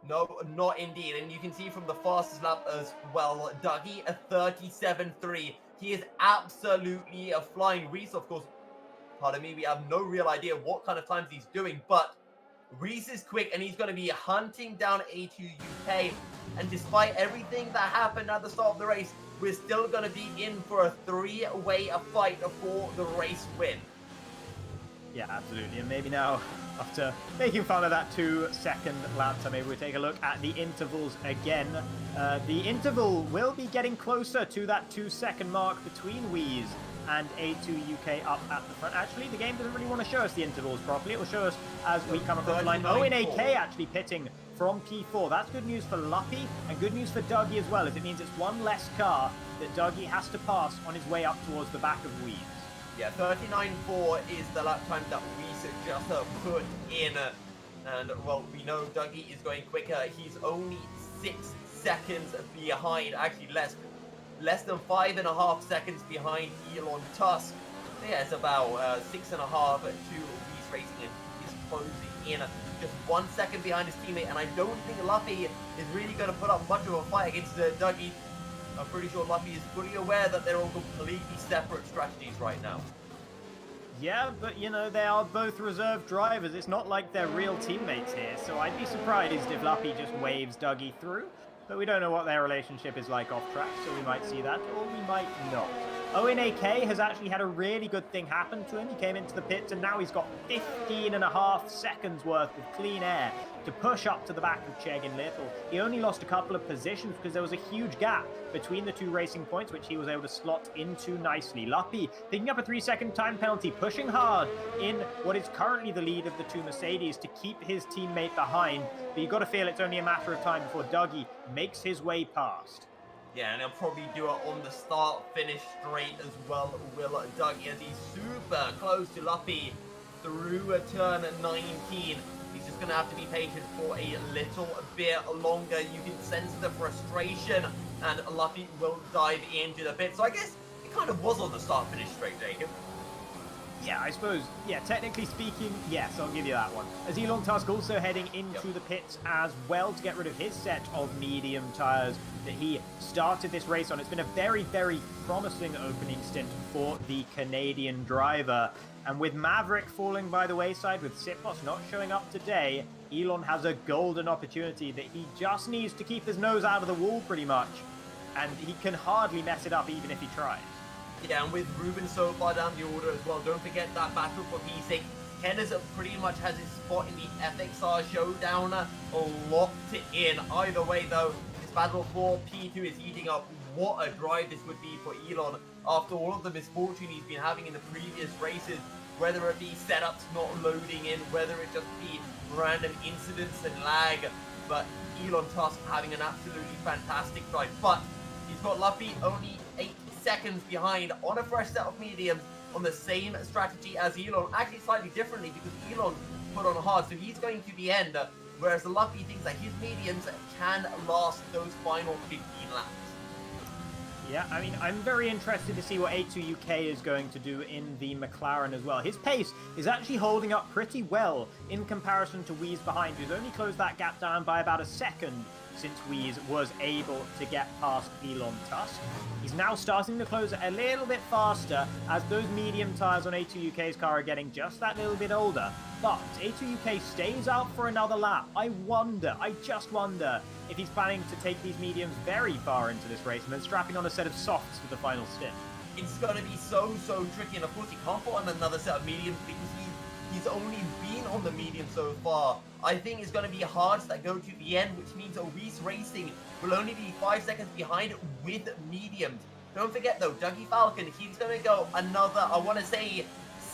No, not indeed. And you can see from the fastest lap as well, Dougie, a 37.3. He is absolutely flying. Reese, of course, pardon me, we have no real idea what kind of times he's doing, but Reese is quick and he's going to be hunting down A2 UK. And despite everything that happened at the start of the race, we're still going to be in for a 3-way fight for the race win. Yeah, absolutely. And maybe now, after making fun of that 2-second lap, so maybe we'll take a look at the intervals again. The interval will be getting closer to that 2-second mark between Wheeze and A2 UK up at the front. Actually, the game doesn't really want to show us the intervals properly. It will show us as we come across the line. Owen AK actually pitting from P4. That's good news for Luppy and good news for Dougie as well, as it means it's one less car that Dougie has to pass on his way up towards the back of Wheeze. Yeah, 39.4 is the lap time that we just put in. And, well, we know Dougie is going quicker. He's only 6 seconds behind. Actually, less than 5.5 seconds behind Elon Tusk. So yeah, it's about 6.5 to Reese Racing, and he's closing in just 1 second behind his teammate. And I don't think Luffy is really going to put up much of a fight against Dougie. I'm pretty sure Luffy is fully aware that they're all completely separate strategies right now. Yeah, but you know, they are both reserve drivers. It's not like they're real teammates here, so I'd be surprised if Luppy just waves Dougie through. But we don't know what their relationship is like off track, so we might see that, or we might not. Owen AK has actually had a really good thing happen to him. He came into the pits and now he's got 15.5 seconds worth of clean air to push up to the back of Chegin Little. He only lost a couple of positions because there was a huge gap between the two racing points, which he was able to slot into nicely. Luppy picking up a 3-second time penalty, pushing hard in what is currently the lead of the two Mercedes to keep his teammate behind. But you've got to feel it's only a matter of time before Dougie makes his way past. Yeah, and he'll probably do it on the start-finish straight as well, will Dougie, as he's super close to Luppy through turn 19. He's just going to have to be patient for a little bit longer. You can sense the frustration, and Luppy will dive into the pit. So I guess it kind of was on the start-finish straight, Jacob. Yeah, I suppose, yeah, technically speaking, yes, I'll give you that one. As Elon Tusk also heading into the pits as well to get rid of his set of medium tires that he started this race on. It's been a very, very promising opening stint for the Canadian driver. And with Maverick falling by the wayside, with Sipos not showing up today, Elon has a golden opportunity that he just needs to keep his nose out of the wall pretty much. And he can hardly mess it up even if he tries. Yeah, and with Ruben so far down the order as well, don't forget that battle for P6. Kenners pretty much has his spot in the FXR showdown locked in. Either way, though, this battle for P2 is heating up. What a drive this would be for Elon after all of the misfortune he's been having in the previous races, whether it be setups not loading in, whether it just be random incidents and lag. But Elon Tusk having an absolutely fantastic drive. But he's got Luffy only 8 seconds behind on a fresh set of mediums on the same strategy as Elon, actually slightly differently because Elon put on hard, so he's going to the end, whereas the Luffy thinks that his mediums can last those final 15 laps. Yeah, I mean, I'm very interested to see what A2 UK is going to do in the McLaren as well. His pace is actually holding up pretty well in comparison to Wheeze behind, who's only closed that gap down by about a second since Wheeze was able to get past Elon Tusk. He's now starting to close it a little bit faster as those medium tyres on A2 UK's car are getting just that little bit older. But A2 UK stays out for another lap. I just wonder if he's planning to take these mediums very far into this race and then strapping on a set of softs for the final stint. It's going to be so tricky, and of course he can't put on another set of mediums because he's only been on the medium so far. I think it's going to be hards that go to the end, which means Reese Racing will only be 5 seconds behind with mediums. Don't forget though, Dougie Falcon, he's going to go another, I want to say,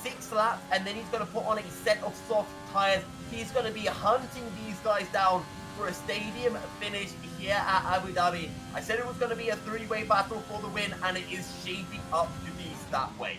6 laps, and then he's going to put on a set of soft tires. He's going to be hunting these guys down for a stadium finish here at Abu Dhabi. I said it was going to be a 3-way battle for the win, and it is shaping up to be that way.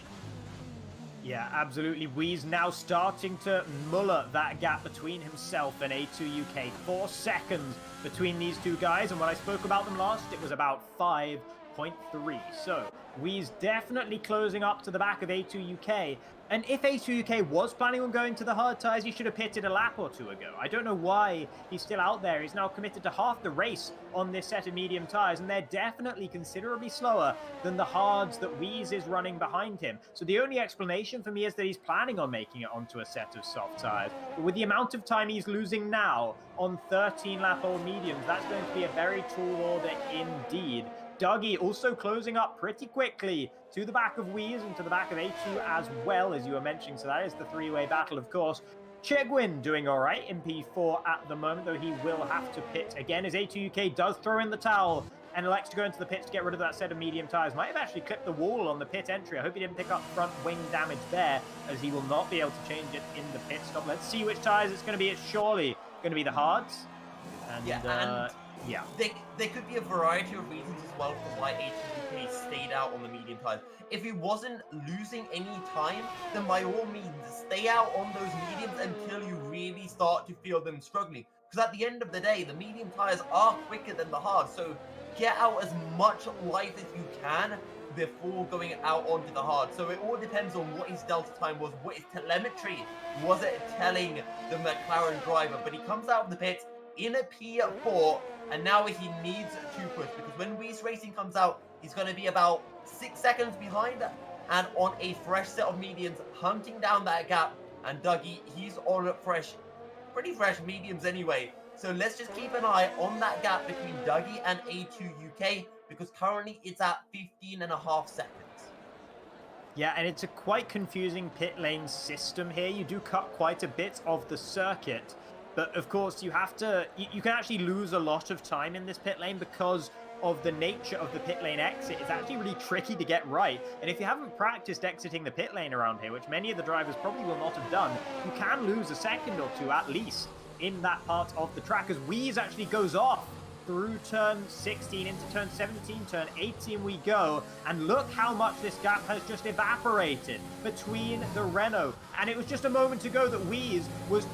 Yeah, absolutely. Wheeze now starting to muller that gap between himself and A2 UK. 4 seconds between these two guys, and when I spoke about them last, it was about 5.3. So Wheeze definitely closing up to the back of A2 UK. And if A2 UK was planning on going to the hard tyres, he should have pitted a lap or two ago. I don't know why he's still out there. He's now committed to half the race on this set of medium tyres, and they're definitely considerably slower than the hards that Wheeze is running behind him. So the only explanation for me is that he's planning on making it onto a set of soft tyres. But with the amount of time he's losing now on 13-lap-old mediums, that's going to be a very tall order indeed. Dougie also closing up pretty quickly to the back of Wheeze and to the back of A2 as well, as you were mentioning. So that is the 3-way battle, of course. Chegwin doing all right in P4 at the moment, though he will have to pit again as A2 UK does throw in the towel and elects to go into the pits to get rid of that set of medium tyres. Might have actually clipped the wall on the pit entry. I hope he didn't pick up front wing damage there, as he will not be able to change it in the pit stop. Let's see which tyres it's going to be. It's surely going to be the hards. And, yeah. There could be a variety of reasons as well for why A2 stayed out on the medium tyres. If he wasn't losing any time, then by all means, stay out on those mediums until you really start to feel them struggling. Because at the end of the day, the medium tyres are quicker than the hards, so get out as much life as you can before going out onto the hard. So it all depends on what his delta time was, what his telemetry was it telling the McLaren driver. But he comes out of the pits in a P4, and now he needs to push, because when Wheeze Racing comes out, he's going to be about 6 seconds behind and on a fresh set of mediums, hunting down that gap. And Dougie, he's on pretty fresh mediums anyway. So let's just keep an eye on that gap between Dougie and A2 UK, because currently it's at 15.5 seconds. Yeah, and it's a quite confusing pit lane system here. You do cut quite a bit of the circuit, but of course you have to, you can actually lose a lot of time in this pit lane because of the nature of the pit lane exit. It's actually really tricky to get right. And if you haven't practiced exiting the pit lane around here, which many of the drivers probably will not have done, you can lose a second or two at least in that part of the track, as Wheeze actually goes off through turn 16 into turn 17, turn 18 we go, and look how much this gap has just evaporated between the Renault. And it was just a moment ago that Wheeze was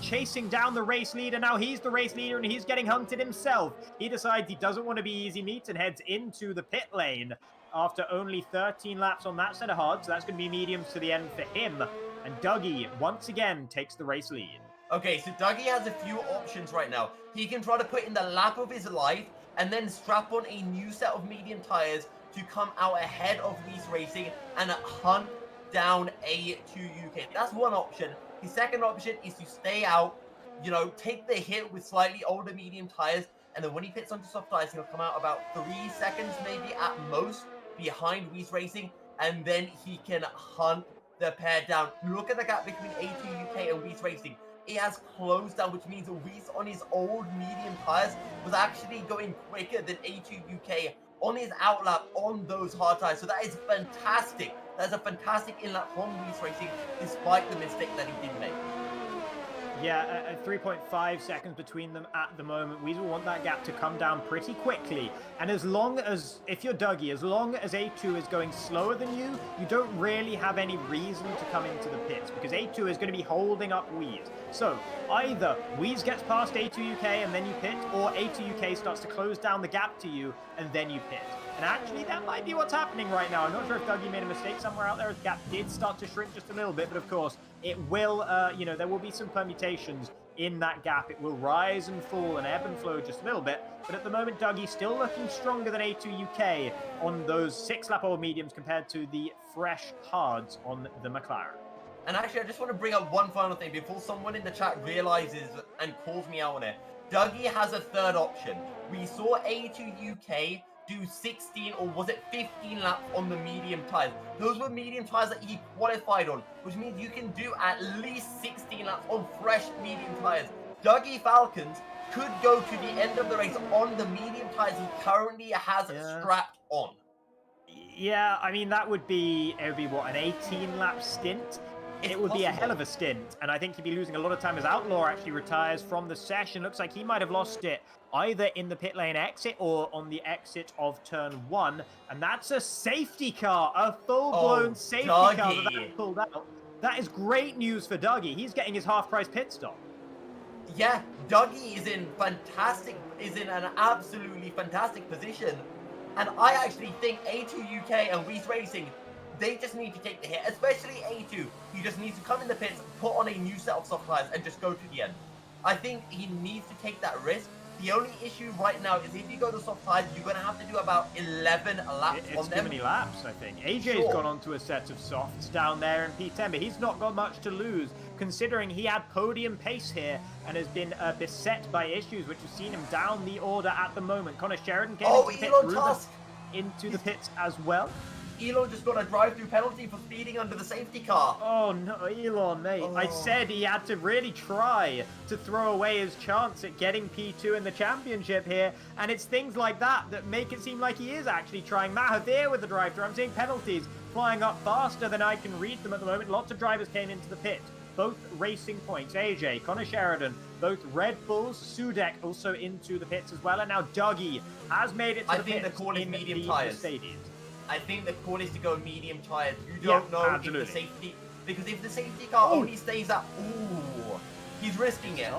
chasing down the race leader. Now he's the race leader and he's getting hunted himself. He decides he doesn't want to be easy meat and heads into the pit lane. after only 13 laps on that set of hards. So that's going to be mediums to the end for him. And Dougie, once again, takes the race lead. Okay, so Dougie has a few options right now. He can try to put in the lap of his life and then strap on a new set of medium tires to come out ahead of Weiss Racing and hunt down A2 UK. That's one option. His second option is to stay out, you know, take the hit with slightly older medium tires, and then when he pits onto soft tires, he'll come out about 3 seconds maybe at most behind Weiss Racing, and then he can hunt the pair down. Look at the gap between A2 UK and Weiss Racing. It has closed down, which means Weiss on his old medium tires was actually going quicker than A2 UK on his outlap on those hard tires. So that is fantastic. That's a fantastic in-lap from Weiss Racing, despite the mistake that he did make. Yeah, 3.5 seconds between them at the moment. Weiss will want that gap to come down pretty quickly. And as long as, if you're Dougie, as long as A2 is going slower than you, you don't really have any reason to come into the pits, because A2 is going to be holding up Weiss. So either Weiss gets past A2 UK and then you pit, or A2 UK starts to close down the gap to you and then you pit. And actually, that might be what's happening right now. I'm not sure if Dougie made a mistake somewhere out there. The gap did start to shrink just a little bit, but of course, it will, there will be some permutations in that gap. It will rise and fall and ebb and flow just a little bit. But at the moment, Dougie's still looking stronger than A2 UK on those 6-lap-old mediums compared to the fresh hards on the McLaren. And actually, I just want to bring up one final thing before someone in the chat realizes and calls me out on it. Dougie has a third option. We saw A2 UK do 16 or was it 15 laps on the medium tires. Those were medium tires that he qualified on, which means you can do at least 16 laps on fresh medium tires. Dougie Falcons could go to the end of the race on the medium tires he currently has strapped on. Yeah, I mean, it would be what, an 18-lap stint? It would be a hell of a stint, and I think he'd be losing a lot of time as Outlaw actually retires from the session. Looks like he might have lost it either in the pit lane exit or on the exit of turn 1, and that's a safety car, a full-blown safety car that pulled out. That is great news for Dougie. He's getting his half-price pit stop. Yeah, Dougie is in an absolutely fantastic position, and I actually think A2 UK and Weiss Racing, they just need to take the hit, especially A2. He just needs to come in the pits, put on a new set of soft tires, and just go to the end. I think he needs to take that risk. The only issue right now is if you go to soft tires, you're going to have to do about 11 laps on them. It's too many laps, I think. AJ's gone onto a set of softs down there in P10, but he's not got much to lose, considering he had podium pace here and has been beset by issues, which have seen him down the order at the moment. Connor Sheridan came into the pits as well. Elon just got a drive-through penalty for speeding under the safety car. Oh no, Elon, mate. I said he had to really try to throw away his chance at getting P2 in the championship here, and it's things like that that make it seem like he is actually trying. Mahathir with the drive-through. I'm seeing penalties flying up faster than I can read them at the moment. Lots of drivers came into the pit. Both racing points. AJ, Connor Sheridan, both Red Bulls, Sudek also into the pits as well, and now Dougie has made it to the pits. I think the call is medium tires. Mercedes. I think the call is to go medium tires. You don't know if the safety, because if the safety car only stays up, he's risking it.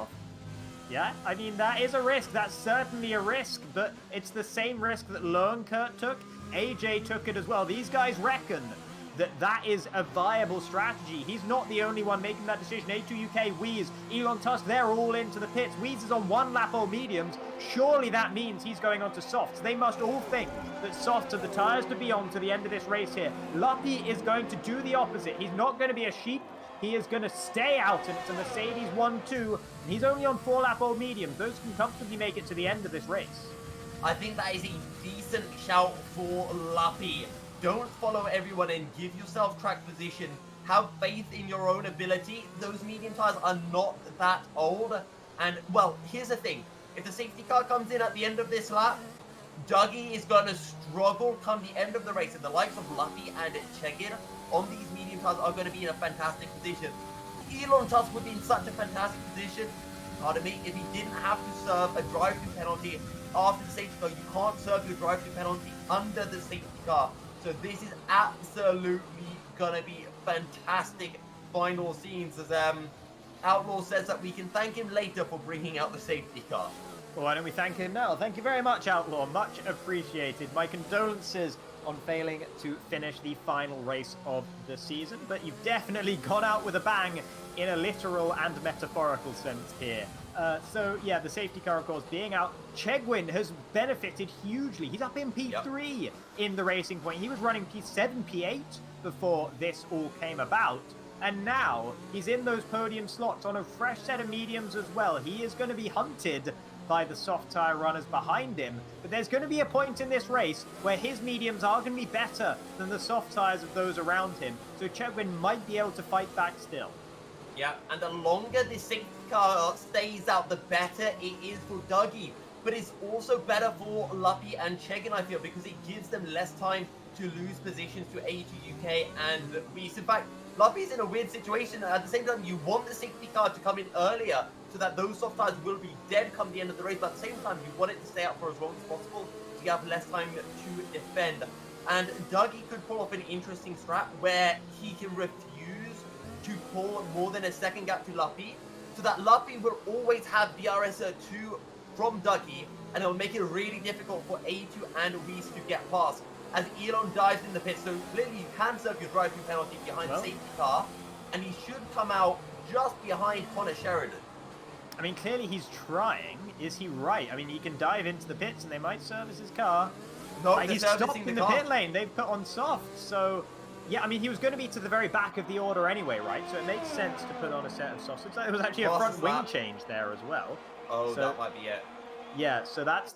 Yeah, I mean, that is a risk. That's certainly a risk, but it's the same risk that Lernkert took. AJ took it as well. These guys reckon that is a viable strategy. He's not the only one making that decision. A2 UK, Weiss, Elon Tusk, they're all into the pits. Weiss is on 1-lap-old mediums. Surely that means he's going on to softs. They must all think that softs are the tires to be on to the end of this race here. Luppy is going to do the opposite. He's not going to be a sheep. He is going to stay out, and it's a Mercedes 1-2. And he's only on 4-lap-old mediums. Those can comfortably make it to the end of this race. I think that is a decent shout for Luppy. Don't follow everyone and give yourself track position. Have faith in your own ability. Those medium tires are not that old. And, well, here's the thing. If the safety car comes in at the end of this lap, Dougie is going to struggle come the end of the race. And the likes of Luppy and Chegir on these medium tires are going to be in a fantastic position. Elon Tusk would be in such a fantastic position, pardon me, if he didn't have to serve a drive-through penalty after the safety car. You can't serve your drive-through penalty under the safety car. So this is absolutely gonna be fantastic final scenes, as Outlaw says that we can thank him later for bringing out the safety car. Well, why don't we thank him now? Thank you very much, Outlaw. Much appreciated. My condolences on failing to finish the final race of the season, but you've definitely gone out with a bang in a literal and metaphorical sense here. So yeah, the safety car, of course, being out. Chegwin has benefited hugely. He's up in P3 in the Racing Point. He was running P7, P8 before this all came about. And now he's in those podium slots on a fresh set of mediums as well. He is going to be hunted by the soft tire runners behind him. But there's going to be a point in this race where his mediums are going to be better than the soft tires of those around him. So Chegwin might be able to fight back still. Yeah, and the longer this safety car stays out, the better it is for Dougie. But it's also better for Luppy and Chegin, I feel, because it gives them less time to lose positions to A2 UK and Weiss. In fact, Luppy's in a weird situation. At the same time, you want the safety car to come in earlier so that those soft tires will be dead come the end of the race. But at the same time, you want it to stay out for as long as possible so you have less time to defend. And Dougie could pull off an interesting strat where he can refuse to pull more than a second gap to Luppy, so that Luppy will always have DRS2 from Dougie, and it'll make it really difficult for A2 and Weiss to get past. As Elon dives in the pit, so clearly you can serve your drive-through penalty behind the safety car, and he should come out just behind Connor Sheridan. I mean, clearly he's trying. Is he right? I mean, he can dive into the pits and they might service his car. No, he's stopped in the pit lane. They've put on soft, so... Yeah, I mean, he was going to be to the very back of the order anyway, right? So it makes sense to put on a set of softs. Looks like there was actually a front wing change there as well. Oh, so, that might be it. Yeah, so that's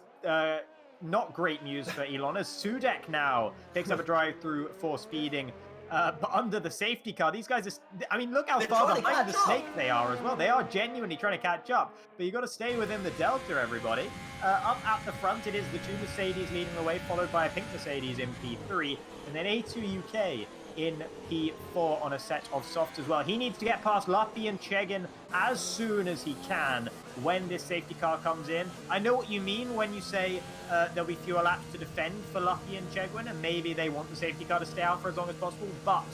not great news for Elon, as Sudek now picks up a drive-through for speeding. But under the safety car, these guys are... I mean, look how far behind the snake they are as well. They are genuinely trying to catch up. But you've got to stay within the delta, everybody. Up at the front, it is the two Mercedes leading the way, followed by a pink Mercedes in P3. And then A2 UK in P4 on a set of softs as well. He needs to get past Luppy and Chegin as soon as he can when this safety car comes in. I know what you mean when you say there'll be fewer laps to defend for Luppy and Chegwin, and maybe they want the safety car to stay out for as long as possible, but,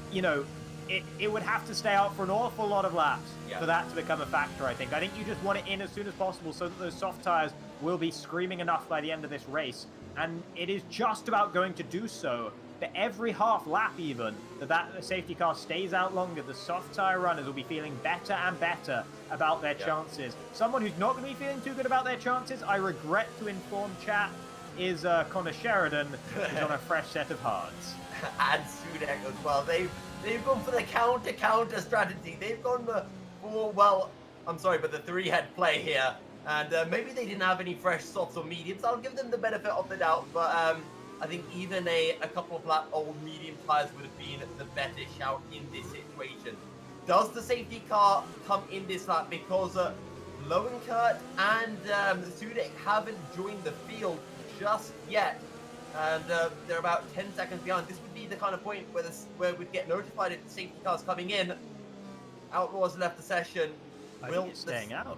you know, it would have to stay out for an awful lot of laps for that to become a factor, I think. I think you just want it in as soon as possible so that those soft tires will be screaming enough by the end of this race, and it is just about going to do so. For every half lap even, that safety car stays out longer, the soft tire runners will be feeling better and better about their chances. Someone who's not going to be feeling too good about their chances, I regret to inform chat, is Connor Sheridan, who's on a fresh set of hards. And Sudek as well. They've gone for the counter strategy. They've gone for, well, I'm sorry, but the three-head play here. And maybe they didn't have any fresh softs or mediums. I'll give them the benefit of the doubt, but I think even a couple of lap old medium tires would have been the better shout in this situation. Does the safety car come in this lap? Because Lowenkert and Sudek haven't joined the field just yet. And they're about 10 seconds behind. This would be the kind of point where we'd get notified if the safety car's coming in. Outlaws left the session. I think it's staying out.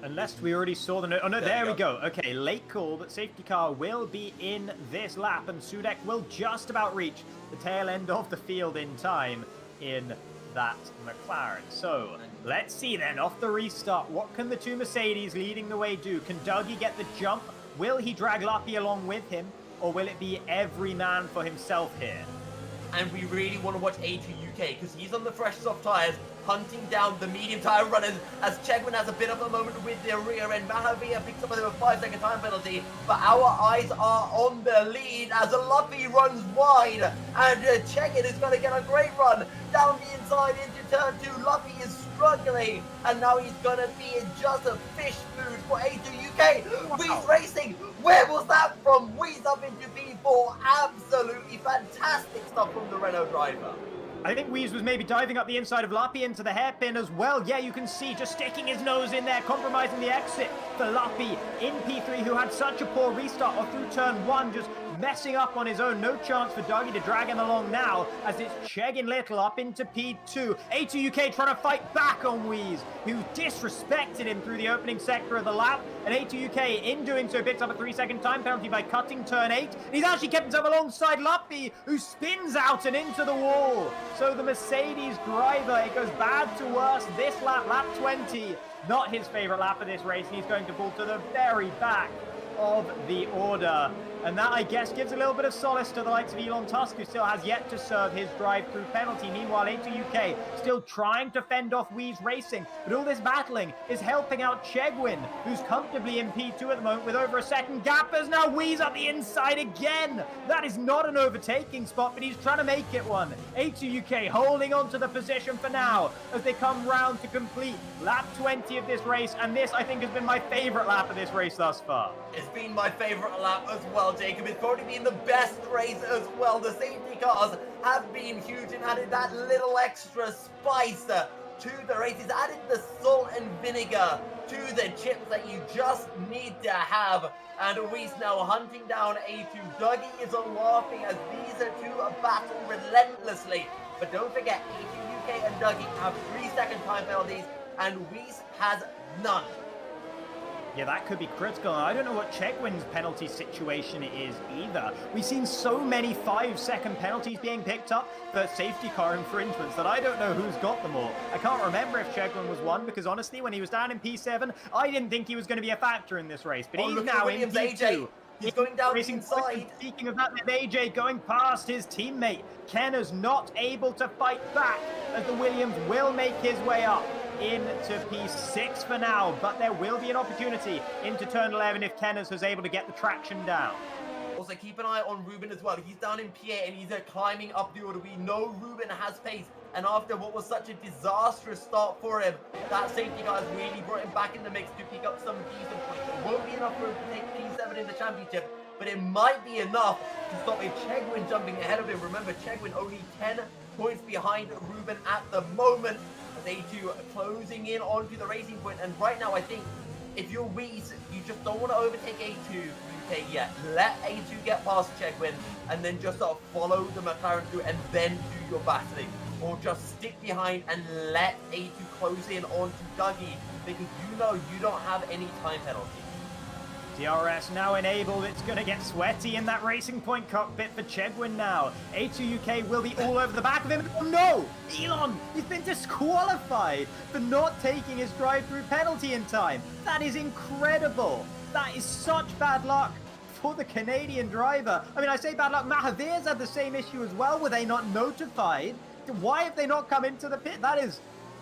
Unless we already saw the note. Oh, no, there we go. Okay, late call, but safety car will be in this lap, and Sudek will just about reach the tail end of the field in time in that McLaren. So, let's see then, off the restart, what can the two Mercedes leading the way do? Can Dougie get the jump? Will he drag Luppy along with him, or will it be every man for himself here? And we really want to watch A2 UK, because he's on the fresh soft tyres, hunting down the medium tyre runners, as Chegwin has a bit of a moment with the rear end. Mahavir picks up a 5-second time penalty, but our eyes are on the lead as Luppy runs wide, and Chegwin is going to get a great run down the inside into turn 2. Luppy is struggling, and now he's going to be just a fish food for A2 UK. Wow. Weiss Racing, where was that from? Weiss up into P4, absolutely fantastic stuff from the Renault driver. I think Weiss was maybe diving up the inside of Luppy into the hairpin as well. Yeah, you can see just sticking his nose in there, compromising the exit for Luppy in P3, who had such a poor restart or through turn 1, just messing up on his own. No chance for Dougie to drag him along now, as it's Chegin Little up into P2. A2 UK trying to fight back on Weiss, who disrespected him through the opening sector of the lap. And A2 UK, in doing so, picks up a 3-second time penalty by cutting turn 8. And he's actually kept himself alongside Luppy, who spins out and into the wall. So the Mercedes driver, it goes bad to worse this lap, lap 20. Not his favorite lap of this race, and he's going to pull to the very back of the order. And that, I guess, gives a little bit of solace to the likes of Elon Tusk, who still has yet to serve his drive-through penalty. Meanwhile, A2UK still trying to fend off Wheeze Racing. But all this battling is helping out Chegwin, who's comfortably in P2 at the moment with over a second gap. As now Wheeze up the inside again. That is not an overtaking spot, but he's trying to make it one. A2UK holding on to the position for now as they come round to complete lap 20 of this race. And this, I think, has been my favorite lap of this race thus far. It's been my favorite lap as well, Jacob. It's probably been the best race as well. The safety cars have been huge and added that little extra spice to the race. It's added the salt and vinegar to the chips that you just need to have. And Reese now hunting down A2. Dougie is laughing as these two battle relentlessly. But don't forget, A2 UK and Dougie have 3-second time penalties, and Reese has none. Yeah, that could be critical. I don't know what Chegwin's penalty situation is either. We've seen so many 5-second penalties being picked up for safety car infringements that I don't know who's got them all. I can't remember if Chegwin was one, because honestly, when he was down in P7, I didn't think he was going to be a factor in this race. But he's now in P2. AJ. He's going down the inside. Speaking of that, with AJ going past his teammate, Kenner's not able to fight back as the Williams will make his way up into P6 for now, but there will be an opportunity into turn 11 if Kenners is able to get the traction down. Also, keep an eye on Ruben as well. He's down in P8 and he's climbing up the order. We know Ruben has pace, and after what was such a disastrous start for him, that safety car has really brought him back in the mix to pick up some decent points. It won't be enough for him to take P7 in the championship, but it might be enough to stop a Chegwin jumping ahead of him. Remember, Chegwin only 10 points behind Ruben at the moment. A2 closing in onto the racing point, and right now I think if you're Wheeze, you just don't want to overtake A2 UK yet. Let A2 get past Chegwin and then just sort of follow the McLaren through and then do your battling, or just stick behind and let A2 close in onto Dougie, because you know you don't have any time penalty. DRS now enabled. It's going to get sweaty in that Racing Point cockpit for Chegwin now. A2 UK will be all over the back of him. Oh no! Elon, he's been disqualified for not taking his drive-through penalty in time. That is incredible. That is such bad luck for the Canadian driver. I mean, I say bad luck. Mahavir's had the same issue as well. Were they not notified? Why have they not come into the pit? That is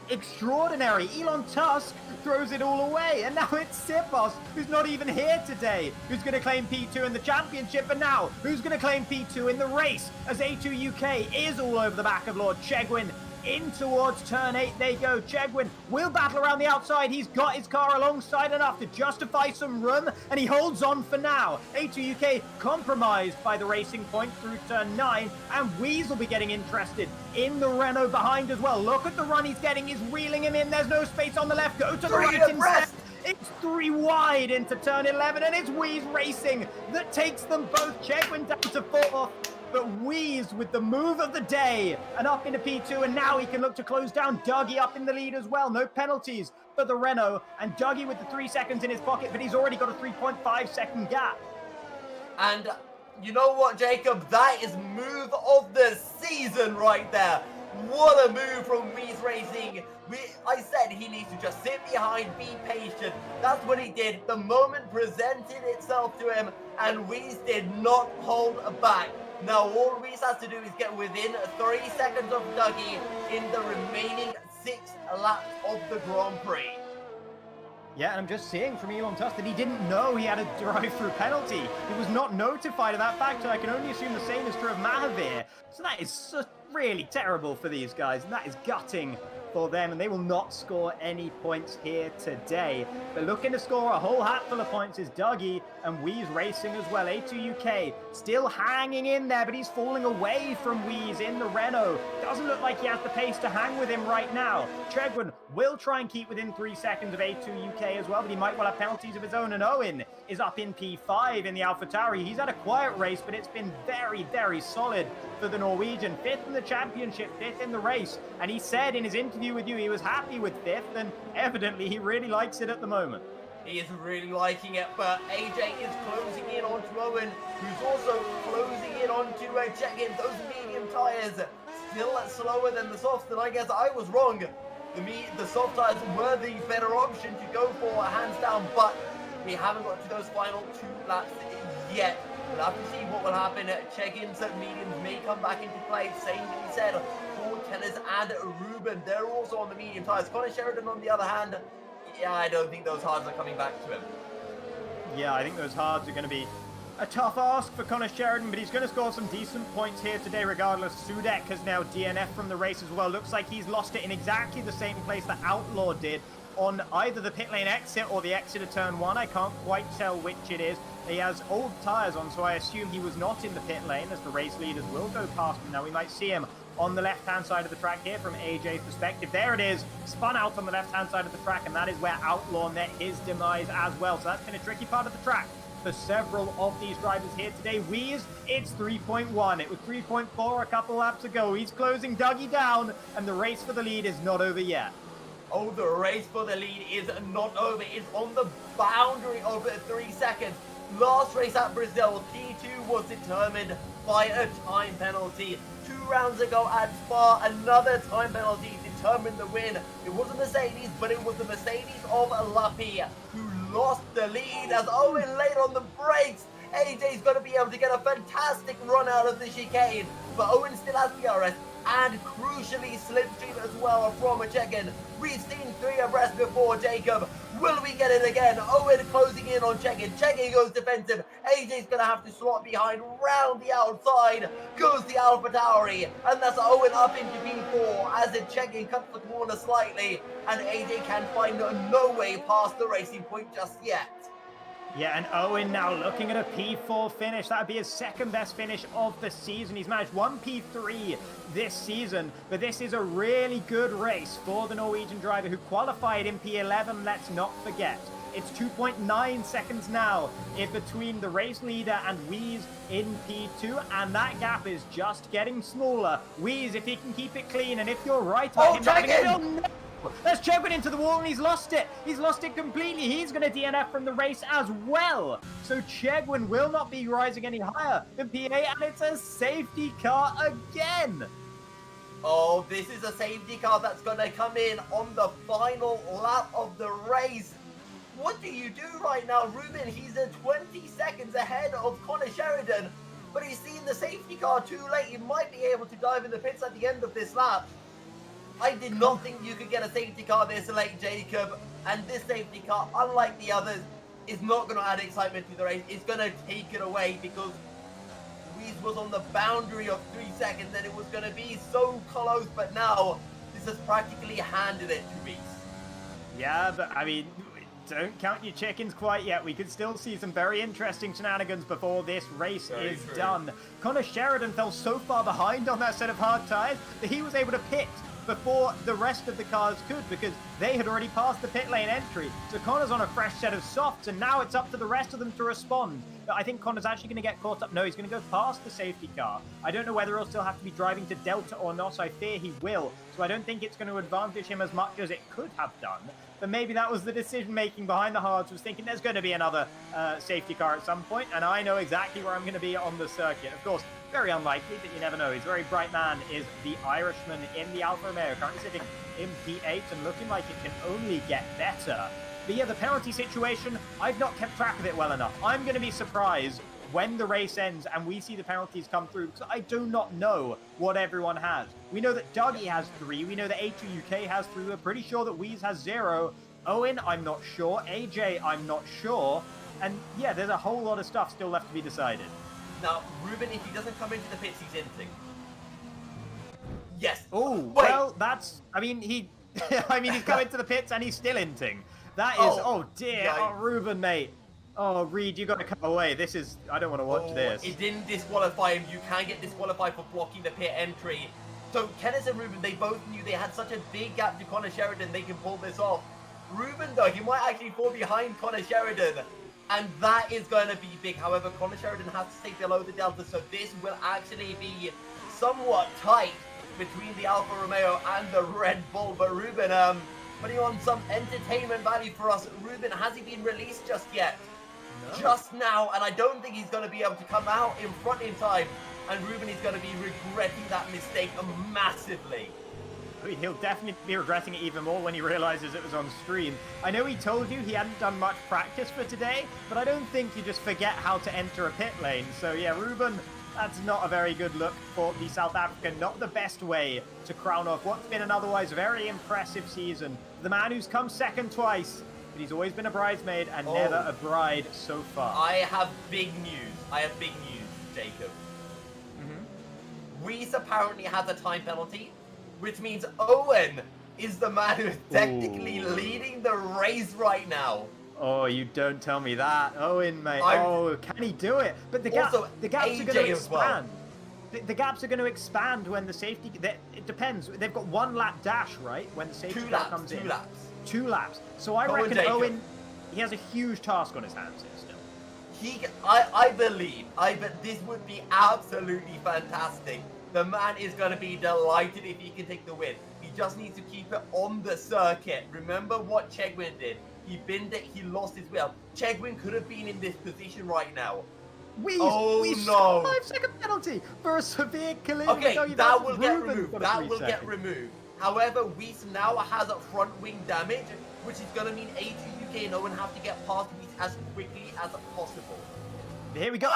extraordinary. Elon Tusk throws it all away, and now it's Sipos, who's not even here today, who's going to claim P2 in the championship. And now who's going to claim P2 in the race, as A2 UK is all over the back of Lord Chegwin. In towards turn 8 they go. Chegwin will battle around the outside. He's got his car alongside enough to justify some room, and he holds on for now. A2 UK compromised by the Racing Point through turn 9, and Wheeze will be getting interested in the Renault behind as well. Look at the run he's getting. He's reeling him in. There's no space on the left. Go to the right instead. It's 3 wide into turn 11, and it's Wheeze Racing that takes them both. Chegwin down to 4th. But Wheeze with the move of the day and up into P2, and now he can look to close down Dougie up in the lead as well. No penalties for the Renault, and Dougie with the 3 seconds in his pocket, but he's already got a 3.5 second gap. And you know what, Jacob? That is move of the season right there. What a move from Wheeze Racing. I said he needs to just sit behind, be patient. That's what he did. The moment presented itself to him, and Wheeze did not hold back. Now all Wheeze has to do is get within 3 seconds of Dougie in the remaining 6 laps of the Grand Prix. Yeah, and I'm just seeing from Elon Tusk that he didn't know he had a drive-through penalty. He was not notified of that fact, and I can only assume the same is true of Mahavir. So that is really terrible for these guys, and that is gutting for them, and they will not score any points here today. But looking to score a whole hatful of points is Dougie, and Wheeze Racing as well. A2 UK still hanging in there, but he's falling away from Wheeze in the Renault. Doesn't look like he has the pace to hang with him right now. Chegwin will try and keep within 3 seconds of A2 UK as well, but he might well have penalties of his own, and Owen is up in P5 in the AlphaTauri. He's had a quiet race, but it's been very, very solid for the Norwegian. 5th in the championship, 5th in the race, and he said in his interview with you he was happy with 5th, and evidently he really likes it at the moment. He is really liking it, but AJ is closing in onto Owen, who's also closing in onto Chegwin. Those medium tyres still slower than the softs, and I guess I was wrong. The soft tyres were the better option to go for, hands down, but We haven't got to those final 2 laps yet. We'll have to see what will happen. Check-ins at mediums may come back into play. Same thing he said for Kenneth and Ruben. They're also on the medium tyres. Connor Sheridan, on the other hand, yeah, I don't think those hards are coming back to him. Yeah, I think those hards are going to be a tough ask for Connor Sheridan, but he's going to score some decent points here today regardless. Sudek has now DNF from the race as well. Looks like he's lost it in exactly the same place that Outlaw did on either the pit lane exit or the exit of turn 1. I can't quite tell which it is. He has old tyres on, so I assume he was not in the pit lane, as the race leaders will go past him. Now we might see him on the left-hand side of the track here from AJ's perspective. There it is, spun out on the left-hand side of the track, and that is where Outlaw met his demise as well. So that's been a tricky part of the track for several of these drivers here today. Wheeze, it's 3.1. It was 3.4 a couple laps ago. He's closing Dougie down, and the race for the lead is not over yet. Oh, the race for the lead is not over. It's on the boundary of 3 seconds. Last race at Brazil, P2 was determined by a time penalty. 2 rounds ago at Spa, another time penalty determined the win. It wasn't Mercedes, but it was the Mercedes of Lappi who lost the lead as Owen laid on the brakes. AJ's going to be able to get a fantastic run out of the chicane, but Owen still has PRS and crucially slipstream as well from a check-in. We've seen 3 abreast before, Jacob. Will we get it again? Owen closing in on check-in. Check-in goes defensive. AJ's going to have to slot behind, round the outside. Goes the Alpha Tauri. And that's Owen up into P4 as the check-in cuts the corner slightly. And AJ can find no way past the racing point just yet. Yeah, and Owen now looking at a P4 finish. That would be his second best finish of the season. He's managed 1 P3 this season, but this is a really good race for the Norwegian driver who qualified in P11, let's not forget. It's 2.9 seconds now in between the race leader and Wheeze in P2, and that gap is just getting smaller. Wheeze, if he can keep it clean, and if you're right on him having a There's Chegwin into the wall and he's lost it. He's lost it completely. He's going to DNF from the race as well. So Chegwin will not be rising any higher than P8, and it's a safety car again. Oh, this is a safety car that's going to come in on the final lap of the race. What do you do right now, Ruben? He's 20 seconds ahead of Connor Sheridan, but he's seen the safety car too late. He might be able to dive in the pits at the end of this lap. I did not think you could get a safety car this late, Jacob. And this safety car, unlike the others, is not going to add excitement to the race. It's going to take it away because Wheeze was on the boundary of 3 seconds and it was going to be so close. But now, this has practically handed it to Wheeze. Yeah, but I mean, don't count your chickens quite yet. We could still see some very interesting shenanigans before this race is done. Connor Sheridan fell so far behind on that set of hard tyres that he was able to pit before the rest of the cars could, because they had already passed the pit lane entry. So Connor's on a fresh set of softs, and now it's up to the rest of them to respond. But I think Connor's actually going to get caught up. No, he's going to go past the safety car. I don't know whether he'll still have to be driving to Delta or not. I fear he will. So I don't think it's going to advantage him as much as it could have done. But maybe that was the decision-making behind the hards, was thinking there's going to be another safety car at some point, and I know exactly where I'm going to be on the circuit. Of course, very unlikely, but you never know. He's a very bright man, is the Irishman in the Alfa Romeo, currently sitting in P8 and looking like it can only get better. But yeah, the penalty situation, I've not kept track of it well enough. I'm going to be surprised when the race ends and we see the penalties come through, because I do not know what everyone has. We know that Dougie has 3, we know that A2UK has 3, we're pretty sure that Wheeze has 0. Owen, I'm not sure. AJ, I'm not sure. And yeah, there's a whole lot of stuff still left to be decided. Now, Ruben, if he doesn't come into the pits, he's inting. Yes. Oh, well, that's, I mean, he's come into the pits and he's still inting. That is, oh dear, yeah. Oh, Ruben, mate. Oh, Reed, you got to come away. This is, I don't want to watch this. It didn't disqualify him. You can get disqualified for blocking the pit entry. So, Kenneth and Ruben, they both knew they had such a big gap to Connor Sheridan, they can pull this off. Ruben, though, he might actually fall behind Connor Sheridan. And that is going to be big. However, Connor Sheridan has to stay below the Delta, so this will actually be somewhat tight between the Alfa Romeo and the Red Bull. But Ruben, putting on some entertainment value for us. Ruben, has he been released just yet? No. Just now, and I don't think he's going to be able to come out in front in time. And Ruben is going to be regretting that mistake massively. He'll definitely be regretting it even more when he realizes it was on stream. I know he told you he hadn't done much practice for today, but I don't think you just forget how to enter a pit lane. So yeah, Ruben, that's not a very good look for the South African. Not the best way to crown off what's been an otherwise very impressive season. The man who's come second twice, but he's always been a bridesmaid and never a bride so far. I have big news. Jacob. Reese apparently has a time penalty, which means Owen is the man who is technically leading the race right now. Oh, you don't tell me that. Owen, mate. Can he do it? But the gaps are going to expand. The gaps are going to expand when the safety... It depends. They've got 1 lap dash, right? When the safety car comes in. 2 laps. So I reckon Owen, he has a huge task on his hands here still. I believe this would be absolutely fantastic. The man is going to be delighted if he can take the win. He just needs to keep it on the circuit. Remember what Chegwin did. He binned it, he lost his wheel. Chegwin could have been in this position right now. Weeze 5-second penalty for a severe collision. Okay, that will get removed. However, Weiss now has a front wing damage, which is going to mean A2 UK and Owen have to get past Weiss as quickly as possible. Here we go.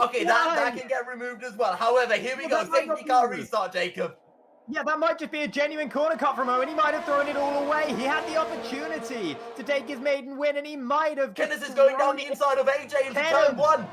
Okay, that can get removed as well. However, here we go. Safety car restart, Jacob. Yeah, that might just be a genuine corner cut from Owen. He might have thrown it all away. He had the opportunity to take his maiden win, and he might have. Kenneth is going down the inside of AJ into turn 1.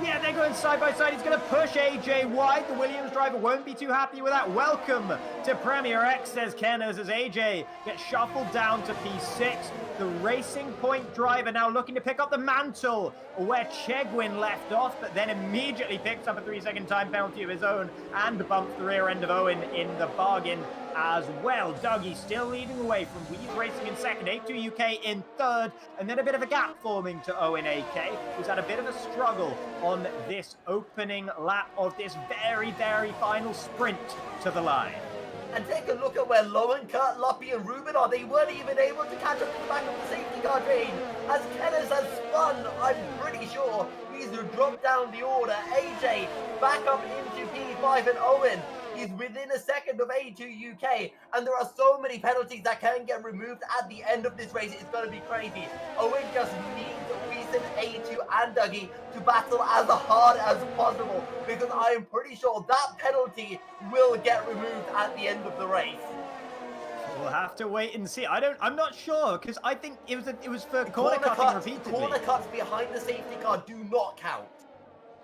Yeah, they're going side by side. He's going to push AJ wide. The Williams driver won't be too happy with that. Welcome to Premier X, says Kenneth, as AJ gets shuffled down to P6. The Racing Point driver now looking to pick up the mantle where Chegwin left off, but then immediately picks up a 3-second time penalty of his own and bumps the rear end of Owen in the bargain as well. Dougie still leading away from Weeze Racing in second, A2 UK in third, and then a bit of a gap forming to Owen AK, who's had a bit of a struggle on this opening lap of this very, very final sprint to the line. And take a look at where Lowen, Kurt, Luppy and Ruben are. They weren't even able to catch up to the back of the safety car train. As Kenneth has spun, I'm pretty sure he's dropped down the order. AJ back up into P5 and Owen. He's within a second of A2 UK, and there are so many penalties that can get removed at the end of this race. It's going to be crazy. Owen just needs Weason, A2 and Dougie to battle as hard as possible, because I am pretty sure that penalty will get removed at the end of the race. We'll have to wait and see. I'm not sure, because I think it was for corner cutting repeatedly. Corner cuts behind the safety car do not count.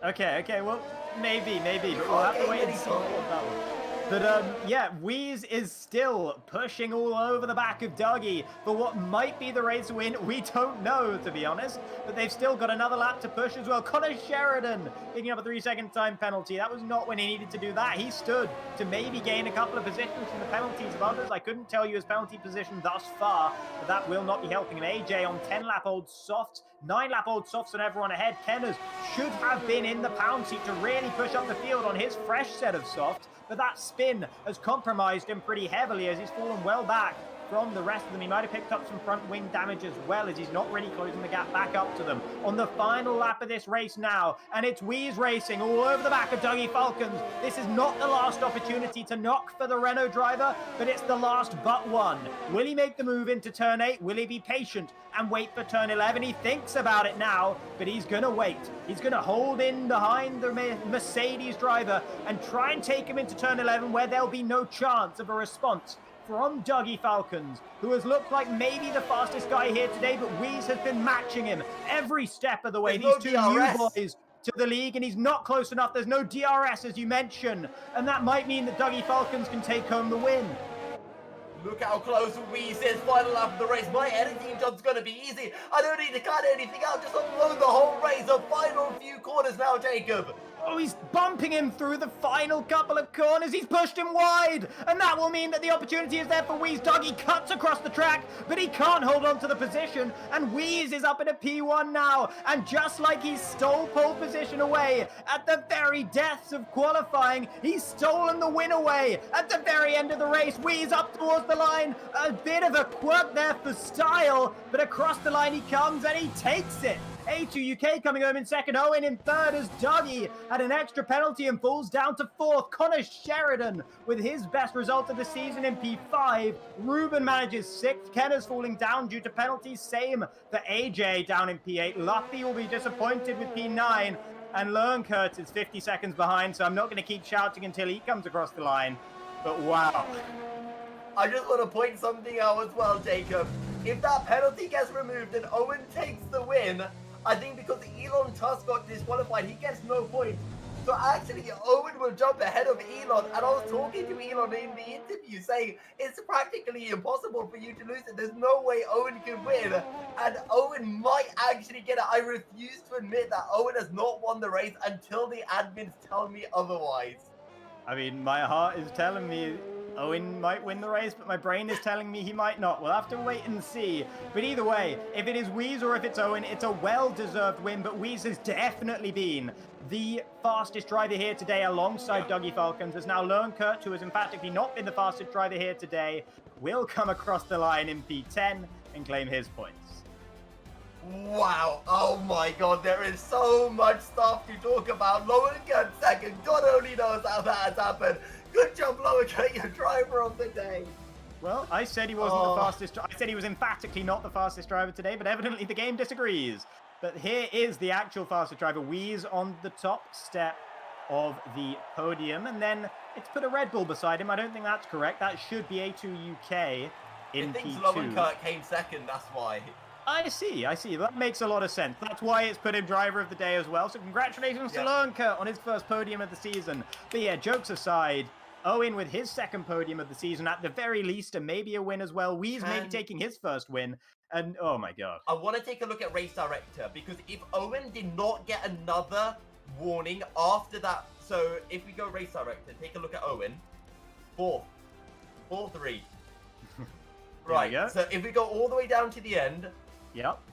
Okay, well, maybe, but we'll have to wait and see what that was. But yeah, Weeze is still pushing all over the back of Dougie for what might be the race win. We don't know, to be honest, but they've still got another lap to push as well. Connor Sheridan picking up a 3-second time penalty. That was not when he needed to do that. He stood to maybe gain a couple of positions from the penalties of others. I couldn't tell you his penalty position thus far, but that will not be helping him. AJ on 10-lap-old softs, 9-lap-old softs and everyone ahead. Kenners should have been in the pound seat to really push up the field on his fresh set of softs, but that spin has compromised him pretty heavily as he's fallen well back from the rest of them. He might have picked up some front wing damage as well, as he's not really closing the gap back up to them on the final lap of this race now. And it's Weeze Racing all over the back of Dougie Falcons. This is not the last opportunity to knock for the Renault driver, but it's the last but one. Will he make the move into turn 8? Will he be patient and wait for turn 11? He thinks about it now, but he's going to wait. He's going to hold in behind the Mercedes driver and try and take him into turn 11, where there'll be no chance of a response from Dougie Falcons, who has looked like maybe the fastest guy here today, but Weeze has been matching him every step of the way. These two new boys to the league, and he's not close enough. There's no DRS, as you mentioned, and that might mean that Dougie Falcons can take home the win. Look how close Weeze is. Final lap of the race. My editing job's going to be easy. I don't need to cut anything out. Just upload the whole race. The final few corners now, Jacob. Oh, he's bumping him through the final couple of corners. He's pushed him wide, and that will mean that the opportunity is there for Weeze. Dougie cuts across the track, but he can't hold on to the position, and Weeze is up in a P1 now. And just like he stole pole position away at the very depths of qualifying, he's stolen the win away at the very end of the race. Weeze up towards the line. A bit of a quirk there for style, but across the line he comes and he takes it. A2 UK coming home in second, Owen in third, as Dougie had an extra penalty and falls down to 4th. Connor Sheridan with his best result of the season in P5. Ruben manages 6th. Kenner's falling down due to penalties. Same for AJ down in P8. Luffy will be disappointed with P9. And Lernkert is 50 seconds behind, so I'm not going to keep shouting until he comes across the line. But wow. I just want to point something out as well, Jacob. If that penalty gets removed and Owen takes the win, I think because Elon Tusk got disqualified, he gets no points. So actually, Owen will jump ahead of Elon. And I was talking to Elon in the interview saying it's practically impossible for you to lose it. There's no way Owen can win. And Owen might actually get it. I refuse to admit that Owen has not won the race until the admins tell me otherwise. I mean, my heart is telling me Owen might win the race, but my brain is telling me he might not. We'll have to wait and see. But either way, if it is Wheeze or if it's Owen, it's a well-deserved win. But Wheeze has definitely been the fastest driver here today alongside Dougie Falcons. As now Lernkert, who has emphatically not been the fastest driver here today, will come across the line in P10 and claim his points. Wow, oh my god, there is so much stuff to talk about. Lernkert second, God only knows how that has happened. Good job, Lernkert, your driver of the day. Well, I said he wasn't the fastest. I said he was emphatically not the fastest driver today, but evidently the game disagrees. But here is the actual fastest driver. Wheeze on the top step of the podium, and then it's put a Red Bull beside him. I don't think that's correct. That should be A2 UK in P2. I think Lernkert came second, that's why. I see. That makes a lot of sense. That's why it's put him driver of the day as well. So congratulations to Lernkert on his first podium of the season. But yeah, jokes aside, Owen with his second podium of the season at the very least, and maybe a win as well. Wheeze maybe taking his first win. And oh my god. I want to take a look at Race Director, because if Owen did not get another warning after that, so if we go Race Director, take a look at Owen. 4-3. Right, so if we go all the way down to the end,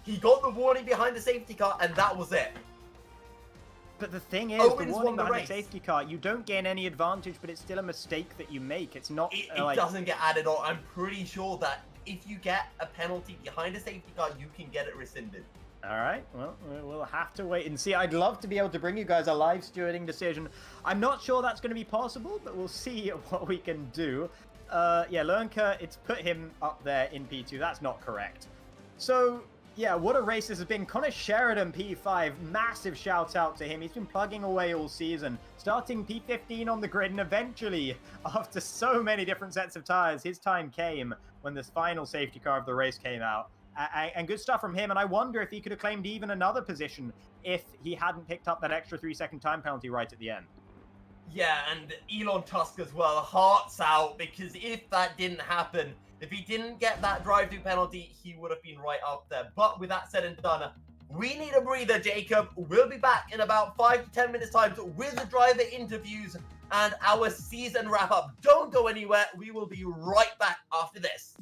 he got the warning behind the safety car, and that was it. But the thing is, the warning behind the safety car, you don't gain any advantage, but it's still a mistake that you make. It's not. It doesn't get added on. I'm pretty sure that if you get a penalty behind a safety car, you can get it rescinded. All right, well, we'll have to wait and see. I'd love to be able to bring you guys a live stewarding decision. I'm not sure that's going to be possible, but we'll see what we can do. Yeah, Lernkert, it's put him up there in P2. That's not correct. So, yeah, what a race this has been. Connor Sheridan, P5, massive shout out to him. He's been plugging away all season, starting P15 on the grid, and eventually, after so many different sets of tires, his time came when this final safety car of the race came out. And good stuff from him, and I wonder if he could have claimed even another position if he hadn't picked up that extra 3-second time penalty right at the end. Yeah, and Elon Tusk as well, hearts out, because if that didn't happen, if he didn't get that drive-through penalty, he would have been right up there. But with that said and done, we need a breather, Jacob. We'll be back in about 5 to 10 minutes time with the driver interviews and our season wrap-up. Don't go anywhere. We will be right back after this.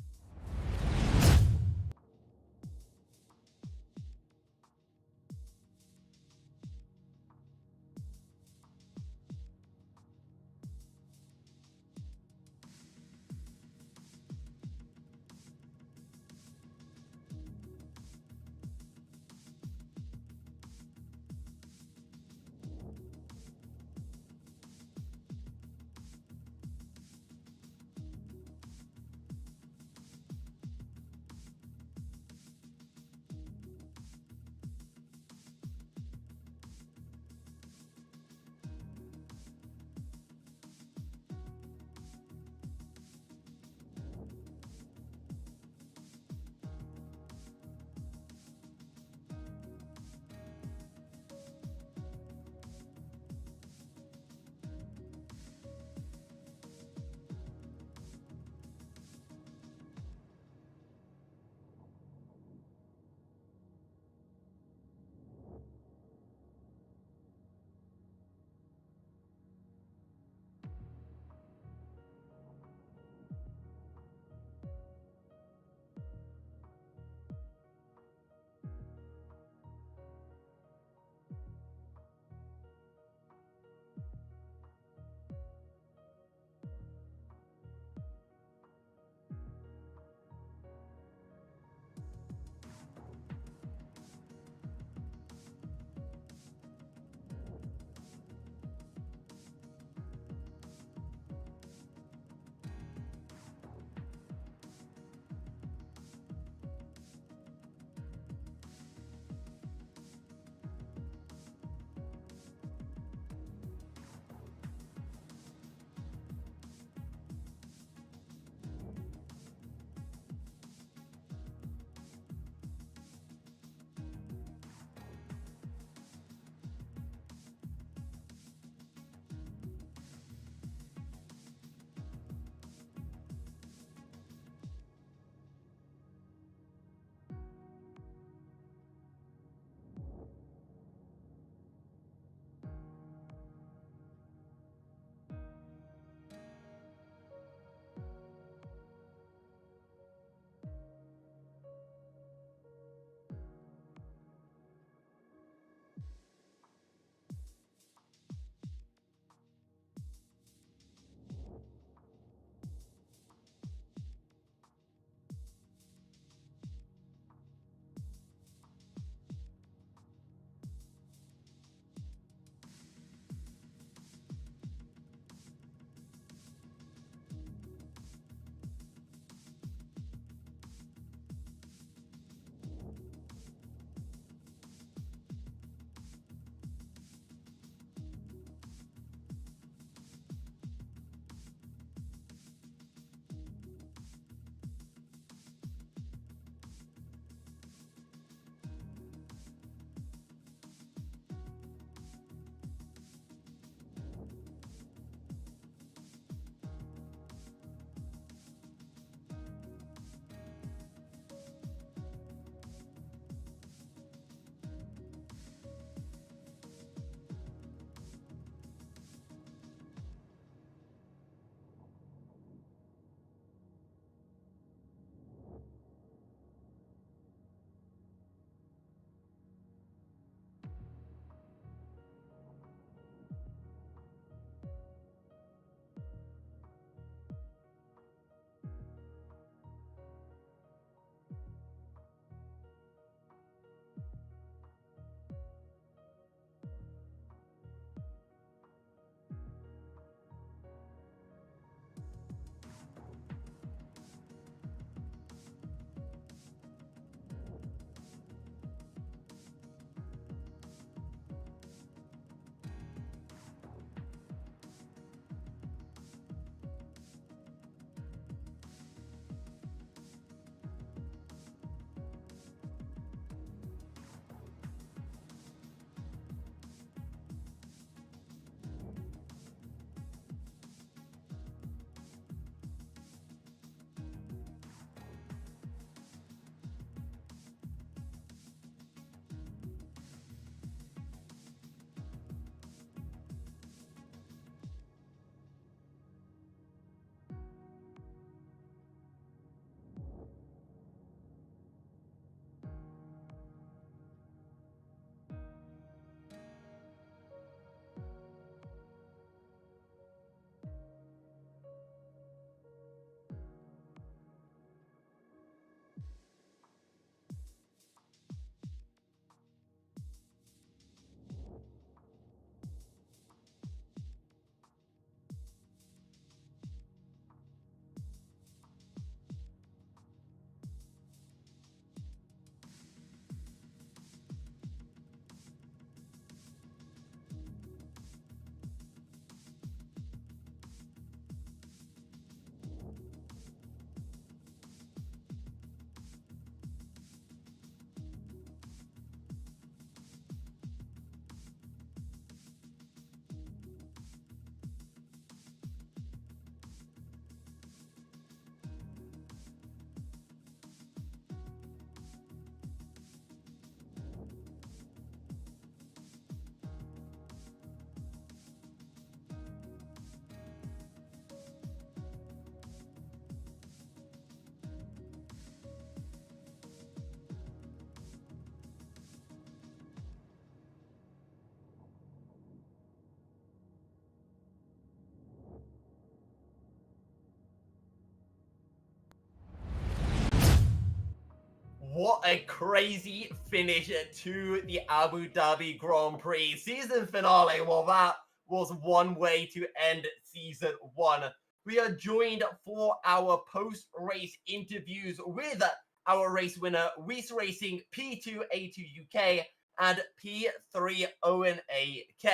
what a crazy finish to the Abu Dhabi Grand Prix season finale. Well, that was one way to end season 1. We are joined for our post-race interviews with our race winner, Weiss Racing P2 A2 UK and P3 Owen AK.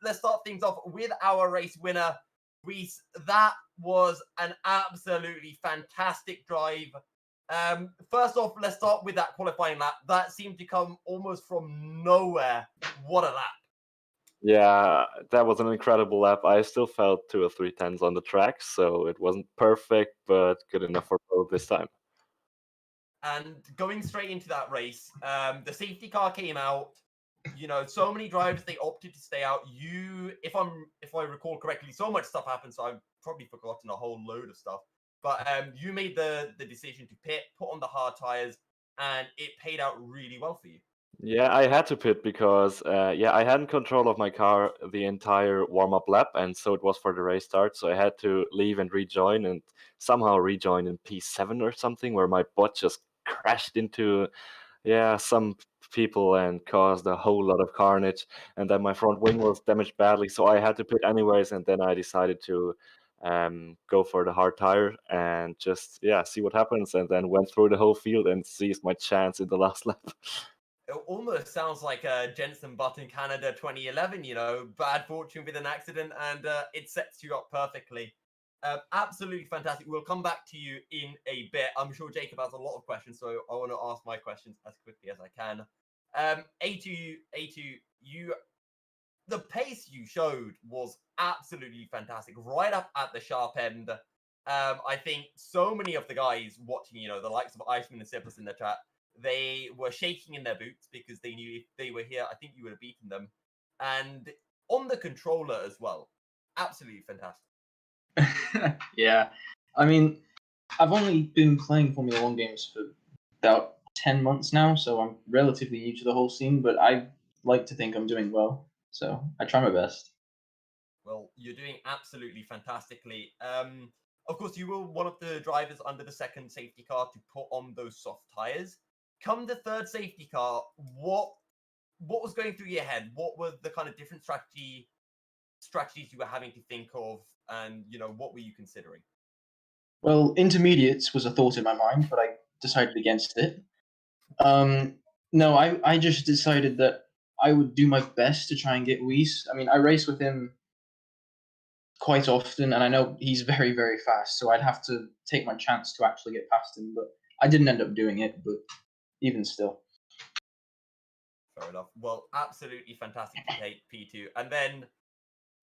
Let's start things off with our race winner, Weiss. That was an absolutely fantastic drive. First off, let's start with that qualifying lap. That seemed to come almost from nowhere. What a lap. Yeah, that was an incredible lap. I still felt 2 or 3 tenths on the track, so it wasn't perfect, but good enough for both this time. And going straight into that race, the safety car came out. You know, so many drivers, they opted to stay out. If I recall correctly, so much stuff happened, so I've probably forgotten a whole load of stuff. But you made the decision to pit, put on the hard tires, and it paid out really well for you. Yeah, I had to pit because I hadn't control of my car the entire warm-up lap, and so it was for the race start. So I had to leave and rejoin, and somehow rejoin in P7 or something, where my butt just crashed into some people and caused a whole lot of carnage. And then my front wing was damaged badly, so I had to pit anyways. And then I decided to go for the hard tire and just see what happens. And then went through the whole field and seized my chance in the last lap. It almost sounds like Jensen Button Canada 2011, you know, bad fortune with an accident, and it sets you up perfectly. Absolutely fantastic. We'll come back to you in a bit. I'm sure Jacob has a lot of questions, so I want to ask my questions as quickly as I can. A2, the pace you showed was absolutely fantastic, right up at the sharp end. I think so many of the guys watching, you know, the likes of Iceman and Sippers in the chat, they were shaking in their boots because they knew if they were here, I think you would have beaten them. And on the controller as well, absolutely fantastic. Yeah, I mean, I've only been playing Formula 1 games for about 10 months now, so I'm relatively new to the whole scene, but I like to think I'm doing well, so I try my best. Well, you're doing absolutely fantastically. Of course, you were one of the drivers under the second safety car to put on those soft tires. Come the third safety car, what was going through your head? What were the kind of different strategies you were having to think of, and you know, what were you considering? Well, intermediates was a thought in my mind, but I decided against it. No, I just decided that I would do my best to try and get Weiss. I mean, I race with him quite often, and I know he's very, very fast, so I'd have to take my chance to actually get past him, but I didn't end up doing it, but even still. Fair enough. Well, absolutely fantastic to take P2. And then,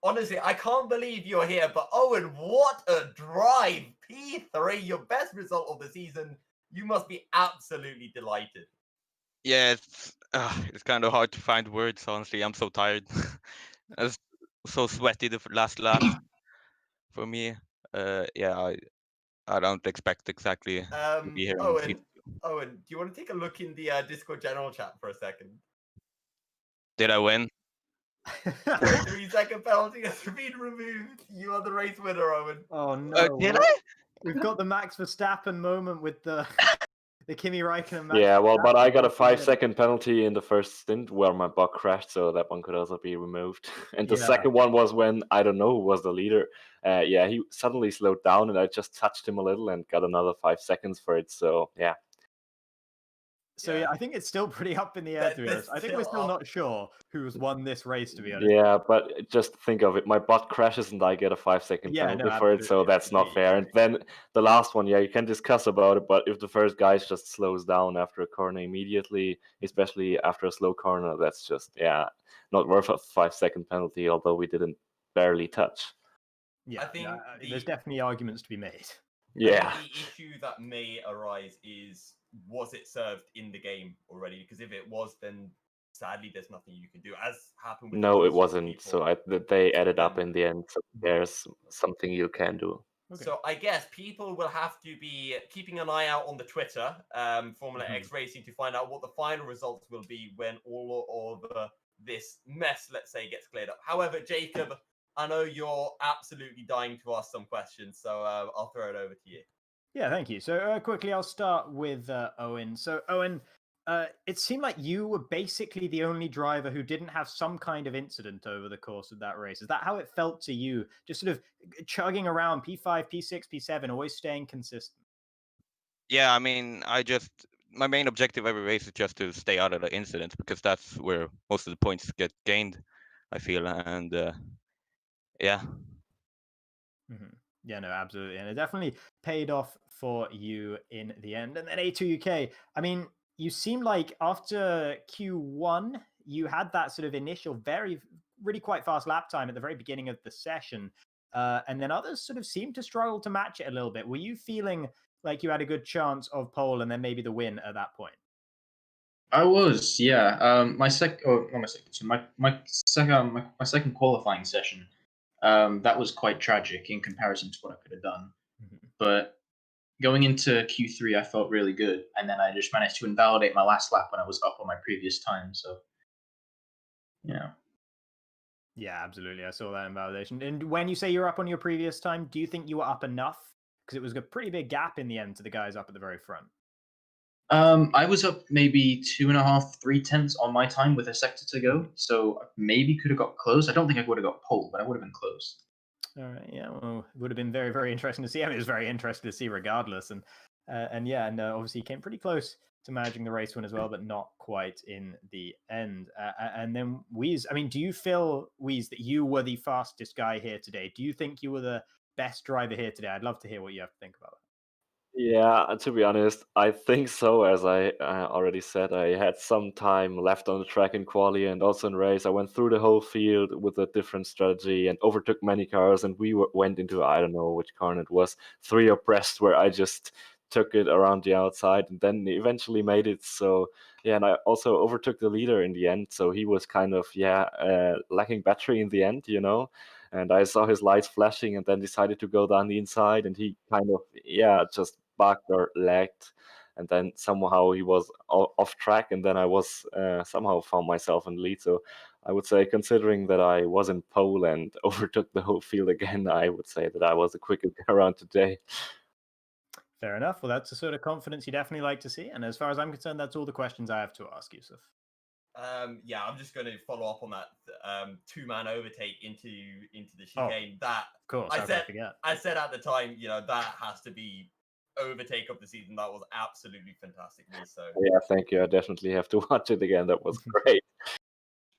honestly, I can't believe you're here, but Owen, what a drive! P3, your best result of the season. You must be absolutely delighted. Yeah, it's kind of hard to find words, honestly. I'm so tired. I was so sweaty the last lap for me. I don't expect exactly to be here. Owen, do you want to take a look in the Discord general chat for a second? Did I win? 3-second penalty has been removed. You are the race winner, Owen. Oh no! Did I? We've got the Max Verstappen moment with the Kimi Räikkönen. Max But I got a 5-second penalty in the first stint where my butt crashed, so that one could also be removed. And the second one was when, I don't know who was the leader. He suddenly slowed down and I just touched him a little and got another 5 seconds for it, so yeah. So yeah, I think it's still pretty up in the air, to be honest. I think we're still not sure who's won this race, to be honest. Yeah, but just think of it. My butt crashes and I get a 5-second penalty for it, so that's not fair. And then the last one, you can discuss about it, but if the first guy just slows down after a corner immediately, especially after a slow corner, that's just, not worth a 5-second penalty, although we didn't barely touch. Yeah, I think there's definitely arguments to be made. Yeah. The issue that may arise is, was it served in the game already? Because if it was, then sadly there's nothing you can do. As happened with No, it wasn't. So they added up in the end. So there's something you can do. Okay. So I guess people will have to be keeping an eye out on the Twitter, Formula X Racing, to find out what the final results will be when all of this mess, let's say, gets cleared up. However, Jacob, I know you're absolutely dying to ask some questions, so I'll throw it over to you. Yeah, thank you. So quickly, I'll start with Owen. So Owen, it seemed like you were basically the only driver who didn't have some kind of incident over the course of that race. Is that how it felt to you? Just sort of chugging around P5, P6, P7, always staying consistent. Yeah, I mean, my main objective every race is just to stay out of the incidents because that's where most of the points get gained, I feel, and yeah. Mm-hmm. Yeah, no, absolutely. And it definitely paid off for you in the end. And then A2UK, I mean, you seemed like after Q1, you had that sort of initial, really quite fast lap time at the very beginning of the session. And then others sort of seemed to struggle to match it a little bit. Were you feeling like you had a good chance of pole and then maybe the win at that point? I was, yeah. My second qualifying session, that was quite tragic in comparison to what I could have done. But going into Q3, I felt really good, and then I just managed to invalidate my last lap when I was up on my previous time. So, yeah. Yeah, absolutely. I saw that invalidation. And when you say you're up on your previous time, do you think you were up enough? Because it was a pretty big gap in the end to the guys up at the very front. I was up maybe 2.5, 3 tenths on my time with a sector to go, so maybe could have got close. I don't think I would have got pole, but I would have been close. All right, yeah, well, it would have been very, very interesting to see. I mean, it was very interesting to see regardless, and obviously he came pretty close to managing the race win as well, but not quite in the end. And then Wheeze, I mean, do you feel, Wheeze, that you were the fastest guy here today? Do you think you were the best driver here today? I'd love to hear what you have to think about that. Yeah, to be honest, I think so. As I already said, I had some time left on the track in quali and also in race. I went through the whole field with a different strategy and overtook many cars. And we went into, I don't know which car it was, 3 abreast, where I just took it around the outside and then eventually made it. So yeah, and I also overtook the leader in the end. So he was kind of lacking battery in the end, you know. And I saw his lights flashing and then decided to go down the inside, and he kind of just bugged or lagged, and then somehow he was off track, and then I was somehow found myself in the lead. So I would say, considering that I was in pole and overtook the whole field again, I would say that I was the quickest around today. Fair enough. Well, that's the sort of confidence you definitely like to see. And as far as I'm concerned, that's all the questions I have to ask, Yousuf. Yeah, I'm just going to follow up on that two-man overtake into the chicane. That, of course, I said at the time, that has to be overtake of the season. That was absolutely fantastic. So yeah, thank you. I definitely have to watch it again. That was great.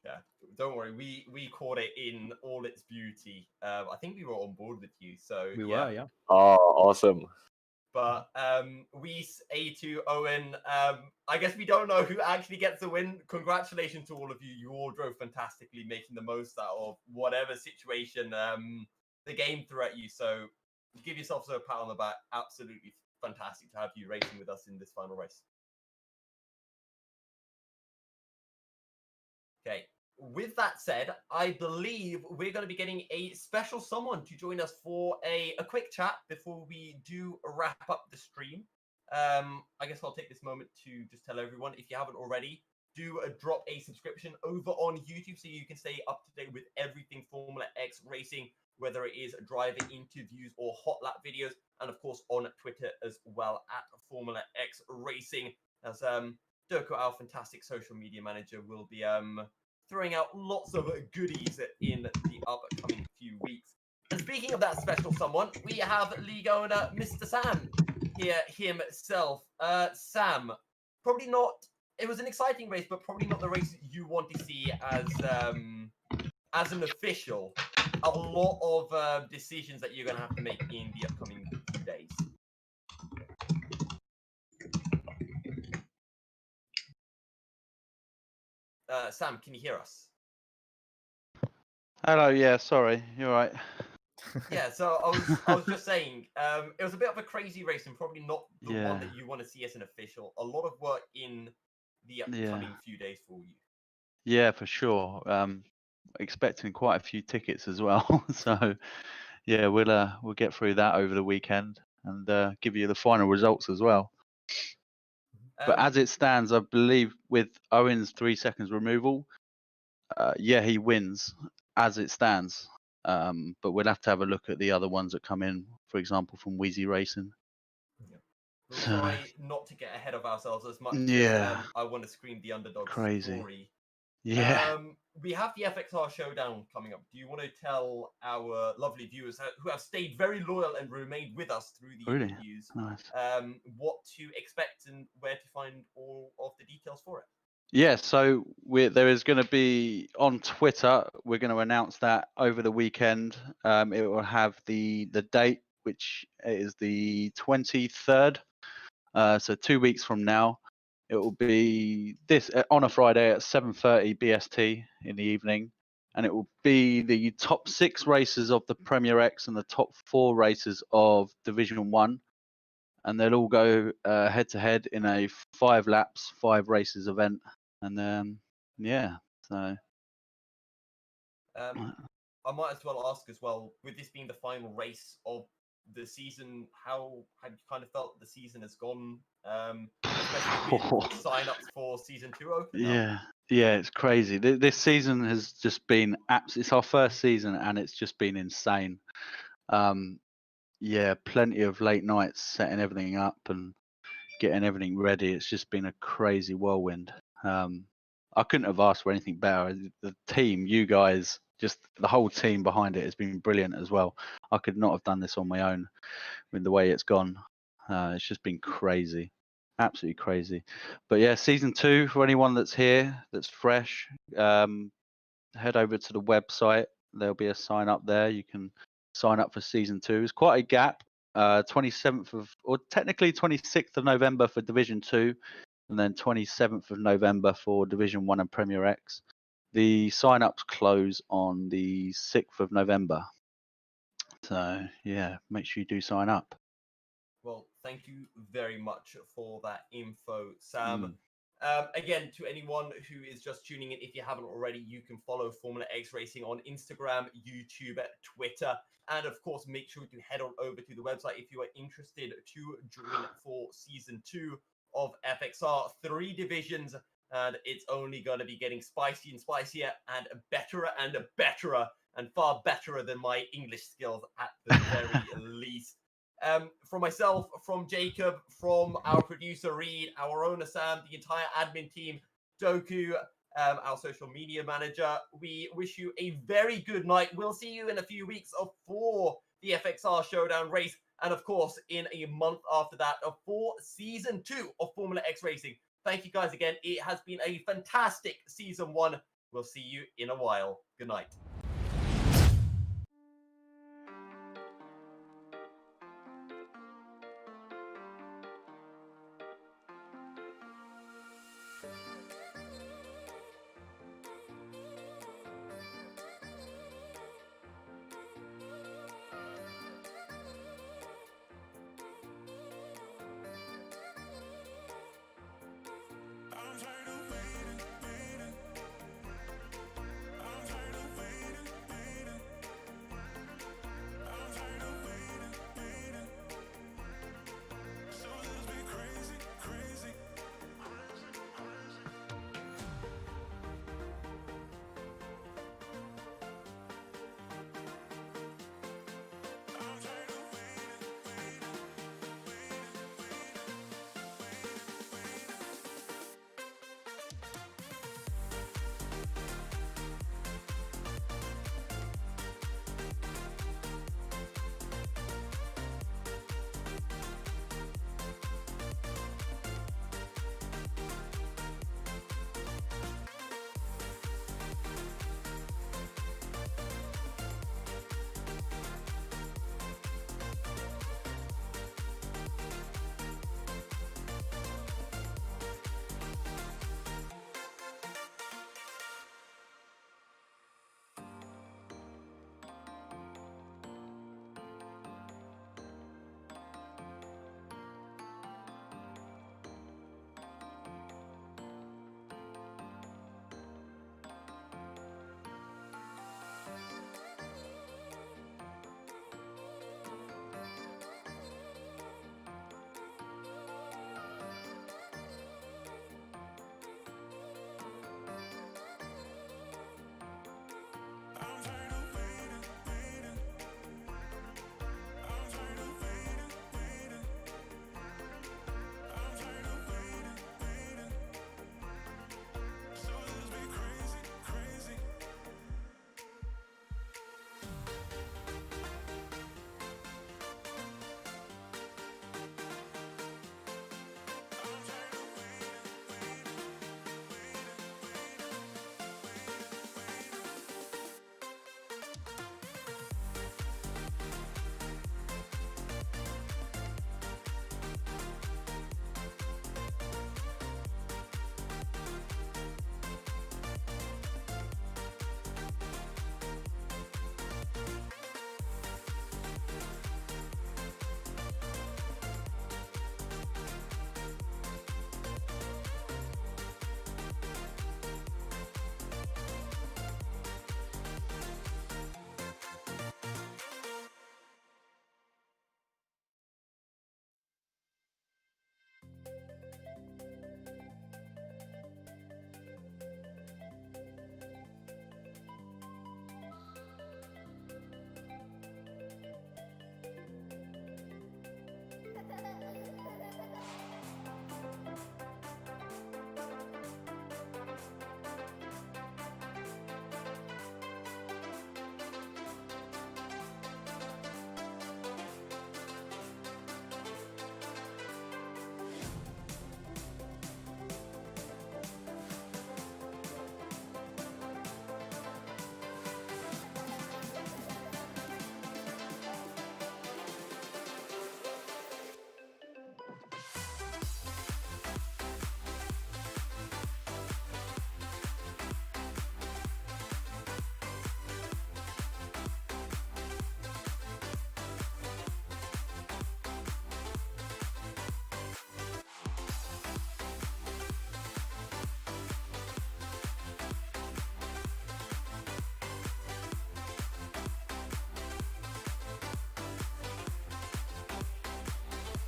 Yeah, don't worry. We caught it in all its beauty. I think we were on board with you. So we were, yeah. Oh, awesome. But Weiss, A2, Owen, I guess we don't know who actually gets the win. Congratulations to all of you. You all drove fantastically, making the most out of whatever situation the game threw at you. So give yourselves a pat on the back. Absolutely fantastic to have you racing with us in this final race. Okay. With that said, I believe we're going to be getting a special someone to join us for a quick chat before we do wrap up the stream. I guess I'll take this moment to just tell everyone, if you haven't already, do drop a subscription over on YouTube so you can stay up to date with everything Formula X racing, whether it is driver interviews or hot lap videos, and of course on Twitter as well at Formula X Racing, as Dirko, our fantastic social media manager, will be throwing out lots of goodies in the upcoming few weeks. And speaking of that special someone, we have league owner Mr. Sam here himself. Sam, probably not. It was an exciting race, but probably not the race you want to see as an official. A lot of decisions that you're going to have to make in the upcoming few days. Sam, can you hear us? Hello, yeah, sorry, you're right. Yeah, so I was just saying, it was a bit of a crazy race and probably not the one that you want to see as an official. A lot of work in the upcoming few days for you. Yeah, for sure. Expecting quite a few tickets as well. So yeah, we'll get through that over the weekend and give you the final results as well. But as it stands, I believe with Owen's 3 seconds removal, yeah, he wins as it stands. But we'll have to have a look at the other ones that come in, for example, from Wheezy Racing. We'll try not to get ahead of ourselves as much Yeah. as I want to scream the underdog's Crazy. glory. Yeah. We have the FXR showdown coming up. Do you want to tell our lovely viewers who have stayed very loyal and remained with us through the Really? interviews, Nice. what to expect and where to find all of the details for it? Yeah, so there is going to be on Twitter. We're going to announce that over the weekend. It will have the date, which is the 23rd. So 2 weeks from now, it will be this on a Friday at 7:30 BST in the evening, and it will be the top 6 races of the Premier X and the top 4 races of Division 1, and they'll all go head to head in a 5 laps, 5 races event. And yeah, so I might as well ask as well, with this being the final race of the season, how have you kind of felt the season has gone, especially with sign-ups for season 2 open now? Yeah, it's crazy. This season has just been it's our first season, and it's just been insane. Yeah, plenty of late nights setting everything up and getting everything ready. It's just been a crazy whirlwind. I couldn't have asked for anything better. The team, you guys, just the whole team behind it has been brilliant as well. I could not have done this on my own with the way it's gone. It's just been crazy, absolutely crazy. But yeah, season 2 for anyone that's here, that's fresh, head over to the website. There'll be a sign up there. You can sign up for season 2. It's quite a gap. 27th of, or technically 26th of November for Division 2, and then 27th of November for Division 1 and Premier X. The sign-ups close on the 6th of November. So, yeah, make sure you do sign up. Well, thank you very much for that info, Sam. Again, to anyone who is just tuning in, if you haven't already, you can follow Formula X Racing on Instagram, YouTube, Twitter, and of course, make sure to head on over to the website if you are interested to join for season 2 of FXR. 3 divisions, and it's only going to be getting spicy and spicier and betterer and betterer, and far betterer than my English skills at the very least. From myself, from Jacob, from our producer Reed, our owner Sam, the entire admin team, Doku, our social media manager, we wish you a very good night. We'll see you in a few weeks for the FXR Showdown race, and of course, in a month after that, for season 2 of Formula X Racing. Thank you guys again. It has been a fantastic season 1. We'll see you in a while. Good night.